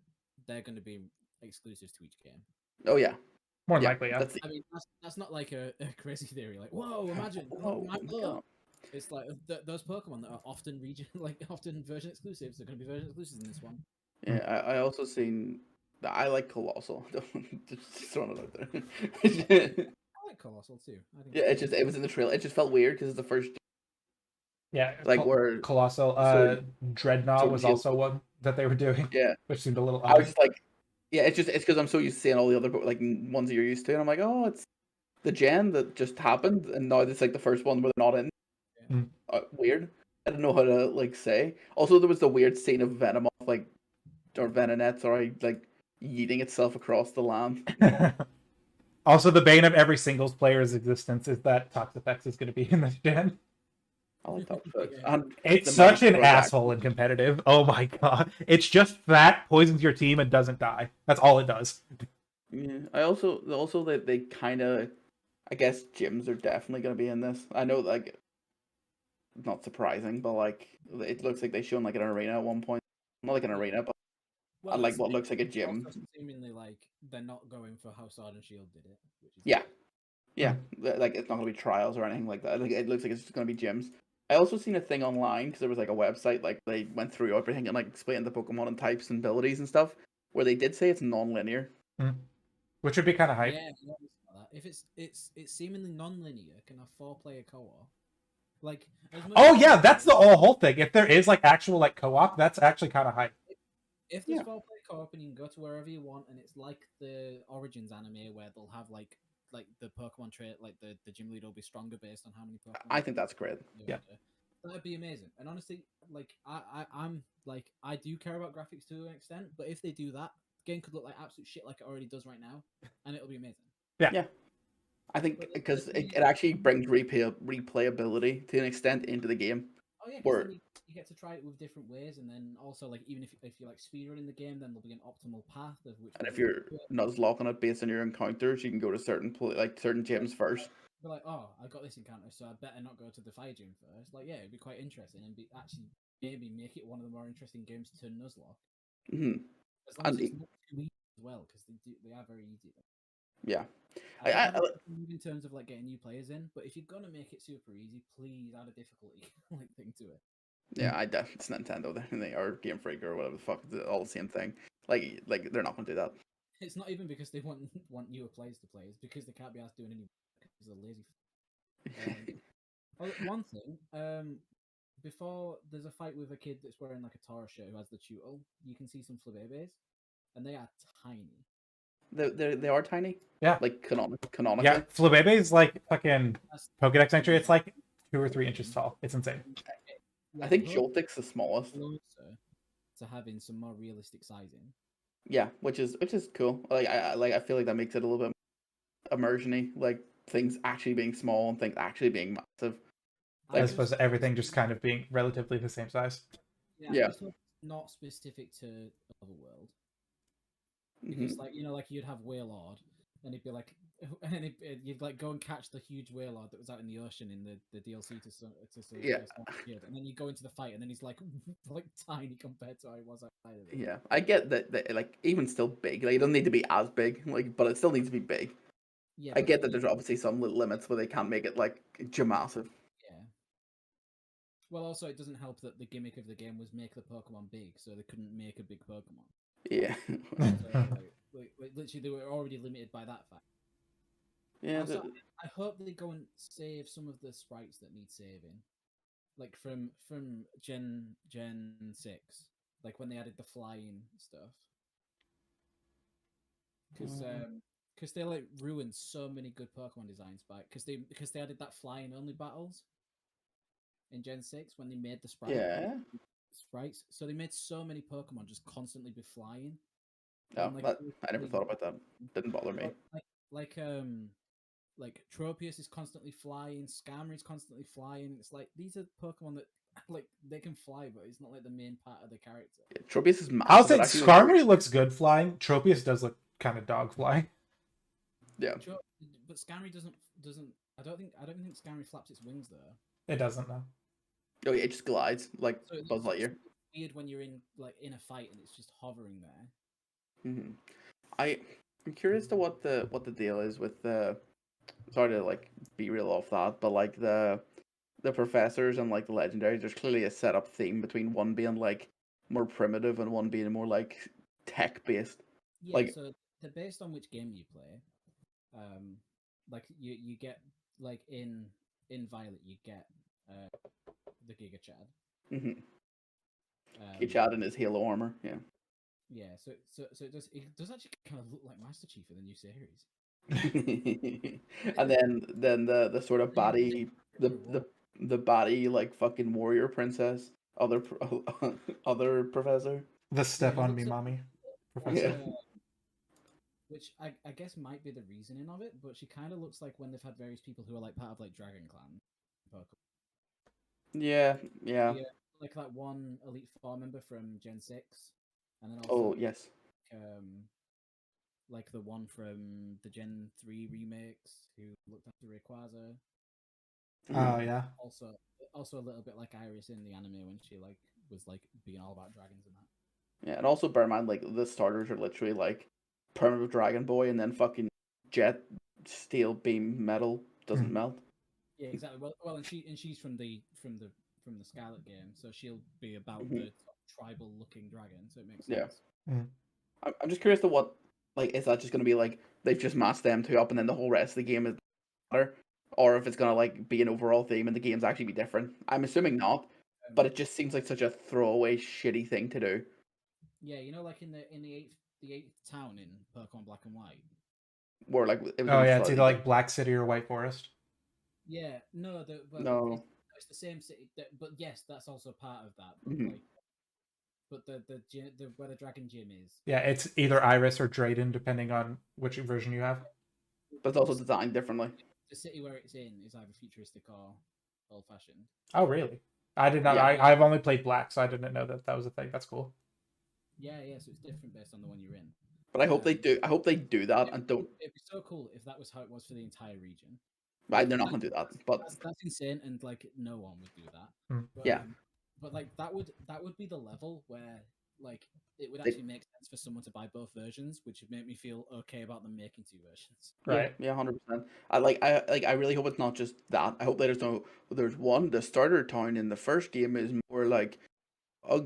they're going to be exclusives to each game. Oh yeah, more likely. Yeah. I mean, that's not like a crazy theory. Like, whoa, imagine. It's like those Pokemon that are often often version exclusives are going to be version exclusives in this one. Yeah, I also seen that I like Colossal. Just throwing it out there. I like Colossal too. I think it was in the trailer. It just felt weird because it's the first. Yeah, like where Colossal. Dreadnought was also one that they were doing. Yeah, which seemed a little odd. I was just like, yeah, it's because I'm so used to seeing all the other like ones that you're used to, and I'm like, oh, it's the gen that just happened, and now it's like the first one where they're not in. Mm. Weird. I don't know how to like say. Also, there was the weird scene of Venom, like or Venonette, sorry, like yeeting itself across the land. Also, the bane of every singles player's existence is that Toxapex is going to be in this gen. I like that. Yeah. And It's the such an Micro asshole in competitive. Oh my god. It's just fat, poisons your team, and doesn't die. That's all it does. Yeah, I also they kind of, I guess gyms are definitely going to be in this. I know, like, not surprising, but like it looks like they shown like an arena at one point, not like an arena, but like what looks like a gym. Also seemingly like they're not going for how Sword and Shield did it. Which is Yeah, yeah, like it's not going to be trials or anything like that. Like it looks like it's just going to be gyms. I also seen a thing online because there was like a website like they went through everything and like explained the Pokemon and types and abilities and stuff, where they did say it's non-linear. Which would be kind of hype. Yeah, I noticed that. If it's seemingly non-linear, can have 4-player co-op. Like, Oh yeah, that's the whole thing. If there is like actual like co-op, that's actually kind of hype. If there's 4-player co-op and you can go to wherever you want, and it's like the Origins anime where they'll have like the Pokemon trait, like the gym leader will be stronger based on how many Pokemon. I think that's great. Yeah. That'd be amazing. And honestly, like I'm like I do care about graphics to an extent, but if they do that, the game could look like absolute shit like it already does right now, and it'll be amazing. Yeah. I think because it actually brings replayability to an extent into the game. Oh yeah, Where you get to try it with different ways, and then also like even if you like speedrunning the game, then there'll be an optimal path of which. and if you're nuzlocking it based on your encounters, you can go to certain certain gyms first. Be like, oh, I got this encounter, so I better not go to the fire gym first. Like, yeah, it'd be quite interesting, and actually maybe make it one of the more interesting games to nuzlock. Mm-hmm. As long as it's not too easy as well, because they are very easy. Yeah. I in terms of like getting new players in, but if you're gonna make it super easy, please add a difficulty like thing to it. Yeah, it's Nintendo, they or Game Freak or whatever the fuck. It's all the same thing. Like they're not gonna do that. It's not even because they want newer players to play. It's because they can't be asked doing any because they're lazy. One thing, before there's a fight with a kid that's wearing like a Tara shirt who has the tutel, you can see some Flabébés, and they are tiny. They are tiny. Yeah. Like canonically. Yeah, Flabébé is like fucking Pokedex entry. It's like 2 or 3 inches tall. It's insane. I think Joltik's the smallest. Closer to having some more realistic sizing. Yeah, which is cool. I feel like that makes it a little bit immersion-y, like things actually being small and things actually being massive. Like, as opposed to everything just kind of being relatively the same size. Yeah. It's not specific to Overworld. Because like like you'd have Wailord, and it'd be like, and you'd like go and catch the huge Wailord that was out in the ocean in the DLC and then you go into the fight, and then he's like tiny compared to how he was outside of it. Yeah, I get that like even still big. Like it doesn't need to be as big, like, but it still needs to be big. Yeah, I get that there's obviously some limits where they can't make it like massive. Yeah. Well, also it doesn't help that the gimmick of the game was make the Pokemon big, so they couldn't make a big Pokemon. Yeah. So, literally, they were already limited by that fact. Yeah. Also, I hope they go and save some of the sprites that need saving, like from Gen 6, like when they added the flying stuff, because they like ruined so many good Pokemon designs by because they added that flying only battles in Gen 6 when they made the sprites. So they made so many Pokemon just constantly be flying. Oh, I never thought about that. Didn't bother me. Like Tropius is constantly flying, Skarmory is constantly flying. It's like these are Pokemon that like they can fly, but it's not like the main part of the character. Yeah, Tropius is massive. I'll say Skarmory looks good flying. Tropius does look kind of dog flying. Yeah. But Skarmory doesn't. I don't think Skarmory flaps its wings though. It doesn't though. Oh yeah, it just glides like so Buzz Lightyear. Weird when you're in a fight and it's just hovering there. Mm-hmm. I'm curious to what the deal is with the. Sorry to like be real off that, but like the professors and like the legendaries, there's clearly a set up theme between one being like more primitive and one being more like tech based. Yeah, like so they're based on which game you play. Like you get like in Violet you get the Giga Chad. Mm-hmm. Giga Chad in his Halo armor, yeah. Yeah, so it does actually kind of look like Master Chief in the new series. And then the sort of baddie, the baddie like fucking warrior princess, other professor. The step Yeah, on it's me, a- mommy, That's, professor. which I guess might be the reasoning of it, but she kind of looks like when they've had various people who are like part of like Dragon Clan. Yeah. Yeah, like that one Elite Four member from Gen 6, and then also Oh yes. um, like the one from the Gen 3 remakes who looked after Rayquaza. Oh yeah. Also a little bit like Iris in the anime when she like was like being all about dragons and that. Yeah, and also bear in mind like the starters are literally like primitive dragon boy and then fucking jet steel beam metal doesn't melt. Yeah, exactly. Well, and she's from the Scarlet game, so she'll be about Mhm. the tribal looking dragon, so it makes Yeah. sense. I'm just curious to what, like, is that just going to be like they've just matched them two up and then the whole rest of the game is better, or if it's going to like be an overall theme and the games actually be different. I'm assuming not, but it just seems like such a throwaway shitty thing to do. Yeah, you know, like in the eighth town in Pokemon Black and White. Where like it was Oh only yeah, it's slightly either like different. Black City or White Forest. Yeah, no, No. it's the same city, but yes, that's also part of that. But Mhm. like, but the where the Dragon Gym is. Yeah, it's either Iris or Drayden, depending on which version you have. But it's also designed differently. The city where it's in is either futuristic or old fashioned. Oh really? I did not. Yeah. I've only played Black, so I didn't know that was a thing. That's cool. Yeah, so it's different based on the one you're in. But I hope they do. I hope they do that and don't. It'd be so cool if that was how it was for the entire region. They're not going to do that. But That's insane, and like no one would do that. Mm. But, Yeah. But like that would be the level where like it would actually make sense for someone to buy both versions, which would make me feel okay about them making two versions. Right. Yeah, 100%. I really hope it's not just that. I hope there's one. The starter town in the first game is more like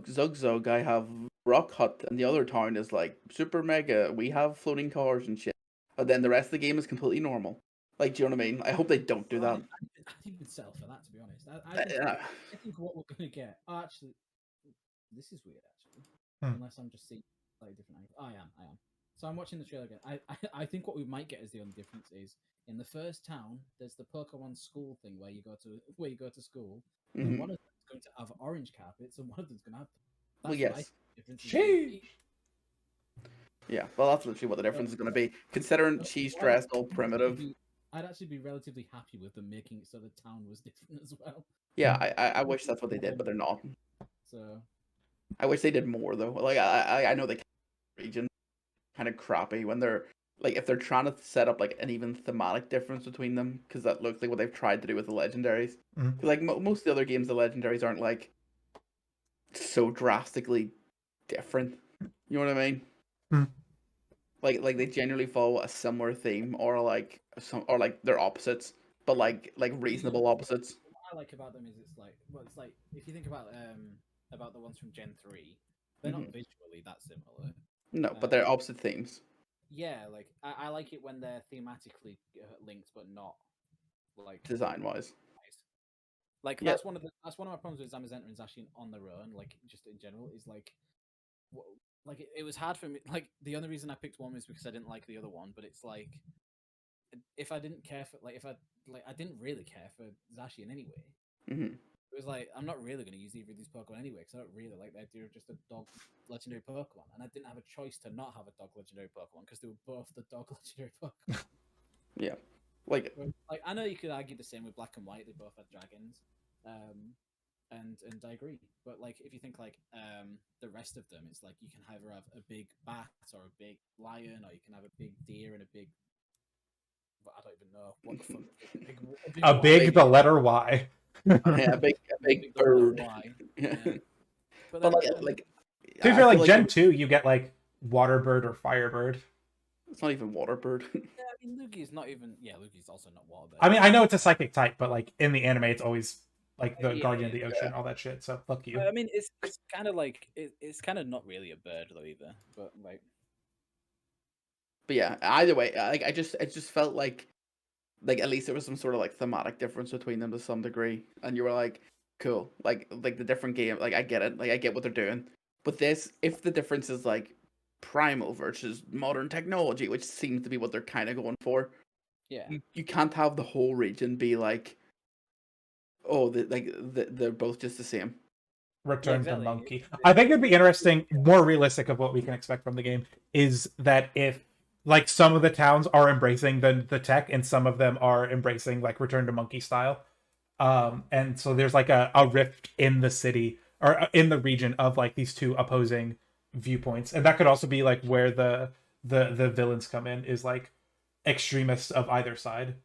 Zug Zug. I have Rock Hut, and the other town is like Super Mega. We have floating cars and shit. But then the rest of the game is completely normal. Like, do you know what I mean? I hope they don't do that. I think we'd settle for that, to be honest. Yeah. I think what we're gonna get. Oh, actually, this is weird. Actually, Hmm. unless I'm just seeing slightly different angle. Oh, I am. So I'm watching the trailer again. I think what we might get as the only difference is in the first town. There's the Pokemon school thing where you go to school. And Mhm. one of them's going to have orange carpets, and one of them's going to have. Well, That's what I yes. think the difference is. Sheesh. Yeah, well, that's literally what the difference is going to be. Considering she's dressed all primitive. I'd actually be relatively happy with them making it so the town was different as well. Yeah, I wish that's what they did, but they're not. So I wish they did more though. Like I know the region kind of crappy when they're like if they're trying to set up like an even thematic difference between them because that looks like what they've tried to do with the legendaries. Mhm. 'Cause, like most of the other games, the legendaries aren't like so drastically different. You know what I mean? Mhm. Like they generally follow a similar theme or like they're opposites, but like reasonable opposites. what I like about them is it's like if you think about the ones from Gen 3, they're not visually that similar. No, but they're opposite themes. Yeah, like I like it when they're thematically linked, but not like Design wise. like Yeah. that's one of my problems with Zamazenta and Zacian on their own. Like just in general is like, it was hard for me. Like the only reason I picked one was because I didn't like the other one. But it's like if I didn't care for I didn't really care for Zacian anyway. Mm-hmm. It was like I'm not really going to use either of these Pokemon anyway because I don't really like the idea of just a dog legendary Pokemon, and I didn't have a choice to not have a dog legendary Pokemon because they were both the dog legendary Pokemon. Yeah, like I know you could argue the same with Black and White; they both had dragons, and I agree. But like if you think like the rest of them, it's like you can either have a big bat or a big lion, or you can have a big deer and a big. I don't even know what the fuck. The letter Y. yeah, a big bird. Yeah. But then, like So if I you're like feel Gen 2, you get like Waterbird or Firebird. it's not even Waterbird. yeah, I mean, Lugie's not even. Yeah, Lugie's also not Waterbird. I mean, I know it's a psychic type, but like in the anime, it's always like the Yeah, Guardian of the yeah. Ocean, all that shit. So fuck you. I mean, it's kind of like it's kind of not really a bird though either, but like. But yeah, either way, like it just felt like at least there was some sort of like thematic difference between them to some degree, and you were like, cool, like the different game, like I get it, like I get what they're doing, but this, if the difference is like primal versus modern technology, which seems to be what they're kind of going for. Yeah. You can't have the whole region be like, oh, they're both just the same. Return exactly. to Monkey. I think it'd be interesting, more realistic of what we can expect from the game, is that if like some of the towns are embracing the tech and some of them are embracing like Return to Monkey style. And so there's like a rift in the city or in the region of like these two opposing viewpoints. And that could also be like where the villains come in, is like extremists of either side.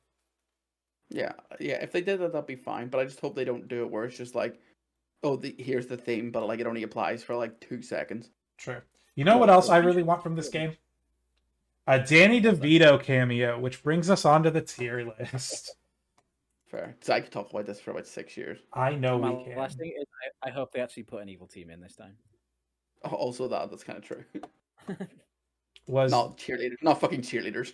Yeah. If they did that, that'd be fine. But I just hope they don't do it where it's just like, oh, here's the theme, but like it only applies for like 2 seconds. True. You know what else I really want from this game? A Danny DeVito cameo, which brings us onto the tier list. Fair. So I could talk about this for about 6 years. I know My we can. last thing is I hope they actually put an evil team in this time. Also, that's kind of true. Was Not cheerleaders, not fucking cheerleaders.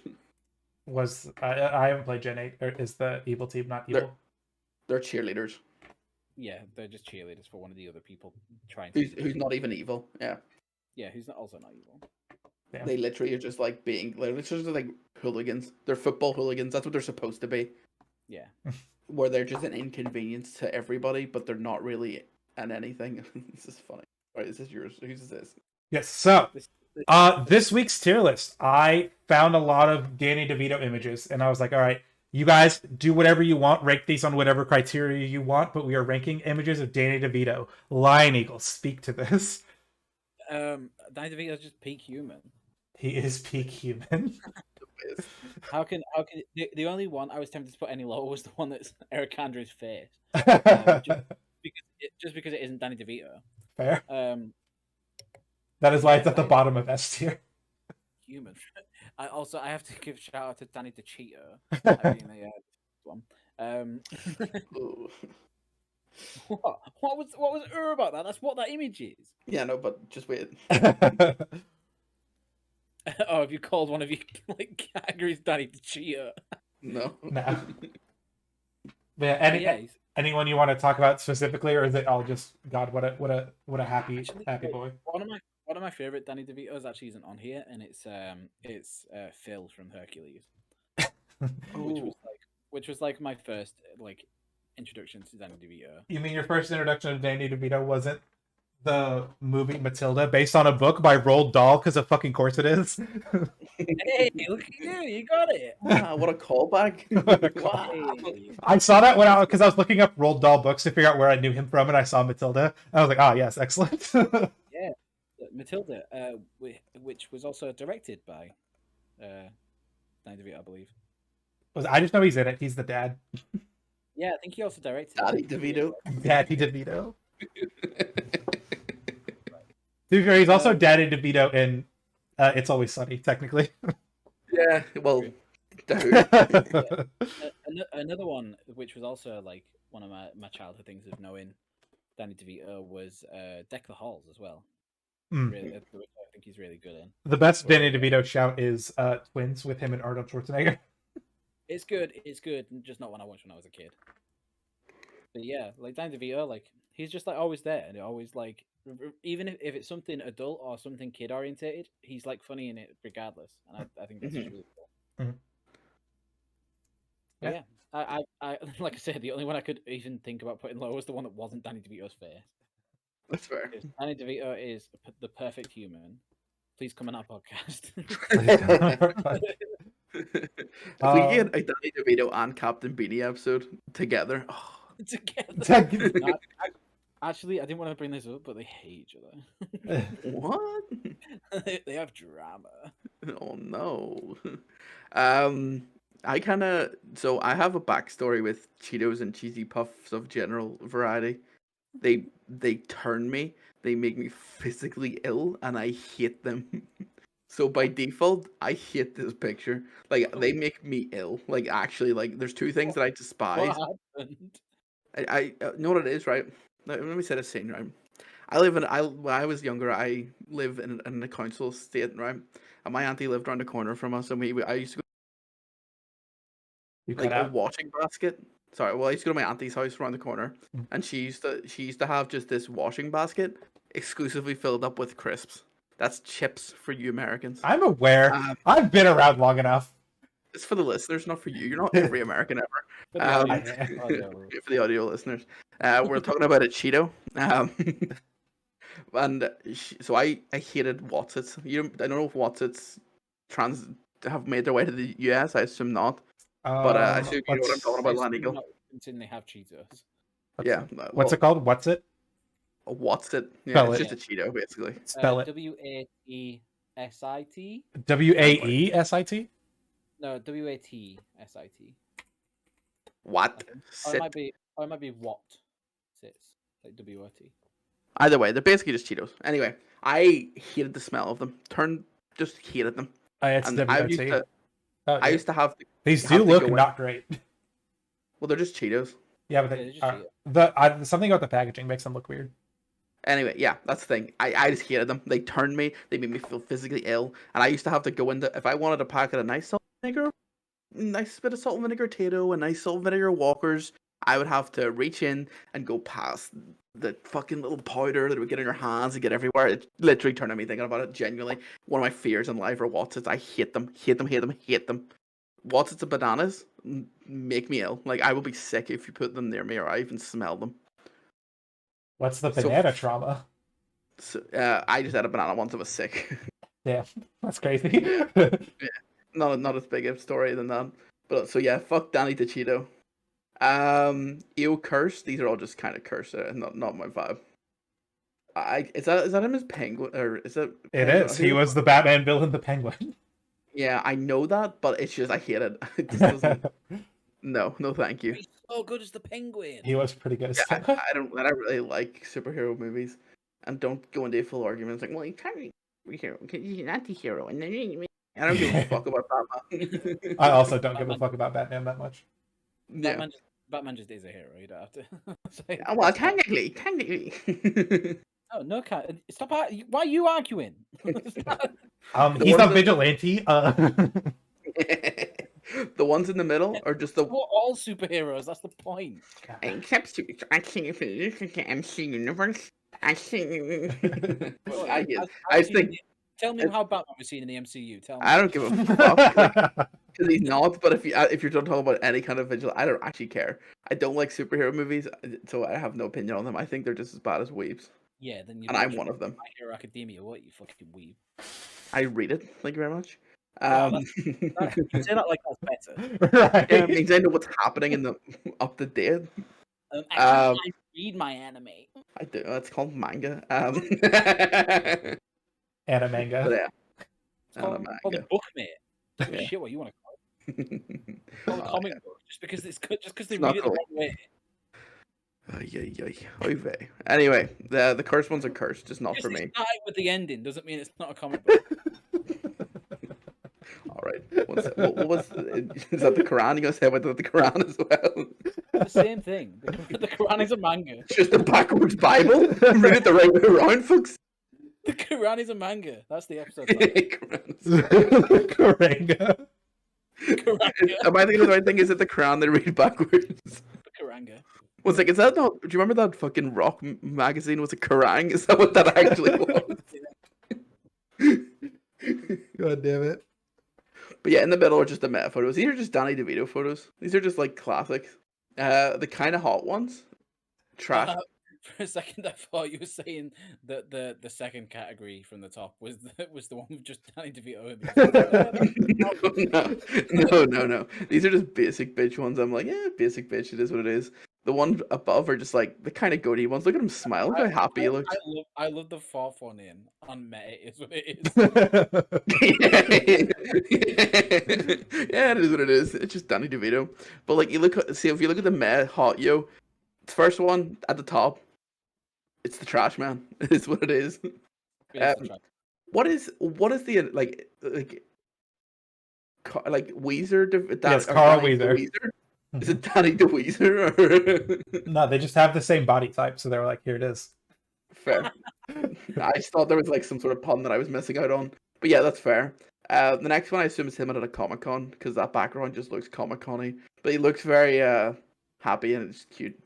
was I haven't played Gen 8. Or is the evil team not evil? They're cheerleaders. Yeah, they're just cheerleaders for one of the other people trying to. Who's not even evil. Yeah. Yeah, who's also not evil. Yeah. They literally are just like being, they're literally like hooligans. They're football hooligans. That's what they're supposed to be. Yeah. Where they're just an inconvenience to everybody, but they're not really an anything. This is funny. Alright, is this yours? Whose is this? Yes. So, This this week's tier list, I found a lot of Danny DeVito images, and I was like, all right, you guys do whatever you want, rank these on whatever criteria you want, but we are ranking images of Danny DeVito. Lion Eagle, speak to this. Danny DeVito's just peak human. He is peak human. How can the only one I was tempted to put any lower was the one that's Eric Andrews' face, just because it isn't Danny DeVito. Fair. That is why it's at the bottom of S tier. Human. I have to give shout out to Danny DeVito. I mean, one. What was about that? That's what that image is. Yeah, no, but just wait. Oh, have you called one of your like categories Danny DeVito? No. Nah. Yeah, anyone you want to talk about specifically, or is it all just God? What a happy boy. One of my favorite Danny DeVitos actually isn't on here, and it's Phil from Hercules, which was like my first like introduction to Danny DeVito. You mean your first introduction to Danny DeVito wasn't the movie Matilda, based on a book by Roald Dahl? Because of fucking course it is. Hey, look at you got it! Wow, what a callback! Wow. I saw that because I was looking up Roald Dahl books to figure out where I knew him from, and I saw Matilda. And I was like, oh yes, excellent. Yeah, Matilda, which was also directed by Danny DeVito, I believe. I just know he's in it. He's the dad. Yeah, I think he also directed. Danny DeVito. Daddy DeVito. To be fair, he's also Daddy DeVito in It's Always Sunny, technically. Yeah, well, another one, which was also like one of my childhood things of knowing Danny DeVito, was Deck the Halls as well. Really, I think he's really good in. The best Danny DeVito shout is Twins with him and Arnold Schwarzenegger. It's good, just not when I watched when I was a kid. But yeah, like Danny DeVito, like he's just like always there, and always like, even if it's something adult or something kid orientated, he's like funny in it regardless, and I think that's just really cool. Yeah, I like I said, the only one I could even think about putting low was the one that wasn't Danny DeVito's face. That's fair. Danny DeVito is the perfect human. Please come on our podcast. If we get a Danny DeVito and Captain Beanie episode together, together. Actually, I didn't want to bring this up, but they hate each other. What? They have drama. Oh no. I have a backstory with Cheetos and cheesy puffs of general variety. They turn me. They make me physically ill, and I hate them. So by default, I hate this picture. Like, they make me ill. Like, actually, like, there's two things that I despise. What happened? I know what it is, right? Let me set a scene, right? When I was younger, I live in a council estate, right? And my auntie lived around the corner from us, and I used to go like a washing basket. Sorry, well, I used to go to my auntie's house around the corner, and she used to have just this washing basket exclusively filled up with crisps. That's chips for you Americans. I'm aware. I've been around long enough. It's for the listeners, not for you. You're not every American ever. For the audio. For the audio listeners, we're talking about a Cheeto. And so I hated Wotsits. I don't know if Wotsits have made their way to the US. I assume not. But I assume you know what I'm talking about, Land Eagle. They have Cheetos. Yeah. What's it called? What's it? Whatsit? Yeah, Spell it's it. just a Cheeto, basically. Spell it. WATESIT. WAESIT? No, WATSIT. What? Or it might be what. Sits like WOT. Either way, they're basically just Cheetos. Anyway, I hated the smell of them. Just hated them. It's And WOT. I used to have. These have do to look go not great. Well, they're just Cheetos. Yeah, but Yeah, they're just something about the packaging makes them look weird. Anyway, yeah, that's the thing. I just hated them. They turned me. They made me feel physically ill. And I used to have to go into, if I wanted a packet of nice salt and vinegar, nice bit of salt and vinegar Tato, and nice salt and vinegar Walkers, I would have to reach in and go past the fucking little powder that would get in your hands and get everywhere. It literally turned me thinking about it. Genuinely, one of my fears in life are Wotsits. I hate them. Hate them. Hate them. Hate them. Wotsits and bananas make me ill. Like, I will be sick if you put them near me or I even smell them. What's the banana trauma? So, I just had a banana once. I was sick. Yeah, that's crazy. Not as big a story than that. But so yeah, fuck Danny DeVito. EO Curse. These are all just kind of curse. Not my vibe. Is that him as Penguin or is it? It is. He was the Batman villain, the Penguin. Yeah, I know that, but it's just I hate it. It just doesn't. No, thank you. He's so good as the Penguin. He was pretty good as Yeah, Penguin. I don't really like superhero movies, and don't go into full arguments like, well, you can't be a hero because he's an anti-hero, and then I don't give a fuck about Batman. I also don't give a fuck about Batman that much. Yeah. Batman just is a hero. You don't have to say. Well, technically. Oh no, can't stop. Why are you arguing? He's a vigilante. The ones in the middle are just the. We're all superheroes. That's the point. Except actually, if you look at the MC universe, I think. I think. Tell me how Batman was seen in the MCU. Tell me. I don't give a fuck. Because he's not. But if you're talking about any kind of vigil, I don't actually care. I don't like superhero movies, so I have no opinion on them. I think they're just as bad as weebs. Yeah, then you. And I'm one of them. My Hero Academia. What, you fucking weeb? I read it. Thank you very much. Say that like that's better. Right. It means I know what's happening in the up to date. I read my anime. I do. It's called manga. And a manga. But yeah. It's called a book, mate. Yeah. Shit, what you want to call it? Call it a comic book, just because they It's read not it the cool. wrong way. Oy vey. Anyway, the cursed ones are cursed, just not Just for me. starting with the ending doesn't mean it's not a comic book. All right. What was is that the Quran? You gonna say about the Quran as well? The same thing. The Quran is a manga. It's just a backwards Bible. Read it the right way around, folks. The Quran is a manga. That's the episode. Karanga. Karanga. Am I thinking of the right thing? Is it the Quran they read backwards? The Karanga. Was like, is that not? Do you remember that fucking rock magazine was a Kerrang? Is that what that actually was? God damn it. But yeah, in the middle are just the meta photos. These are just Danny DeVito photos. These are just like classics. The kind of hot ones. Trash. For a second, I thought you were saying that the second category from the top was the one with just Danny DeVito. No. These are just basic bitch ones. I'm like, yeah, basic bitch. It is what it is. The ones above are just like the kind of goatee ones. Look at him smile. Look how happy he looks. I love the fourth one in on Meta. Is what it is. Yeah, it is what it is. It's just Danny DeVito. But like, if you look at the Meta hot yo, the first one at the top, it's the trash man. It's what it is. What is the like Weezer? Yes, Carl Weezer. Is it Danny DeWeezer or No, they just have the same body type, so they were like, here it is. fair? I just thought there was like some sort of pun that I was missing out on. But yeah, that's fair. The next one I assume is him at a Comic-Con because that background just looks Comic-Con-y. But he looks very happy and it's cute.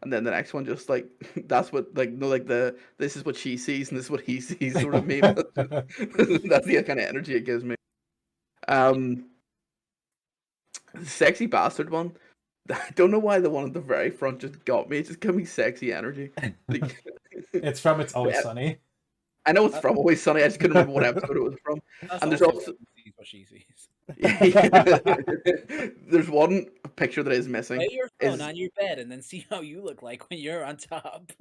and then the next one just like that's what like no like the this is what she sees and this is what he sees sort of meme. That's the kind of energy it gives me. Sexy bastard one. I don't know why the one at the very front just got me. It just gave me sexy energy. Like, It's from It's Always Sunny. I know it's from Always Sunny. I just couldn't remember what episode it was from. And there's also what she sees. there's one picture that is missing. Lay your phone on your bed and then see how you look like when you're on top.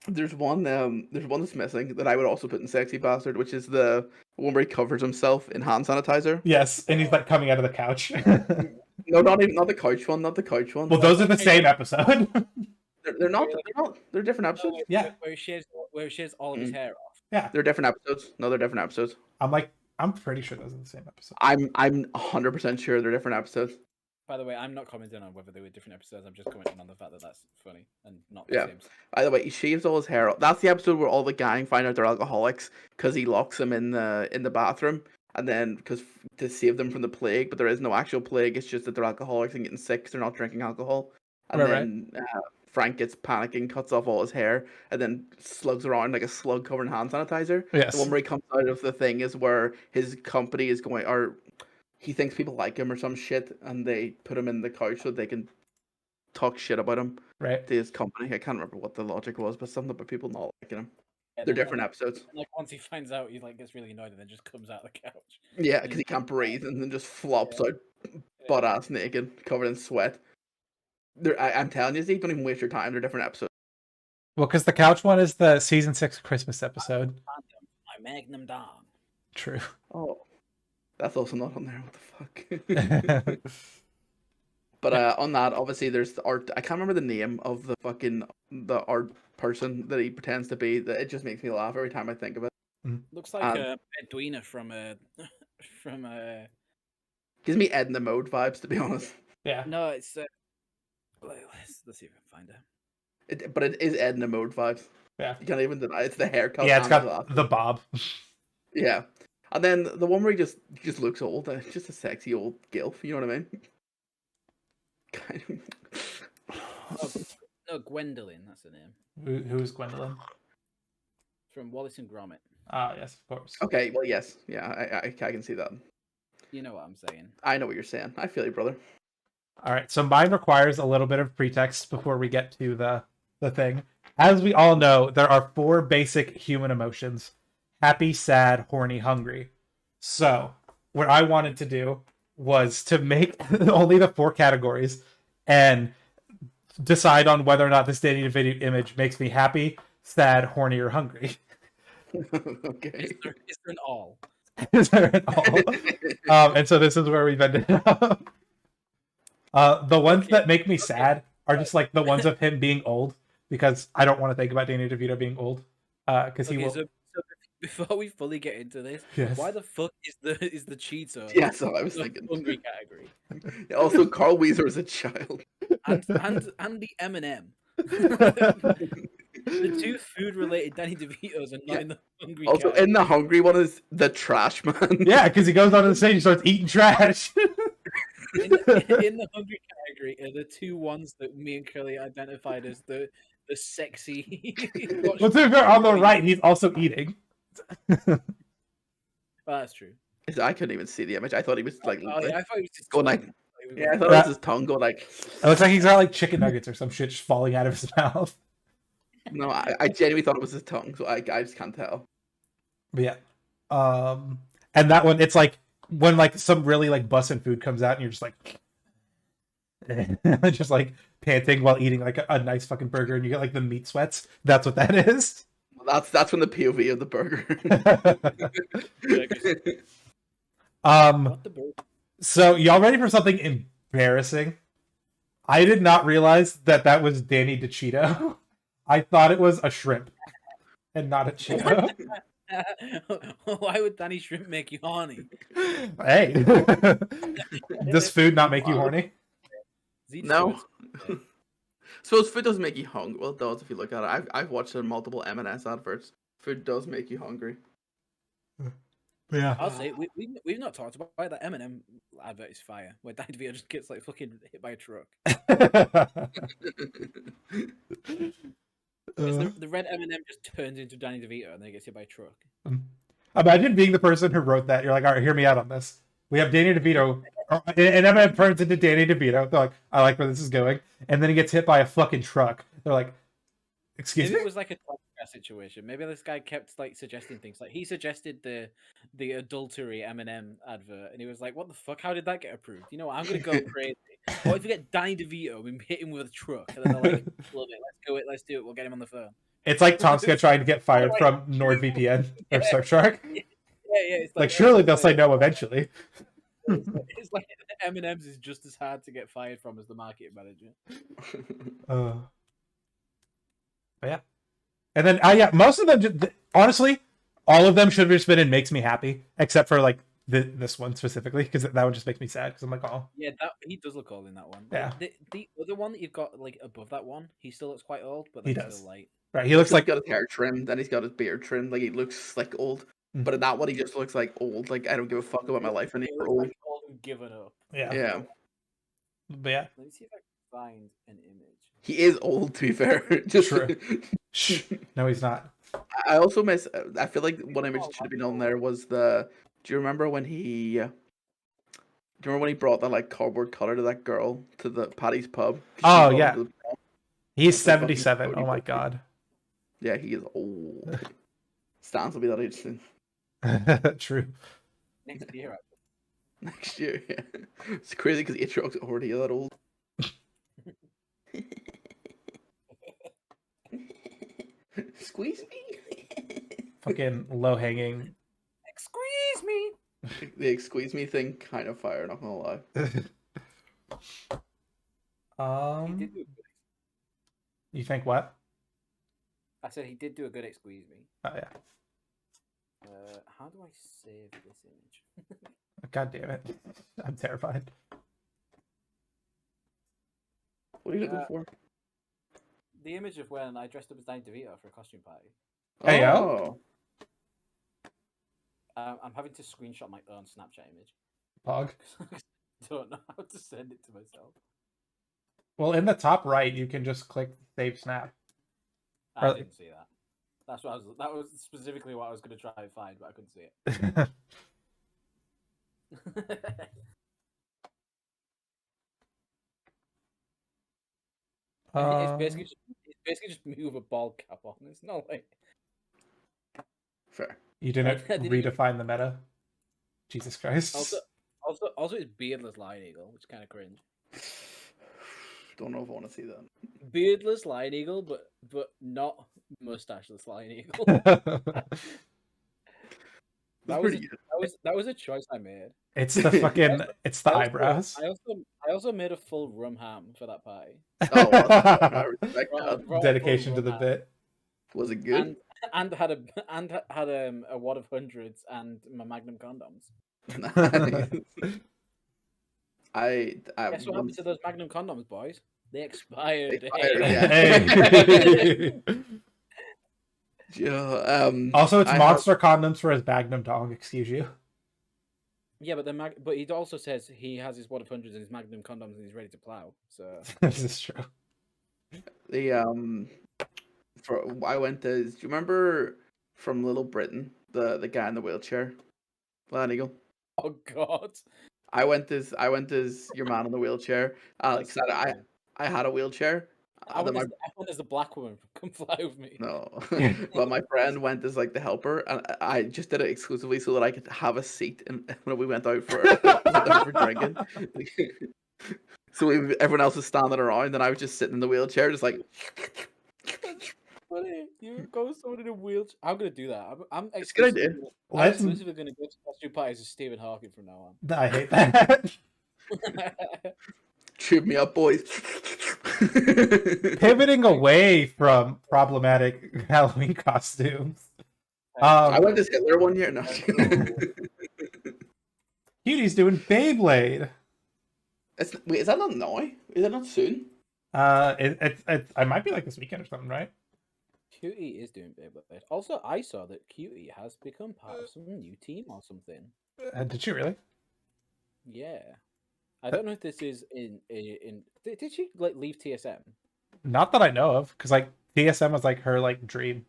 There's one that's missing that I would also put in sexy bastard, which is the one where he covers himself in hand sanitizer. Yes, and he's like coming out of the couch. No, not the couch one, not the couch one. Well, those are the same episode. They're not. They're different episodes. Yeah. Where he shaves all of his hair off. Yeah. They're different episodes. No, they're different episodes. I'm pretty sure those are the same episode. I'm 100% sure they're different episodes. By the way, I'm not commenting on whether they were different episodes. I'm just commenting on the fact that that's funny and not the Yeah. same. By the way, he shaves all his hair off. That's the episode where all the gang find out they're alcoholics because he locks them in the bathroom, and then because to save them from the plague, but there is no actual plague. It's just that they're alcoholics and getting sick 'cause they're not drinking alcohol. And then Frank gets panicking, cuts off all his hair, and then slugs around like a slug covered in hand sanitizer. Yes. The one where he comes out of the thing is where his company is going, or he thinks people like him or some shit, and they put him in the couch so they can talk shit about him Right. to his company. I can't remember what the logic was, but something about people not liking him. Yeah, They're then, different episodes. Like once he finds out, he like gets really annoyed and then just comes out of the couch. Yeah, because he can't breathe and then just flops out butt ass naked, covered in sweat. I'm telling you, Zeke, don't even waste your time. They're different episodes. Well, because the couch one is the season 6 Christmas episode. My Magnum Dong. True. Oh, that's also not on there. What the fuck? But on that, obviously, there's the art. I can't remember the name of the art person that he pretends to be. That it just makes me laugh every time I think of it. Looks like Edwina from Gives me Ed in the Mode vibes, to be honest. Yeah. No, it's let's see if I can find it. But it is Ed in the Mode vibes. Yeah. You can't even deny it's the haircut. Yeah, it's and got the bob. Yeah. And then the one where he just looks old, just a sexy old gilf, you know what I mean? No, Gwendolyn, that's the name. Who is Gwendolyn? From Wallace and Gromit. Ah, yes, of course. Okay, well, yes. Yeah, I can see that. You know what I'm saying. I know what you're saying. I feel you, brother. All right, so mine requires a little bit of pretext before we get to the thing. As we all know, there are 4 basic human emotions: happy, sad, horny, hungry. So, what I wanted to do was to make only the 4 categories and decide on whether or not this Danny DeVito image makes me happy, sad, horny, or hungry. Okay. Is there an all? Is there an all? And so this is where we've ended up. The ones that make me sad are just like the ones of him being old, because I don't want to think about Danny DeVito being old. Because he will. So before we fully get into this, Yes. why the fuck is the Cheeto? Yeah, so I was the thinking. hungry category, Yeah, also, Carl Weezer is a child. and the M&M. The 2 food-related Danny DeVitos are not in the hungry. Also, category. in the hungry one is the trash man. Yeah, because he goes onto the stage and starts eating trash. in the hungry category are the 2 ones that me and Curly identified as the sexy. Well, to be fair, on the right, he's also eating. Oh, that's true. I couldn't even see the image. I thought he was like, Oh yeah, I thought it was just going like, tongue. yeah, I thought it was his tongue going like. It looks like he's got like chicken nuggets or some shit just falling out of his mouth. No, I genuinely thought it was his tongue, so I just can't tell. But yeah. And that one, it's like when like some really like bussin' food comes out and you're just like just like panting while eating like a nice fucking burger and you get like the meat sweats. That's what that is. Well, that's from the POV of the burger. What the bird? So y'all ready for something embarrassing? I did not realize that was Danny DeVito. I thought it was a shrimp and not a Cheeto. Why would Danny Shrimp make you horny? Hey, does food not make you horny? No. Suppose food does make you hungry. Well, it does if you look at it. I've watched multiple M&S adverts. Food does make you hungry. Yeah. I'll say we've not talked about that Eminem advert is fire, where Danny DeVito just gets like fucking hit by a truck. The red Eminem just turns into Danny DeVito and then he gets hit by a truck. Imagine being the person who wrote that. You're like, all right, hear me out on this. We have Danny DeVito, and Eminem turns into Danny DeVito. They're like, I like where this is going, and then he gets hit by a fucking truck. They're like, excuse Maybe me. it was like a situation. Maybe this guy kept like suggesting things. Like he suggested the adultery Eminem advert, and he was like, "What the fuck? How did that get approved? You know what? I'm gonna go crazy. What if we get Danny DeVito and hit him with a truck?" And then they're like, "Love it. Let's do it. We'll get him on the phone." It's like Tomska trying to get fired from NordVPN or Surfshark. Yeah. It's Like surely they'll say no eventually. It's like Eminem's is just as hard to get fired from as the marketing manager. But yeah. And then, most of them, honestly, all of them should have just been in Makes Me Happy, except for, like, this one specifically, because that one just makes me sad, because I'm like, oh. Yeah, he does look old in that one. Yeah. The other one that you've got, like, above that one, he still looks quite old, but He he's does. still light. Right, he looks like... He's got his hair trimmed, and he's got his beard trimmed, like, he looks, like, old. Mm. But in that one, he just looks like old, like, I don't give a fuck about my life anymore, old. Like old and given up. Yeah. Yeah. But yeah. Let me see if I can find an image. He is old, to be fair. Just True. Shh. No, he's not. I also miss. I feel like one image that should have been on there was the. Do you remember when he? Do you remember when he brought that like cardboard cutter to that girl to the Paddy's pub? Oh, She brought yeah. him to the pub. He's That's fucking 77. funny. Oh my god. Yeah, he is old. Stans will be that age soon. True. Next year, Next year, yeah. It's crazy because Aatrox's already that old. Squeeze me. Fucking low hanging. Squeeze me. The squeeze me thing kind of fire, not gonna lie. He did do a good. You think what? I said he did do a good at squeeze me. Oh yeah. How do I save this image? God damn it. I'm terrified. What are you looking for? The image of when I dressed up as Danny DeVito for a costume party. Hey, Oh. I'm having to screenshot my own Snapchat image. Pog. I don't know how to send it to myself. Well, in the top right, you can just click Save Snap. I didn't see that. That was specifically what I was going to try and find, but I couldn't see it. It's basically just me with a bald cap on. It's not like Fair. You didn't I didn't redefine the meta. Jesus Christ. also it's beardless Lion Eagle, which is kind of cringe. Don't know if I want to see that. Beardless Lion Eagle, but not mustacheless Lion Eagle. That was a choice I made. It's the fucking it's the eyebrows. I also made a full rum ham for that party. Oh, well, I respect that. Dedication to the bit. Was it good? And had a wad of hundreds and my Magnum condoms. Guess what happened to those Magnum condoms, boys? They expired. Hey. Yeah, Also, it's monster condoms for his Magnum dong. Excuse you. Yeah, but he also says he has his wad of hundreds and his Magnum condoms and he's ready to plow. So This is true. I went to. Do you remember from Little Britain the guy in the wheelchair, Lion Eagle? oh god. I went as your man in the wheelchair. Alex said I had a wheelchair. I went as the black woman. Come fly with me. No, but my friend went as like the helper, and I just did it exclusively so that I could have a seat. And when we went out for drinking, so everyone else was standing around, and I was just sitting in the wheelchair, just like. Funny. You go someone in a wheelchair. I'm gonna do that. I'm It's a good idea. exclusively gonna go to costume parties with Stephen Hawking from now on. I hate that. Cheer me up, boys. Pivoting away from problematic Halloween costumes. I went as Hitler one year. No. Cutie's doing Beyblade. Wait, is that not now? Is that not soon? I might be like this weekend or something, right? Cutie is doing Beyblade. Also, I saw that Cutie has become part of some new team or something. Did she really? Yeah, I don't know if this is in. Did she like leave TSM? Not that I know of, because like TSM was like her like dream.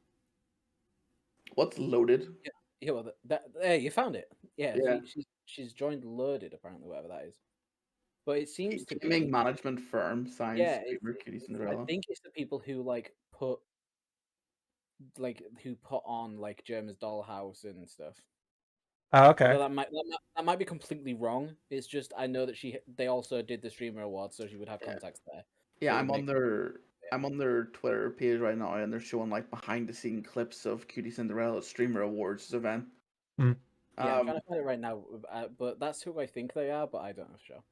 What's loaded? Yeah, well, there you found it. Yeah, Yeah. she's joined Loaded apparently, whatever that is. But it seems to Gaming be management firm signs yeah. streamer Cutie I Cinderella. think it's the people who put on like German's Dollhouse and stuff. Oh, okay. Although that might be completely wrong. It's just I know that they also did the streamer awards, so she would have contacts there. Yeah, So I'm on their Twitter page right now, and they're showing like behind the scene clips of Cutie Cinderella's streamer awards event. Mm. Yeah, I'm trying to find it right now, but that's who I think they are, but I don't know for sure.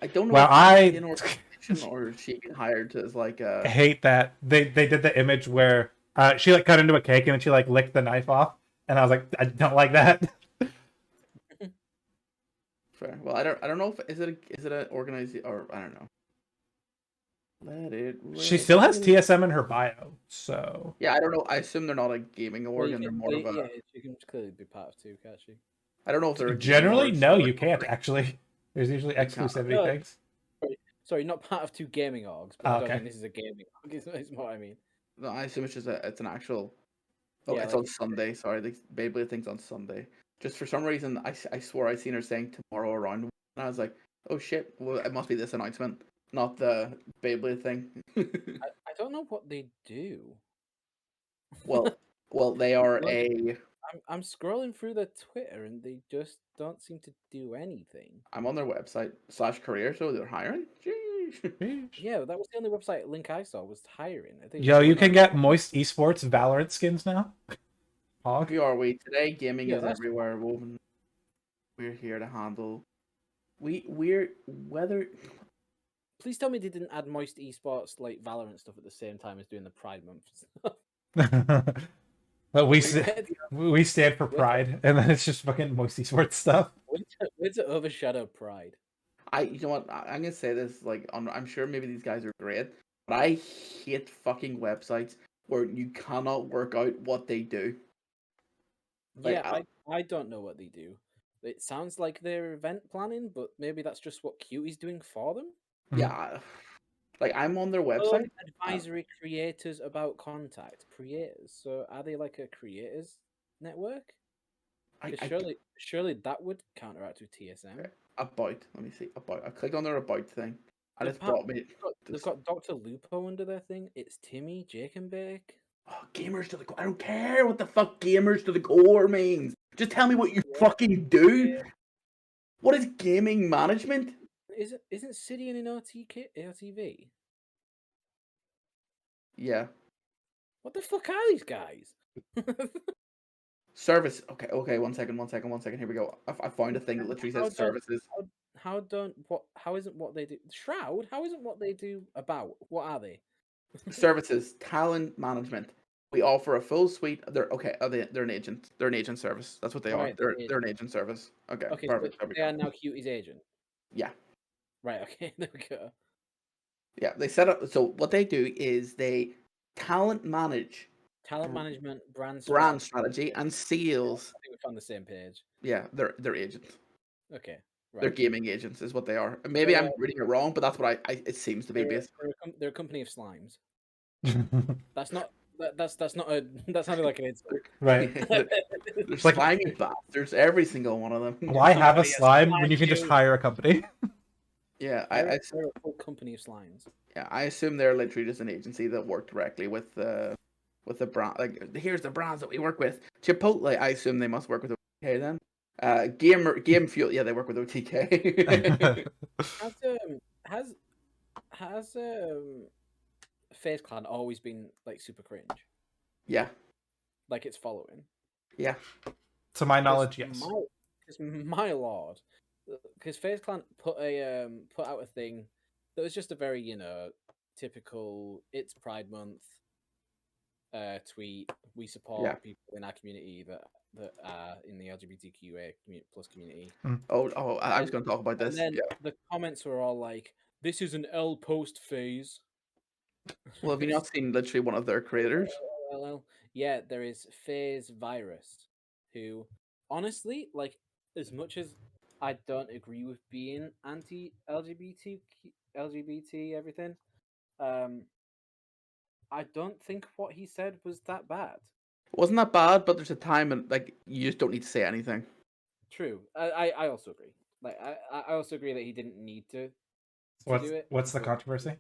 I don't know. Well, if in organization or she get hired as like I a. hate that they did the image where she like cut into a cake and then she like licked the knife off, and I was like, I don't like that. Fair. Well, I don't know if is it an organization or I don't know. Let it. She still has TSM in her bio, so Yeah, I don't know. I assume they're not a gaming org, and they're more of a. Yeah, she can clearly be part of too, can't she? I don't know if they're a generally gaming org, no, so you like- can't actually. There's usually can't. exclusivity No. things. Sorry, not part of two gaming orgs, but I don't Okay. think this is a gaming org. Is what I mean. No, I assume it's just it's an actual. Oh, Yeah, it's like on Sunday. Sorry, the Beyblade thing's on Sunday. Just for some reason, I swore I seen her saying tomorrow around, and I was like, oh shit, well it must be this announcement, not the Beyblade thing. I don't know what they do. well, they are Like- a. I'm scrolling through their Twitter and they just don't seem to do anything. I'm on their website /career, so they're hiring. Jeez. Yeah, that was the only website link I saw was hiring. I think Yo, you someone can else- get Moist Esports Valorant skins now. Hog. Who are we today? Gaming Yeah, is that's- everywhere. Woven. We're here to handle. We're whether. Please tell me they didn't add Moist Esports like Valorant stuff at the same time as doing the Pride Month. But we stand for pride, and then it's just fucking Moist Esports stuff. Way to overshadow Pride. You know what? I'm gonna say this. Like, I'm sure maybe these guys are great, but I hate fucking websites where you cannot work out what they do. Like, Yeah, I don't know what they do. It sounds like they're event planning, but maybe that's just what Cutie's doing for them. Yeah, like I'm on their Oh, website. advisory creators about contact creators. So are they like a creators network? I 'Cause surely that would counteract with TSM. Okay. About. Let me see. About. I clicked on their about thing, and They've it's brought me. They've got Dr. Lupo under their thing. It's Timmy, Jake and Bake. Oh, gamers to the core. I don't care what the fuck gamers to the core means. Just tell me what you fucking do. Yeah. What is gaming management? Isn't Sidian in OTV? Yeah. What the fuck are these guys? Service. Okay. One second. Here we go. I found a thing that literally How says don't- services. How isn't what they do Shroud? How isn't what they do about? What are they? Services. Talent management. We offer a full suite. They're an agent. They're an agent service. That's what they are. Right, They're an agent service. Okay. Okay, Perfect. so There we they go. are now Cutie's agent. Yeah. Right. Okay. There we go. Yeah. They set up. So what they do is they talent manage Talent management, brand strategy and sales. I think we're on the same page. Yeah. They're agents. Okay. Right. They're gaming agents, is what they are. Maybe I'm reading it wrong, but that's what it seems to be. They're, Based. they're a company of slimes. That's not. That's not a. That sounded like an insult. Right. They're like- slimy bastards, every single one of them. Why have a Somebody has slime slime when you can just you. hire a company? Yeah, They're a full company of slimes. yeah, I assume they're literally just an agency that work directly with the brand. Like, here's the brands that we work with. Chipotle, I assume they must work with OTK then. Game Fuel, yeah, they work with OTK. Has Face Clan always been like super cringe? Yeah, Like it's following. yeah. To my knowledge, yes. My lord, because Face Clan put out a thing that was just a very typical it's Pride Month tweet. We support Yeah. people in our community that are in the LGBTQA plus community. Oh, I was going to talk about this. And then Yeah, the comments were all like, "This is an L post phase." Well, have you not seen literally one of their creators? Well, yeah, there is FaZe Virus, who, honestly, like, as much as I don't agree with being anti-LGBT everything, um, I don't think what he said was that bad. It wasn't that bad, but there's a time and like you just don't need to say anything. True, I also agree. Like, I also agree that he didn't need to do it. What's the but- controversy?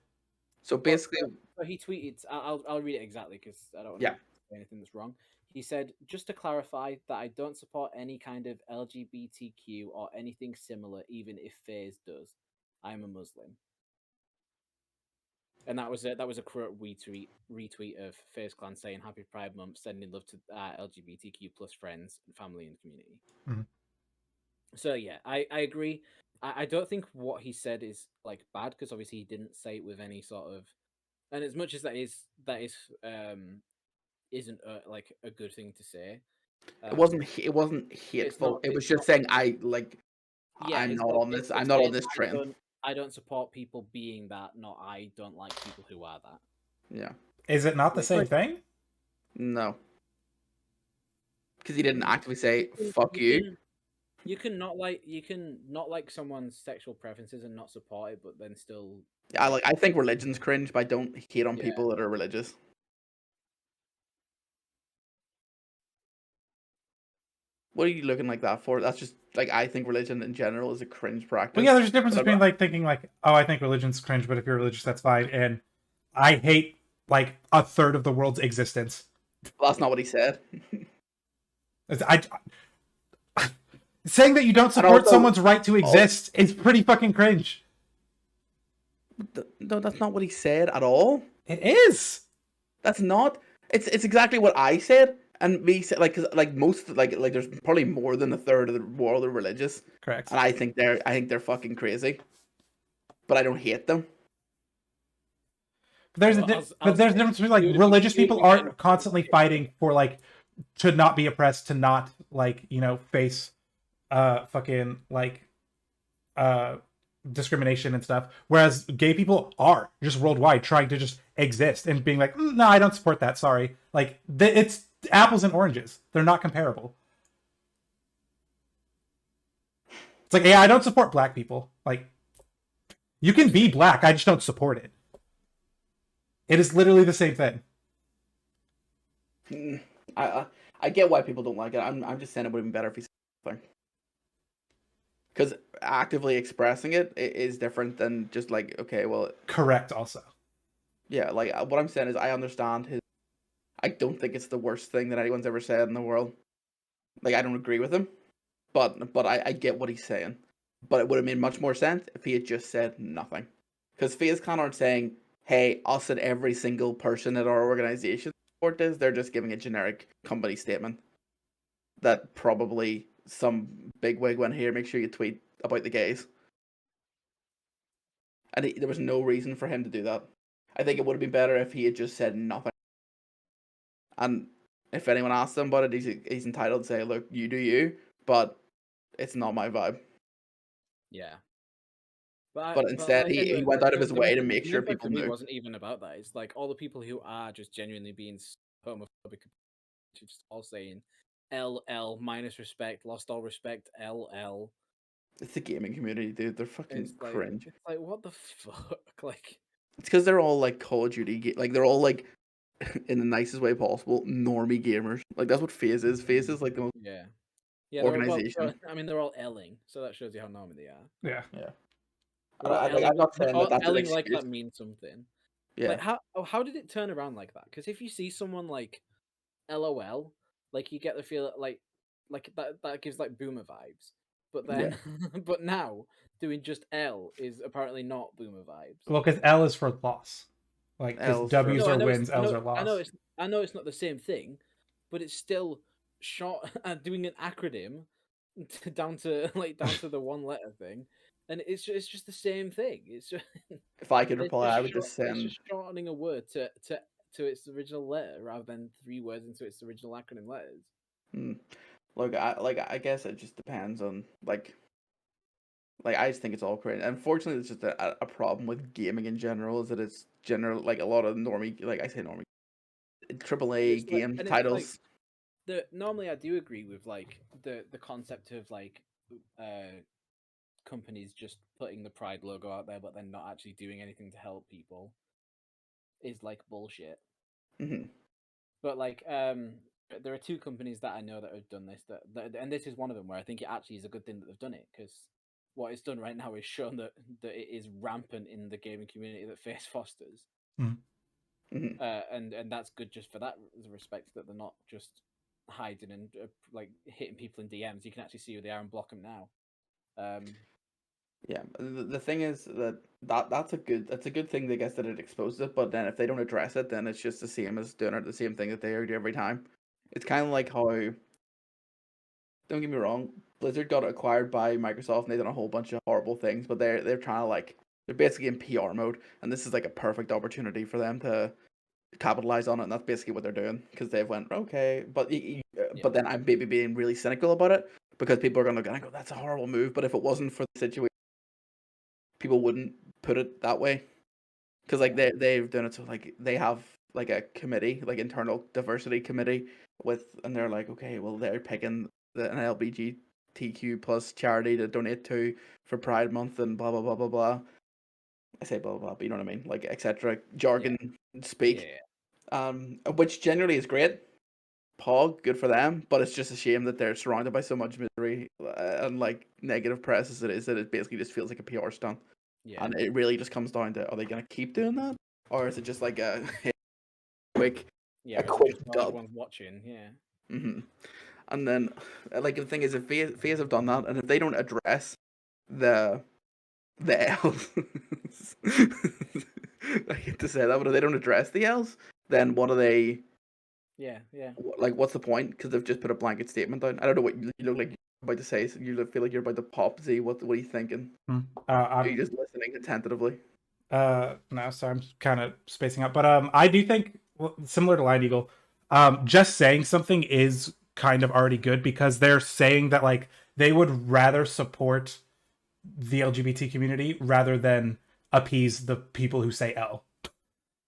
So basically, So he tweeted. I'll read it exactly because I don't want Yeah. to say anything that's wrong. He said, "Just to clarify that I don't support any kind of LGBTQ or anything similar, even if FaZe does. I'm a Muslim." And that was a quote retweet of FaZe Clan saying Happy Pride Month, sending love to LGBTQ plus friends, family, and community. Mhm. So yeah, I agree. I don't think what he said is like bad because obviously he didn't say it with any sort of, and as much as that isn't like a good thing to say. it wasn't hateful. It was just saying I'm it's not like- on this. it's I'm not on saying this trend. I don't support people being that. Not I don't like people who are that. Yeah. Is it not the Like- same thing? No. Because he didn't actively say "fuck you." You can not like someone's sexual preferences and not support it, but then still. I think religion's cringe, but I don't hate on Yeah. people that are religious. What are you looking like that for? That's just like I think religion in general is a cringe practice. Well, yeah, there's a difference But between like thinking like, oh, I think religion's cringe, but if you're religious, that's fine. And I hate like a third of the world's existence. Well, that's not what he said. Saying that you don't support also- someone's right to exist is pretty fucking cringe. No, that's not what he said at all. It is. That's not. It's exactly what I said, and me said cause most there's probably more than a third of the world are religious, Correct. and I think they're fucking crazy, but I don't hate them. But there's Well, but there's a difference between like religious people aren't constantly fighting for like to not be oppressed, to not like face fucking like discrimination and stuff, whereas gay people are just worldwide trying to just exist and being like, no, I don't support that, sorry. Like it's apples and oranges, they're not comparable. It's like, yeah, I don't support black people. Like, you can be black, I just don't support it. It is literally the same thing. I get why people don't like it. I'm just saying it would have been better if he said something. Because actively expressing it is different than just like, okay, well, Correct, also. yeah, like what I'm saying is I understand his. I don't think it's the worst thing that anyone's ever said in the world. Like I don't agree with him, but I get what he's saying. But it would have made much more sense if he had just said nothing. Because FaZe Clan aren't saying, hey, us and every single person at our organization support this. They're just giving a generic company statement that probably some bigwig went here, make sure you tweet about the gays. And there was no reason for him to do that. I think it would have been better if he had just said nothing. And if anyone asks him about it, he's entitled to say, look, you do you, but it's not my vibe. Yeah. But instead, he went out of his way to make sure people knew. It wasn't even about that. It's like all the people who are just genuinely being homophobic, just all saying LL minus respect, lost all respect, LL. It's the gaming community, dude. They're fucking cringe. It's like, what the fuck? Like, it's because they're all like Call of Duty, like they're all like, in the nicest way possible, normie gamers. Like that's what FaZe is. FaZe is like the most organization. They're all L-ing, so that shows you how normal they are. Yeah. I'm not saying that's an L-ing like excuse. that means something. Yeah. Like how did it turn around like that? Because if you see someone like LOL, like you get the feel like that gives like boomer vibes. But then, but now doing just L is apparently not boomer vibes. Well, because L is for loss. Like, because W's are wins, L's are loss. I know it's not the same thing, but it's still short. Doing an acronym down to the one letter thing, and it's just the same thing. It's just, if I could reply, I would just send. It's just shortening a word to its original letter rather than 3 words into its original acronym letters. Look, I guess it just depends on like Like, I just think it's all crazy. Unfortunately, it's just a problem with gaming in general, is that it's general, like, a lot of normie, like I say normie, AAA game titles. Normally I do agree with like the concept of like companies just putting the Pride logo out there, but then not actually doing anything to help people is like bullshit. Hmm. But like, there are two companies that I know that have done this. And this is one of them where I think it actually is a good thing that they've done it, because what it's done right now is shown that it is rampant in the gaming community that Face fosters. Mhm. Hmm. And that's good just for that respect, that they're not just hiding and like hitting people in DMs. You can actually see who they are and block them now. Yeah, the thing is that's a good thing, I guess, that it exposes it. But then if they don't address it, then it's just the same as doing the same thing that they do every time. It's kind of like how, don't get me wrong, Blizzard got acquired by Microsoft and they done a whole bunch of horrible things, but they're trying to, like, they're basically in PR mode, and this is like a perfect opportunity for them to capitalize on it, and that's basically what they're doing, because they've went, okay, but then I'm maybe being really cynical about it, because people are gonna go, that's a horrible move, but if it wasn't for the situation, people wouldn't put it that way, because like they've done it, so like they have like a committee, like internal diversity committee and they're like, okay, well, they're picking an LGBTQ plus charity to donate to for Pride Month and blah blah blah blah blah. I say blah blah blah, but you know what I mean, like, etc. Jargon speak. Which generally is great. Pog, good for them, but it's just a shame that they're surrounded by so much misery and like negative press as it is, that it basically just feels like a PR stunt. Yeah. And it really just comes down to, are they going to keep doing that, or is it just like a quick dub? Everyone's watching, yeah. Mm-hmm. And then, like, the thing is, if FaZe have done that, and if they don't address the L's, I hate to say that, but if they don't address the L's, then what are they? Yeah. Like, what's the point? Because they've just put a blanket statement down. I don't know what you look like you're about to say. So you feel like you're about to pop. Z, what are you thinking? Are you just listening attentively? No, sorry, I'm kind of spacing out. But I do think, similar to Lion Eagle, just saying something is kind of already good, because they're saying that, like, they would rather support the LGBT community rather than appease the people who say L.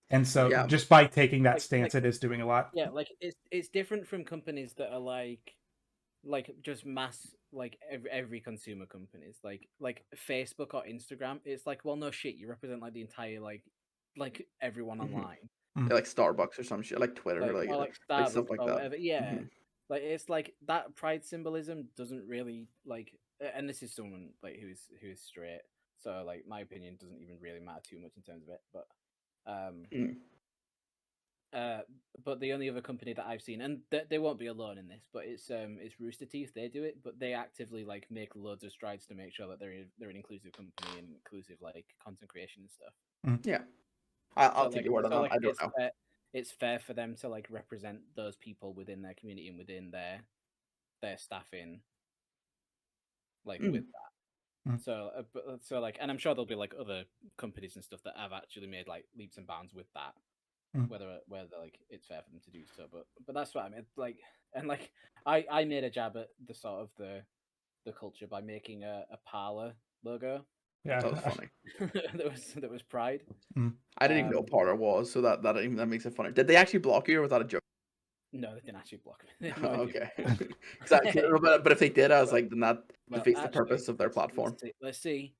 And so just by taking that stance, it is doing a lot. Yeah, like it's different from companies that are like just mass, like every consumer companies, like Facebook or Instagram. It's like, well, no shit, you represent like the entire like everyone online. Yeah, like Starbucks or some shit, like Twitter, or like Starbucks like stuff like or that. whatever. Yeah, like it's like that pride symbolism doesn't really like. And this is someone like who is straight, so like my opinion doesn't even really matter too much in terms of it. But the only other company that I've seen, and they won't be alone in this, but it's Rooster Teeth. They do it, but they actively like make loads of strides to make sure that they're an inclusive company and inclusive like content creation and stuff. Yeah, I'll take your word on that. I don't know. It's fair for them to like represent those people within their community and within their staffing, like with that. So like, and I'm sure there'll be like other companies and stuff that have actually made like leaps and bounds with that. Whether like it's fair for them to do so, but that's what I mean. Like, and like I made a jab at the sort of the culture by making a parlor logo. Yeah, that was funny. that was Pride. I didn't even know what parlor was, so that makes it funny. Did they actually block you, or was that a joke? No, they didn't actually block me. No, okay. But if they did, I was like, then that defeats the purpose of their platform. Let's see.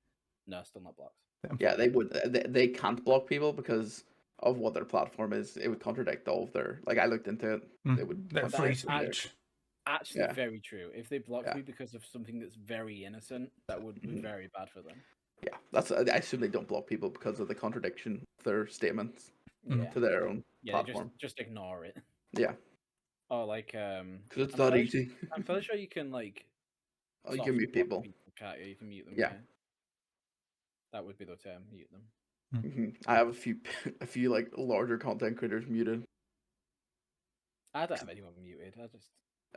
No, still not blocked. Yeah, they would. They can't block people because of what their platform is. It would contradict all of their. Like, I looked into it. It would. That's actually very true. If they blocked me because of something that's very innocent, that would be very bad for them. Yeah, that's. I assume they don't block people because of the contradiction of their statements to their own platform. Just ignore it. Yeah. Oh, like because it's not easy. I'm fairly sure you can like. Oh, you can mute people. Can't you? You can mute them. Yeah. That would be the term. Mute them. I have a few like larger content creators muted. I don't have anyone muted.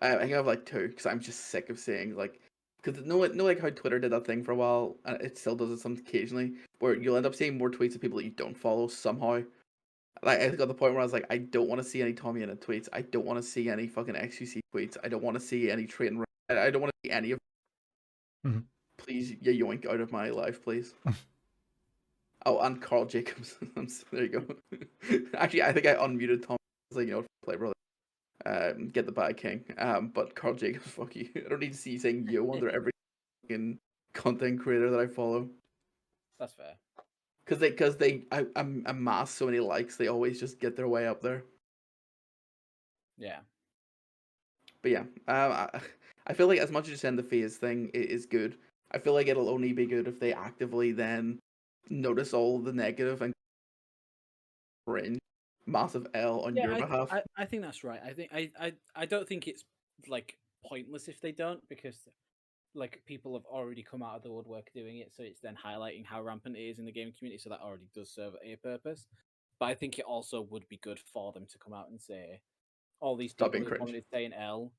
I think I have like 2 because I'm just sick of seeing like, because like how Twitter did that thing for a while, and it still does it some occasionally, where you'll end up seeing more tweets of people that you don't follow somehow. Like, I got the point where I was like, I don't want to see any Tommy in tweets. I don't want to see any fucking XQC tweets. I don't want to see any trading. I don't want to see any of. please, you yoink out of my life, please. Oh, and Carl Jacobs. There you go. Actually, I think I unmuted Tom. Like, play brother. Get the bag, King. But Carl Jacobs, fuck you. I don't need to see you saying yo under every fucking content creator that I follow. That's fair. Because they amass so many likes, they always just get their way up there. Yeah. But yeah, I feel like as much as you saying the phase thing is good, I feel like it'll only be good if they actively then notice all the negative and cringe. Massive L on your behalf. I think that's right. I don't think it's like pointless if they don't, because like people have already come out of the woodwork doing it, so it's then highlighting how rampant it is in the game community, so that already does serve a purpose. But I think it also would be good for them to come out and say, all these Stop people being who wanted to say an L,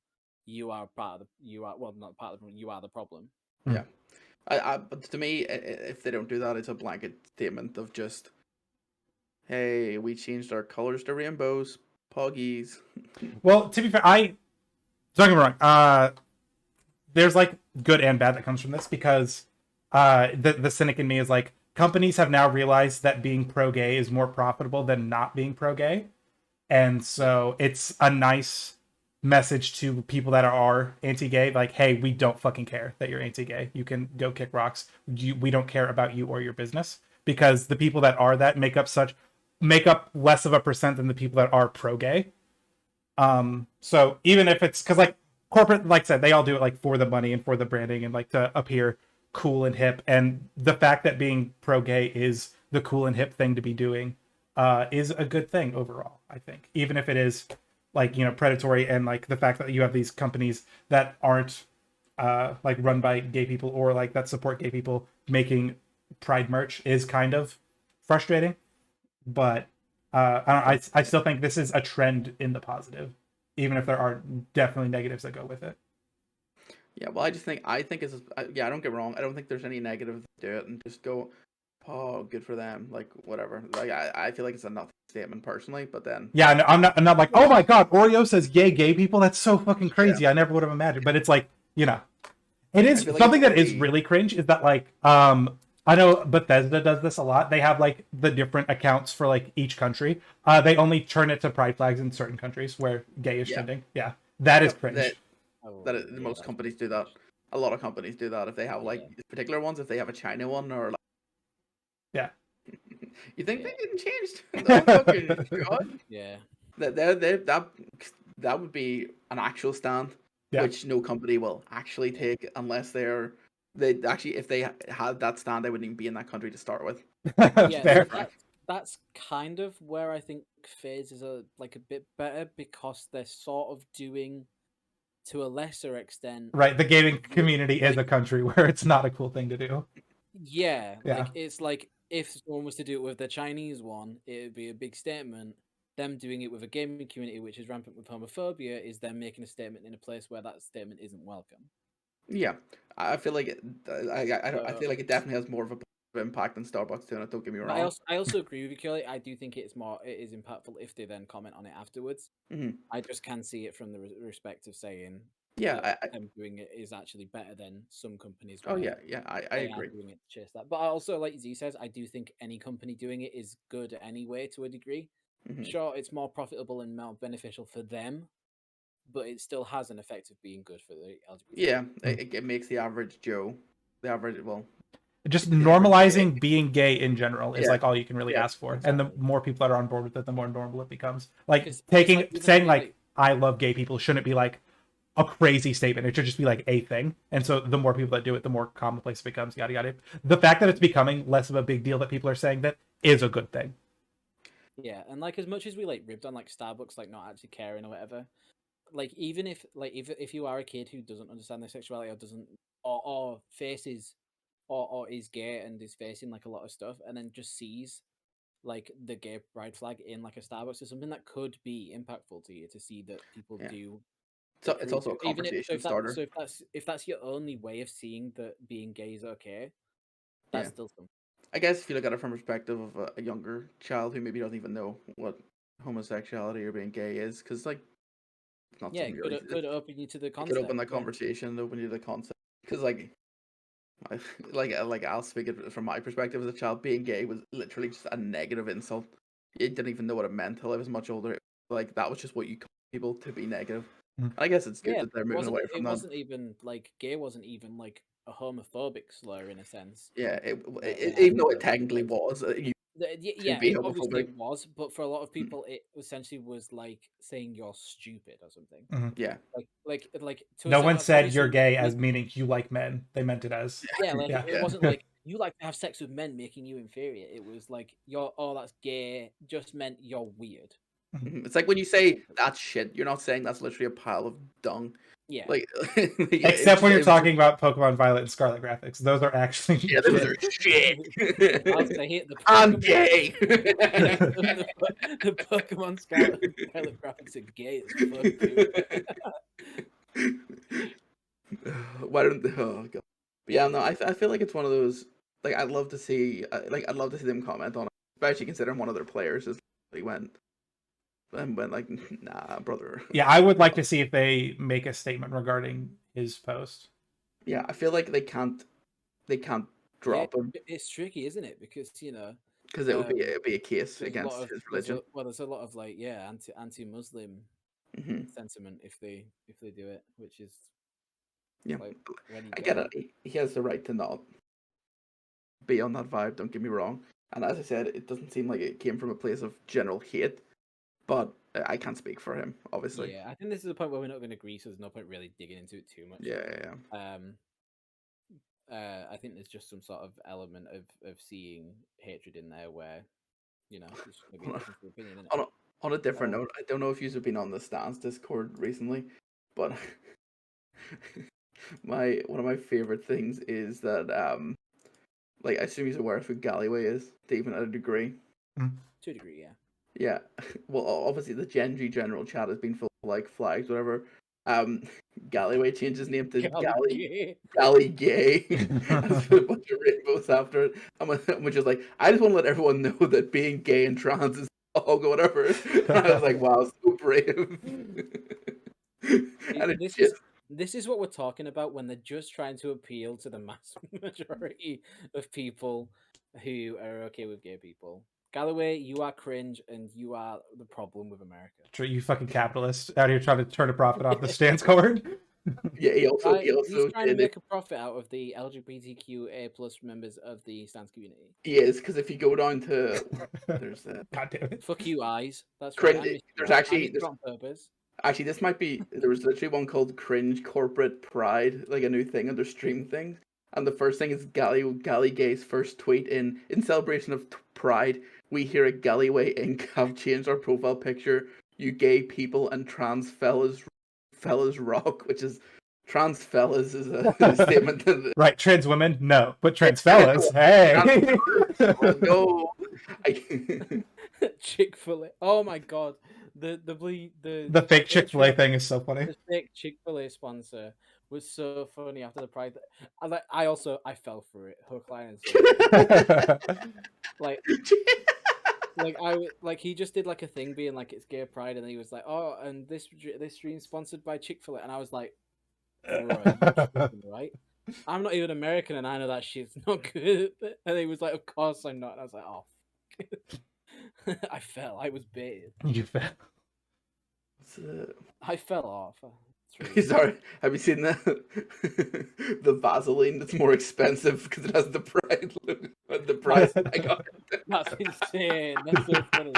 you are part of not part of the problem, you are the problem. Yeah. But to me, if they don't do that, it's a blanket statement of just, hey, we changed our colors to rainbows, poggies. Well, to be fair, don't get me wrong. There's like good and bad that comes from this, because the cynic in me is like, companies have now realized that being pro-gay is more profitable than not being pro-gay, and so it's a nice message to people that are anti-gay, like, hey, we don't fucking care that you're anti-gay. You can go kick rocks. We don't care about you or your business, because the people that are that make up less of a percent than the people that are pro-gay. So even if it's because like corporate, like I said, they all do it like for the money and for the branding and like to appear cool and hip, and the fact that being pro-gay is the cool and hip thing to be doing is a good thing overall, I think, even if it is like, predatory, and like the fact that you have these companies that aren't like run by gay people or like that support gay people making pride merch is kind of frustrating. But I still think this is a trend in the positive, even if there are definitely negatives that go with it. Yeah, well, I think it's, yeah, don't get me wrong, I don't think there's any negative to do it, and just go, oh, good for them, like, whatever. Like, I feel like it's a nothing statement personally, but then... Yeah, no, I'm not like, oh my god, Oreo says yay gay people, that's so fucking crazy, I never would have imagined. But it's like, it is something that is really cringe, is that like, I know Bethesda does this a lot. They have like the different accounts for like each country. They only turn it to pride flags in certain countries where gay is trending. Yeah, that is cringe. Most companies do that. A lot of companies do that if they have like particular ones. If they have a China one or like... Yeah. You think they didn't change? No fucking God. Yeah. That would be an actual stand, which no company will actually take unless if they had that stand, they wouldn't even be in that country to start with. Yeah, that's kind of where I think FaZe is a bit better, because they're sort of doing, to a lesser extent, right. The gaming community is a country where it's not a cool thing to do. Yeah. Like it's like if someone was to do it with the Chinese one, it would be a big statement. Them doing it with a gaming community which is rampant with homophobia is them making a statement in a place where that statement isn't welcome. Yeah, I feel like I feel like it definitely has more of a impact than Starbucks doing it. Don't get me wrong. I also agree with you, Kelly. I do think it is impactful if they then comment on it afterwards. Mm-hmm. I just can see it from the respect of saying, them doing it is actually better than some companies. Oh yeah, I agree. Doing it to chase that, but I also, like Z says, I do think any company doing it is good anyway to a degree. Mm-hmm. Sure, it's more profitable and more beneficial for them, but it still has an effect of being good for the LGBT. Yeah, it makes the average Joe, just normalizing being gay in general is like all you can really ask for. Exactly. And the more people that are on board with it, the more normal it becomes. Like saying like I love gay people shouldn't be like a crazy statement. It should just be like a thing. And so the more people that do it, the more commonplace it becomes, yada yada. The fact that it's becoming less of a big deal that people are saying that is a good thing. Yeah, and like as much as we like ribbed on like Starbucks like not actually caring or whatever, like even if you are a kid who doesn't understand their sexuality or doesn't or faces or is gay and is facing like a lot of stuff, and then just sees like the gay pride flag in like a Starbucks or something, that could be impactful to you to see that people do. So it's also a conversation starter. So if that's your only way of seeing that being gay is okay, that's still something. I guess if you look at it from the perspective of a younger child who maybe doesn't even know what homosexuality or being gay is, because like it's not could open you to the concept. Could open that conversation, open you to the concept, because like Like I'll speak it from my perspective as a child. Being gay was literally just a negative insult. You didn't even know what it meant till I was much older. Like that was just what you called people to be negative. Mm. I guess it's good Yeah, that they're it moving away from it that. wasn't even like gay wasn't even like a homophobic slur in a sense. Yeah, when even though I it technically like, was, you yeah, be obviously homophobic. it was, but for a lot of people, it essentially was like saying you're stupid or something. Mhm. Yeah, Like. To a No certain- one said you're obviously, gay as meaning you like men. They meant it as yeah, like yeah. it wasn't like you like to have sex with men, making you inferior. It was like that's gay. Just meant you're weird. it's like when you say that's shit, you're not saying that's literally a pile of dung. Yeah. Like, Except when you're talking about Pokemon Violet and Scarlet graphics, those are actually yeah, those are shit. I hate the I'm Pokemon- gay. the Pokemon Scarlet and Violet graphics are gay as fuck, dude. Why don't they? Oh god. But yeah, no, I feel like it's one of those. Like I'd love to see. I'd love to see them comment on it, especially considering one of their players is like went like, nah, brother. Yeah, I would like to see if they make a statement regarding his post. Yeah, I feel like they can't drop him It's tricky, isn't it? Because because it'd be a case there's a against lot of- his religion. there's a lot of like anti-Muslim Hmm. sentiment if they do it, which is Yeah, like when you I get it. He has the right to not be on that vibe. Don't get me wrong. And as I said, it doesn't seem like it came from a place of general hate. But I can't speak for him, obviously. Yeah, I think this is the point where we're not going to agree, so there's no point really digging into it too much. Yeah. I think there's just some sort of element of seeing hatred in there where, there's maybe a difference of opinion in it. On a different note, I don't know if you've been on the Stance Discord recently, but one of my favorite things is that I assume you're aware of who Galloway is, to even at a degree. To a degree, yeah. Yeah, well, obviously the Gen G general chat has been full of, like, flags, whatever. Galloway changed his name to Gally Gay. And put a bunch of rainbows after it. I'm just like, I just want to let everyone know that being gay and trans is all or whatever. And I was like, wow, so brave. And This is what we're talking about when they're just trying to appeal to the mass majority of people who are okay with gay people. Galloway, you are cringe, and you are the problem with America. You fucking capitalist out here trying to turn a profit off the stance card. Yeah, he's trying to make a profit out of the LGBTQA plus members of the stance community. He is, because if you go down to there's God damn it. Fuck you, eyes. That's Cringe. right. There's actually on purpose. Actually, this might be. There was literally one called Cringe Corporate Pride, like a new thing under stream things. And the first thing is Gally Gay's first tweet in celebration of Pride. We here at Gallyway Inc. have changed our profile picture. You gay people and trans fellas rock, which is trans fellas is a statement. Right, trans women, no, but trans fellas, hey. No. Chick-fil-A. Oh my god. The fake Chick-fil-A thing is so funny. The fake Chick-fil-A sponsor was so funny after the Pride. I fell for it, hook, line, and sinker. like he just did like a thing being like it's gay pride, and then he was like, oh, and this stream sponsored by Chick-fil-A, and I was like, right? I'm not even American, and I know that shit's not good. And he was like, of course I'm not. And I was like, oh. I fell. I was baited. You fell. I fell off. Sorry, have you seen the Vaseline that's more expensive because it has the Pride look at the price? That's insane. That's so funny.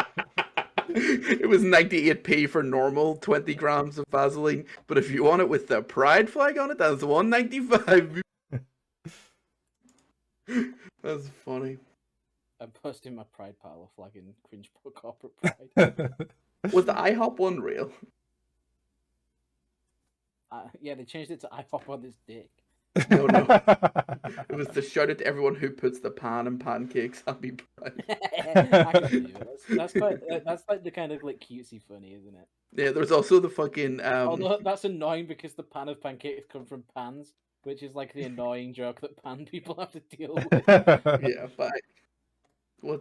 It was 98p for normal 20 grams of Vaseline, but if you want it with the Pride flag on it, that's 195. That's funny. I'm posting my Pride pile of flagging cringe corporate Pride. Was the IHOP one real? Yeah, they changed it to I hop on this dick. No. It was to shout it to everyone who puts the pan and pancakes. Happy Pride. I can believe it. That's like the kind of like cutesy funny, isn't it? Yeah, there's also the fucking. Although that's annoying because the pan of pancakes come from pans, which is like the annoying joke that pan people have to deal with. Yeah, but when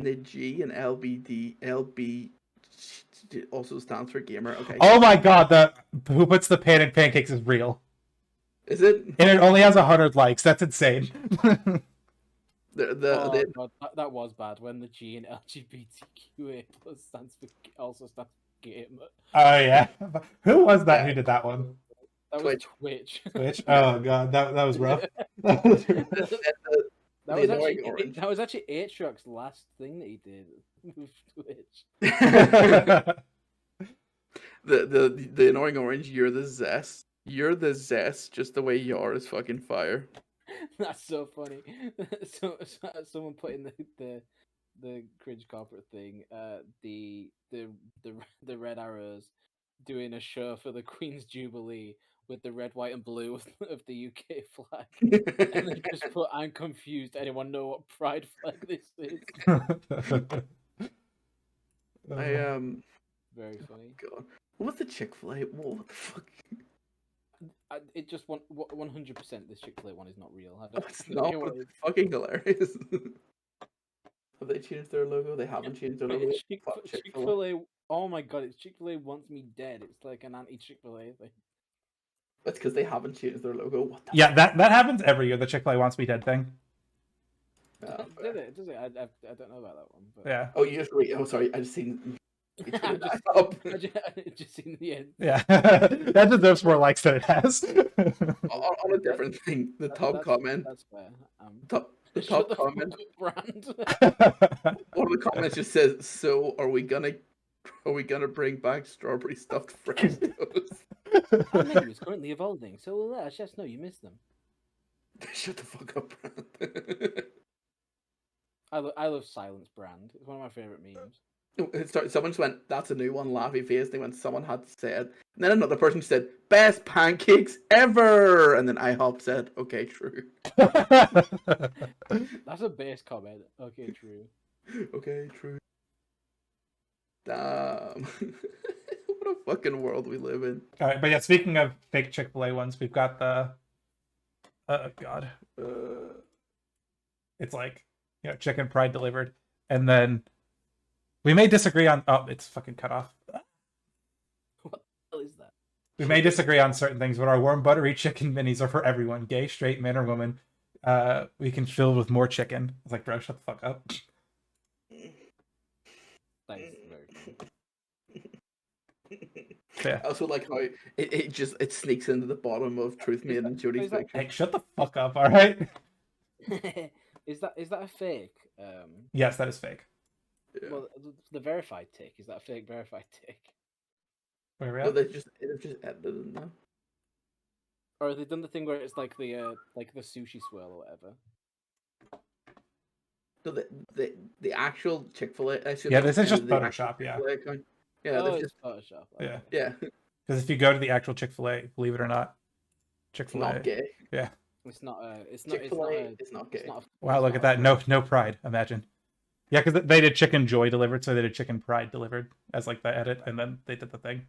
the G and LB also stands for gamer. Okay. Oh my god, the who puts the pan in pancakes is real. Is it? And it only has 100 likes. That's insane. The God, that was bad when the G in LGBTQA plus stands for also stands for gamer. Oh yeah. Who was that Yeah. who did that one? That was Twitch. Twitch. Oh god, that was rough. That annoying orange. was actually Aatrox's last thing that he did with Twitch. The annoying orange. You're the zest. You're the zest. Just the way you are is fucking fire. That's so funny. Someone put in the cringe corporate thing. The Red Arrows doing a show for the Queen's Jubilee with the red, white, and blue of the UK flag, and they just put, "I'm confused. Anyone know what pride flag this is?" Very funny. God, what was the Chick-fil-A? What the fuck? It just 100%. This Chick-fil-A one is not real. I No, don't it's know not. what But it it's fucking hilarious. Have they changed their logo? They haven't changed their logo. is. Fuck Chick-fil-A. Chick-fil-A. Oh my god! It's Chick-fil-A wants me dead. It's like an anti-Chick-fil-A thing. That's because they haven't changed their logo. What the Yeah, that happens every year. The Chick-fil-A wants me dead thing. fuck? Did it? Does it? I don't know about that one. But... Yeah. Oh, you just read. Oh, sorry. I just seen. I Up. just seen the end. Yeah. That deserves more likes than it has. On a different thing, the top comment. That's fair. The Shut top the comment. fuck up, Brand. One of the comments just says, "So are we gonna bring back strawberry stuffed French toast?" Our menu is currently evolving, so we'll let our chefs know you missed them. Shut the fuck up, Brand. I love Silence Brand. It's one of my favorite memes. Someone just went, "That's a new one," laughy face. They went, "Someone had to say it." And then another person said, "Best pancakes ever." And then IHOP said, "Okay, true." That's a base comment. Okay, true. Okay, true. Damn. What a fucking world we live in. All right, but yeah, speaking of fake Chick-fil-A ones, we've got the it's like, chicken pride delivered, and then we may disagree on it's fucking cut off. What the hell is that? We may disagree on certain things, but our warm buttery chicken minis are for everyone, gay, straight, man, or woman. We can fill with more chicken. It's like, bro, shut the fuck up. That is very funny. Yeah. I also like how it sneaks into the bottom of Truth Made and Jody's picture. Hey, shut the fuck up, all right? Is that a fake? Yes, that is fake. Yeah. Well, the verified tick, is that a fake verified tick? Wait, No, really? they've just edited it now. Or have they done the thing where it's like the sushi swirl or whatever? So the actual Chick-fil-A. Yeah, this is just Photoshop, yeah. Yeah, Oh, they've it's just Photoshop. Yeah. Okay. yeah. Because if you go to the actual Chick-fil-A, believe it or not, Chick-fil-A. Not gay. Yeah. It's not. It's not. Chick-fil-A It's is not gay. It's not Wow, look at that. No pride, imagine. Yeah, because they did Chicken Joy delivered, so they did Chicken Pride delivered as like the edit, and then they did the thing.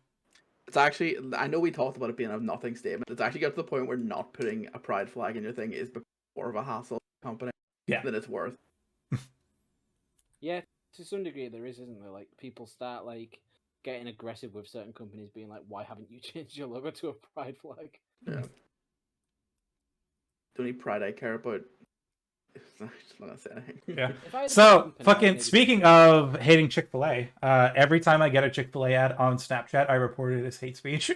It's actually, I know we talked about it being a nothing statement. It's actually got to the point where not putting a pride flag in your thing is more of a hassle company than it's worth. Yeah, to some degree there is, isn't there? Like people start like getting aggressive with certain companies, being like, "Why haven't you changed your logo to a pride flag?" Yeah. The only pride I care about. I'm just not gonna say anything. Yeah. If I had a So, company, I'd fucking, maybe- speaking of hating Chick-fil-A, every time I get a Chick-fil-A ad on Snapchat, I report it as hate speech.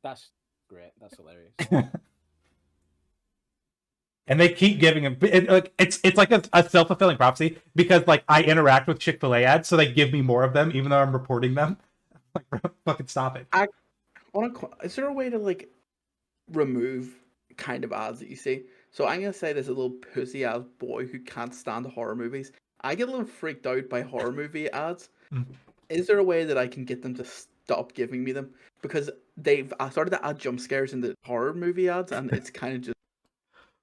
That's great. That's hilarious. And they keep giving him it's like a self-fulfilling prophecy, because like I interact with Chick-fil-A ads, so they give me more of them even though I'm reporting them. Like, bro, fucking stop it. Is there a way to like remove kind of ads that you see? So I'm gonna say there's a little pussy ass boy who can't stand horror movies. I get a little freaked out by horror movie ads. Is there a way that I can get them to stop giving me them? Because I started to add jump scares in the horror movie ads, and it's kind of just.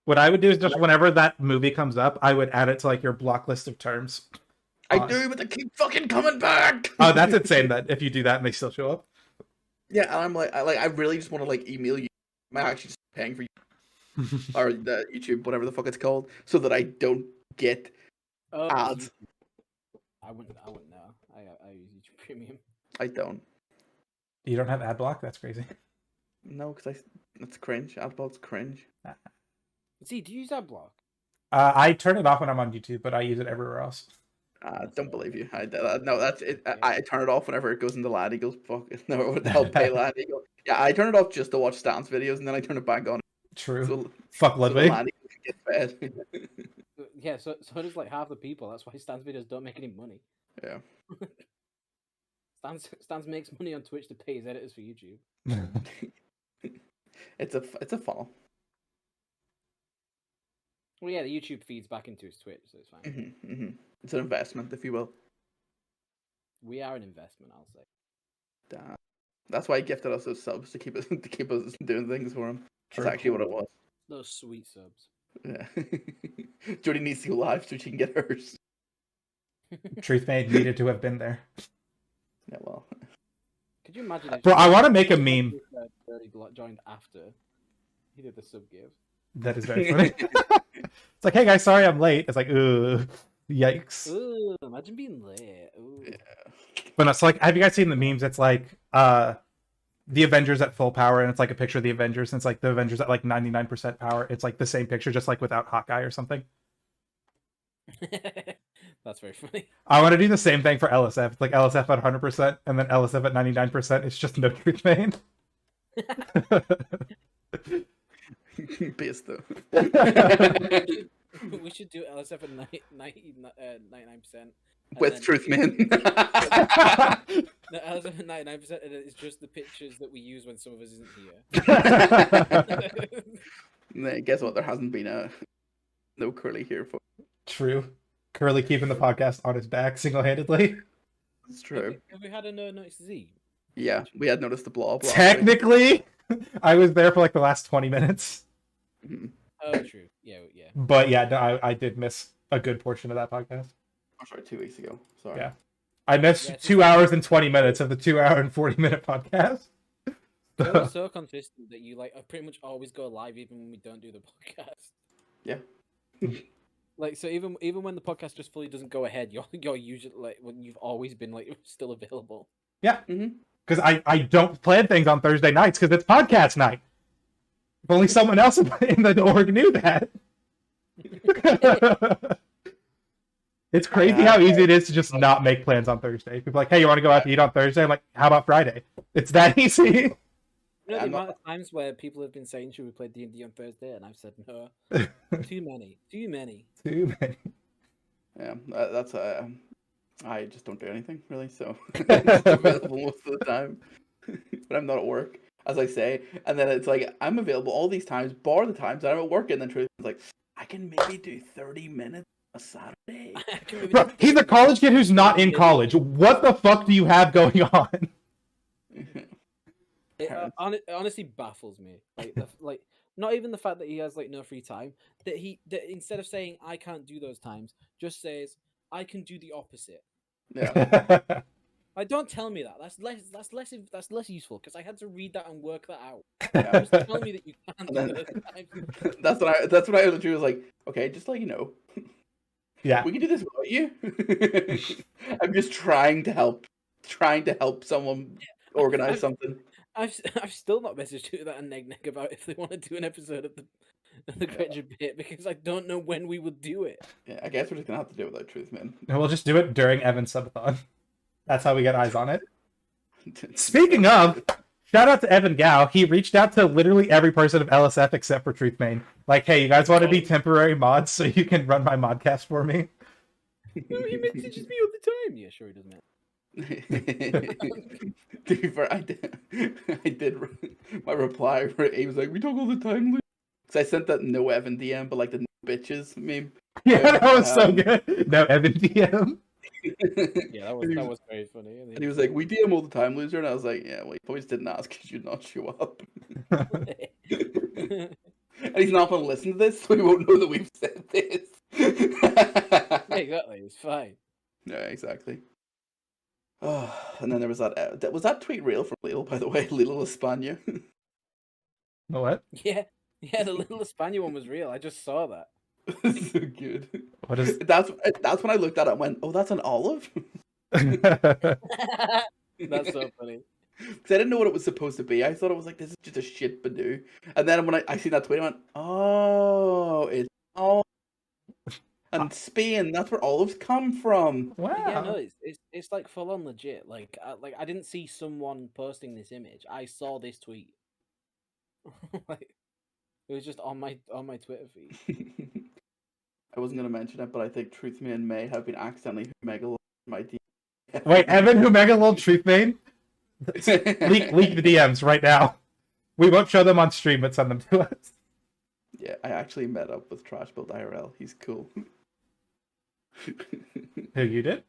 What I would do is just whenever that movie comes up, I would add it to like your block list of terms. I do, but they keep fucking coming back. Oh, that's insane that if you do that and they still show up. Yeah, and I'm like, I really just want to like email you. I'm actually just paying for you or the YouTube, whatever the fuck it's called, so that I don't get ads. I wouldn't know. I use YouTube Premium. I don't. You don't have ad block? That's crazy. No, because That's cringe. Adblock's cringe. See, do you use AdBlock? I turn it off when I'm on YouTube, but I use it everywhere else. Don't believe you. No, that's it. I turn it off whenever it goes into Lad Eagles. Fuck it. No, I'll pay Lad Eagle. Yeah, I turn it off just to watch stance videos, and then I turn it back on. True. So, Fuck so the Ludwig. Lad Eagle can get fed. Yeah, so does like half the people. That's why Stans videos don't make any money. Yeah. Stans makes money on Twitch to pay his editors for YouTube. It's a funnel. Well, yeah, the YouTube feeds back into his Twitch, so it's fine. It's an investment, if you will. We are an investment, I'll say. Damn. That's why he gifted us those subs to keep us doing things for him. True. That's actually what it was. Those sweet subs. Yeah. Jodie needs to go live so she can get hers. Truthmade needed to have been there. Yeah, well. Could you imagine if Bro, I want to make a meme. Dirty Block joined after he did the sub give. That is very funny. It's like, hey guys, sorry I'm late. It's like, ooh, yikes. Ooh, imagine being late. Ooh. Yeah. But it's like, have you guys seen the memes? It's like the Avengers at full power, and it's like a picture of the Avengers, and it's like the Avengers at like 99% power. It's like the same picture, just like without Hawkeye or something. That's very funny. I want to do the same thing for LSF. It's like LSF at 100%, and then LSF at 99%. It's just no truth main. Pissed though. We should do LSF at 99%. With truth, man. No, LSF at 99%, and it's just the pictures that we use when some of us isn't here. Nah, guess what? There hasn't been no Curly here for. True. Curly keeping the podcast on his back single-handedly. It's true. Have we had a NoticeTheZ? Yeah, we had noticed the blob. Technically, I was there for like the last 20 minutes. Oh, true. Yeah. But yeah, no, I did miss a good portion of that podcast. Oh, sorry, 2 weeks ago. Sorry. Yeah. I missed 2 hours and 20 minutes of the 2 hour and 40-minute podcast. You're so consistent that you like pretty much always go live even when we don't do the podcast. Yeah. Like, so even when the podcast just fully doesn't go ahead, you're usually like when you've always been like still available. Yeah. Because I don't plan things on Thursday nights because it's podcast night. If only someone else in the org knew that. It's crazy how easy it is to just not make plans on Thursday. People are like, hey, you want to go out to eat on Thursday? I'm like, how about Friday? It's that easy. You know the amount of times where people have been saying, should we play D&D on Thursday? And I've said, no. Too many. Yeah, that's I just don't do anything, really, so I'm just available most of the time. But I'm not at work, as I say. And then it's like, I'm available all these times, bar the times that I'm at work, and then Truth is like, I can maybe do 30 minutes a Saturday. Bro, he's a college kid who's not in college. What the fuck do you have going on? It honestly baffles me. Like, not even the fact that he has like no free time. That instead of saying I can't do those times, just says I can do the opposite. Yeah. Like, don't tell me that. That's less useful because I had to read that and work that out. Yeah. Just tell me that you can't do those times. That's what I literally was like, okay, just let you know. Yeah. We can do this without you. I'm just trying to help someone organize something. I've still not messaged you that and neg about if they want to do an episode of the Gretchen bit because I don't know when we will do it. Yeah, I guess we're just gonna have to do it without Truth, man. And we'll just do it during Evan's subathon. That's how we get eyes on it. Speaking of, shout out to Evan Gao. He reached out to literally every person of LSF except for Truth Main. Like, hey, you guys want to be temporary mods so you can run my modcast for me? No, he messages me all the time. Yeah, sure he does, man. To be fair, I did my reply where he was like, we talk all the time, Luke. Because I sent that no Evan DM, but like the no bitches meme. Yeah, that was so good. No Evan DM. Yeah, that was very funny. And he was like, we DM all the time, loser. And I was like, yeah, well, you probably just didn't ask because you'd not show up. And he's not going to listen to this, so he won't know that we've said this. Yeah, exactly. It's fine. Yeah, exactly. Oh, and then there was that. Was that tweet real from Lil, by the way? Lil Espana. What? Yeah, the little Espana one was real. I just saw that. So good. What is? That's when I looked at it and went, oh, that's an olive? That's so funny. Because I didn't know what it was supposed to be. I thought it was like, this is just a shit Badoo. And then when I seen that tweet, I went, oh, it's all. And Spain, that's where olives come from. Wow. Yeah, no, it's like full on legit. Like I didn't see someone posting this image. I saw this tweet. Like, it was just on my Twitter feed. I wasn't gonna mention it, but I think Truth Me and May have been accidentally Megalol in my DM. Wait, Evan, who Megalol Truth Main? leak the DMs right now. We won't show them on stream, but send them to us. Yeah, I actually met up with Trash Build IRL. He's cool. Who, you did?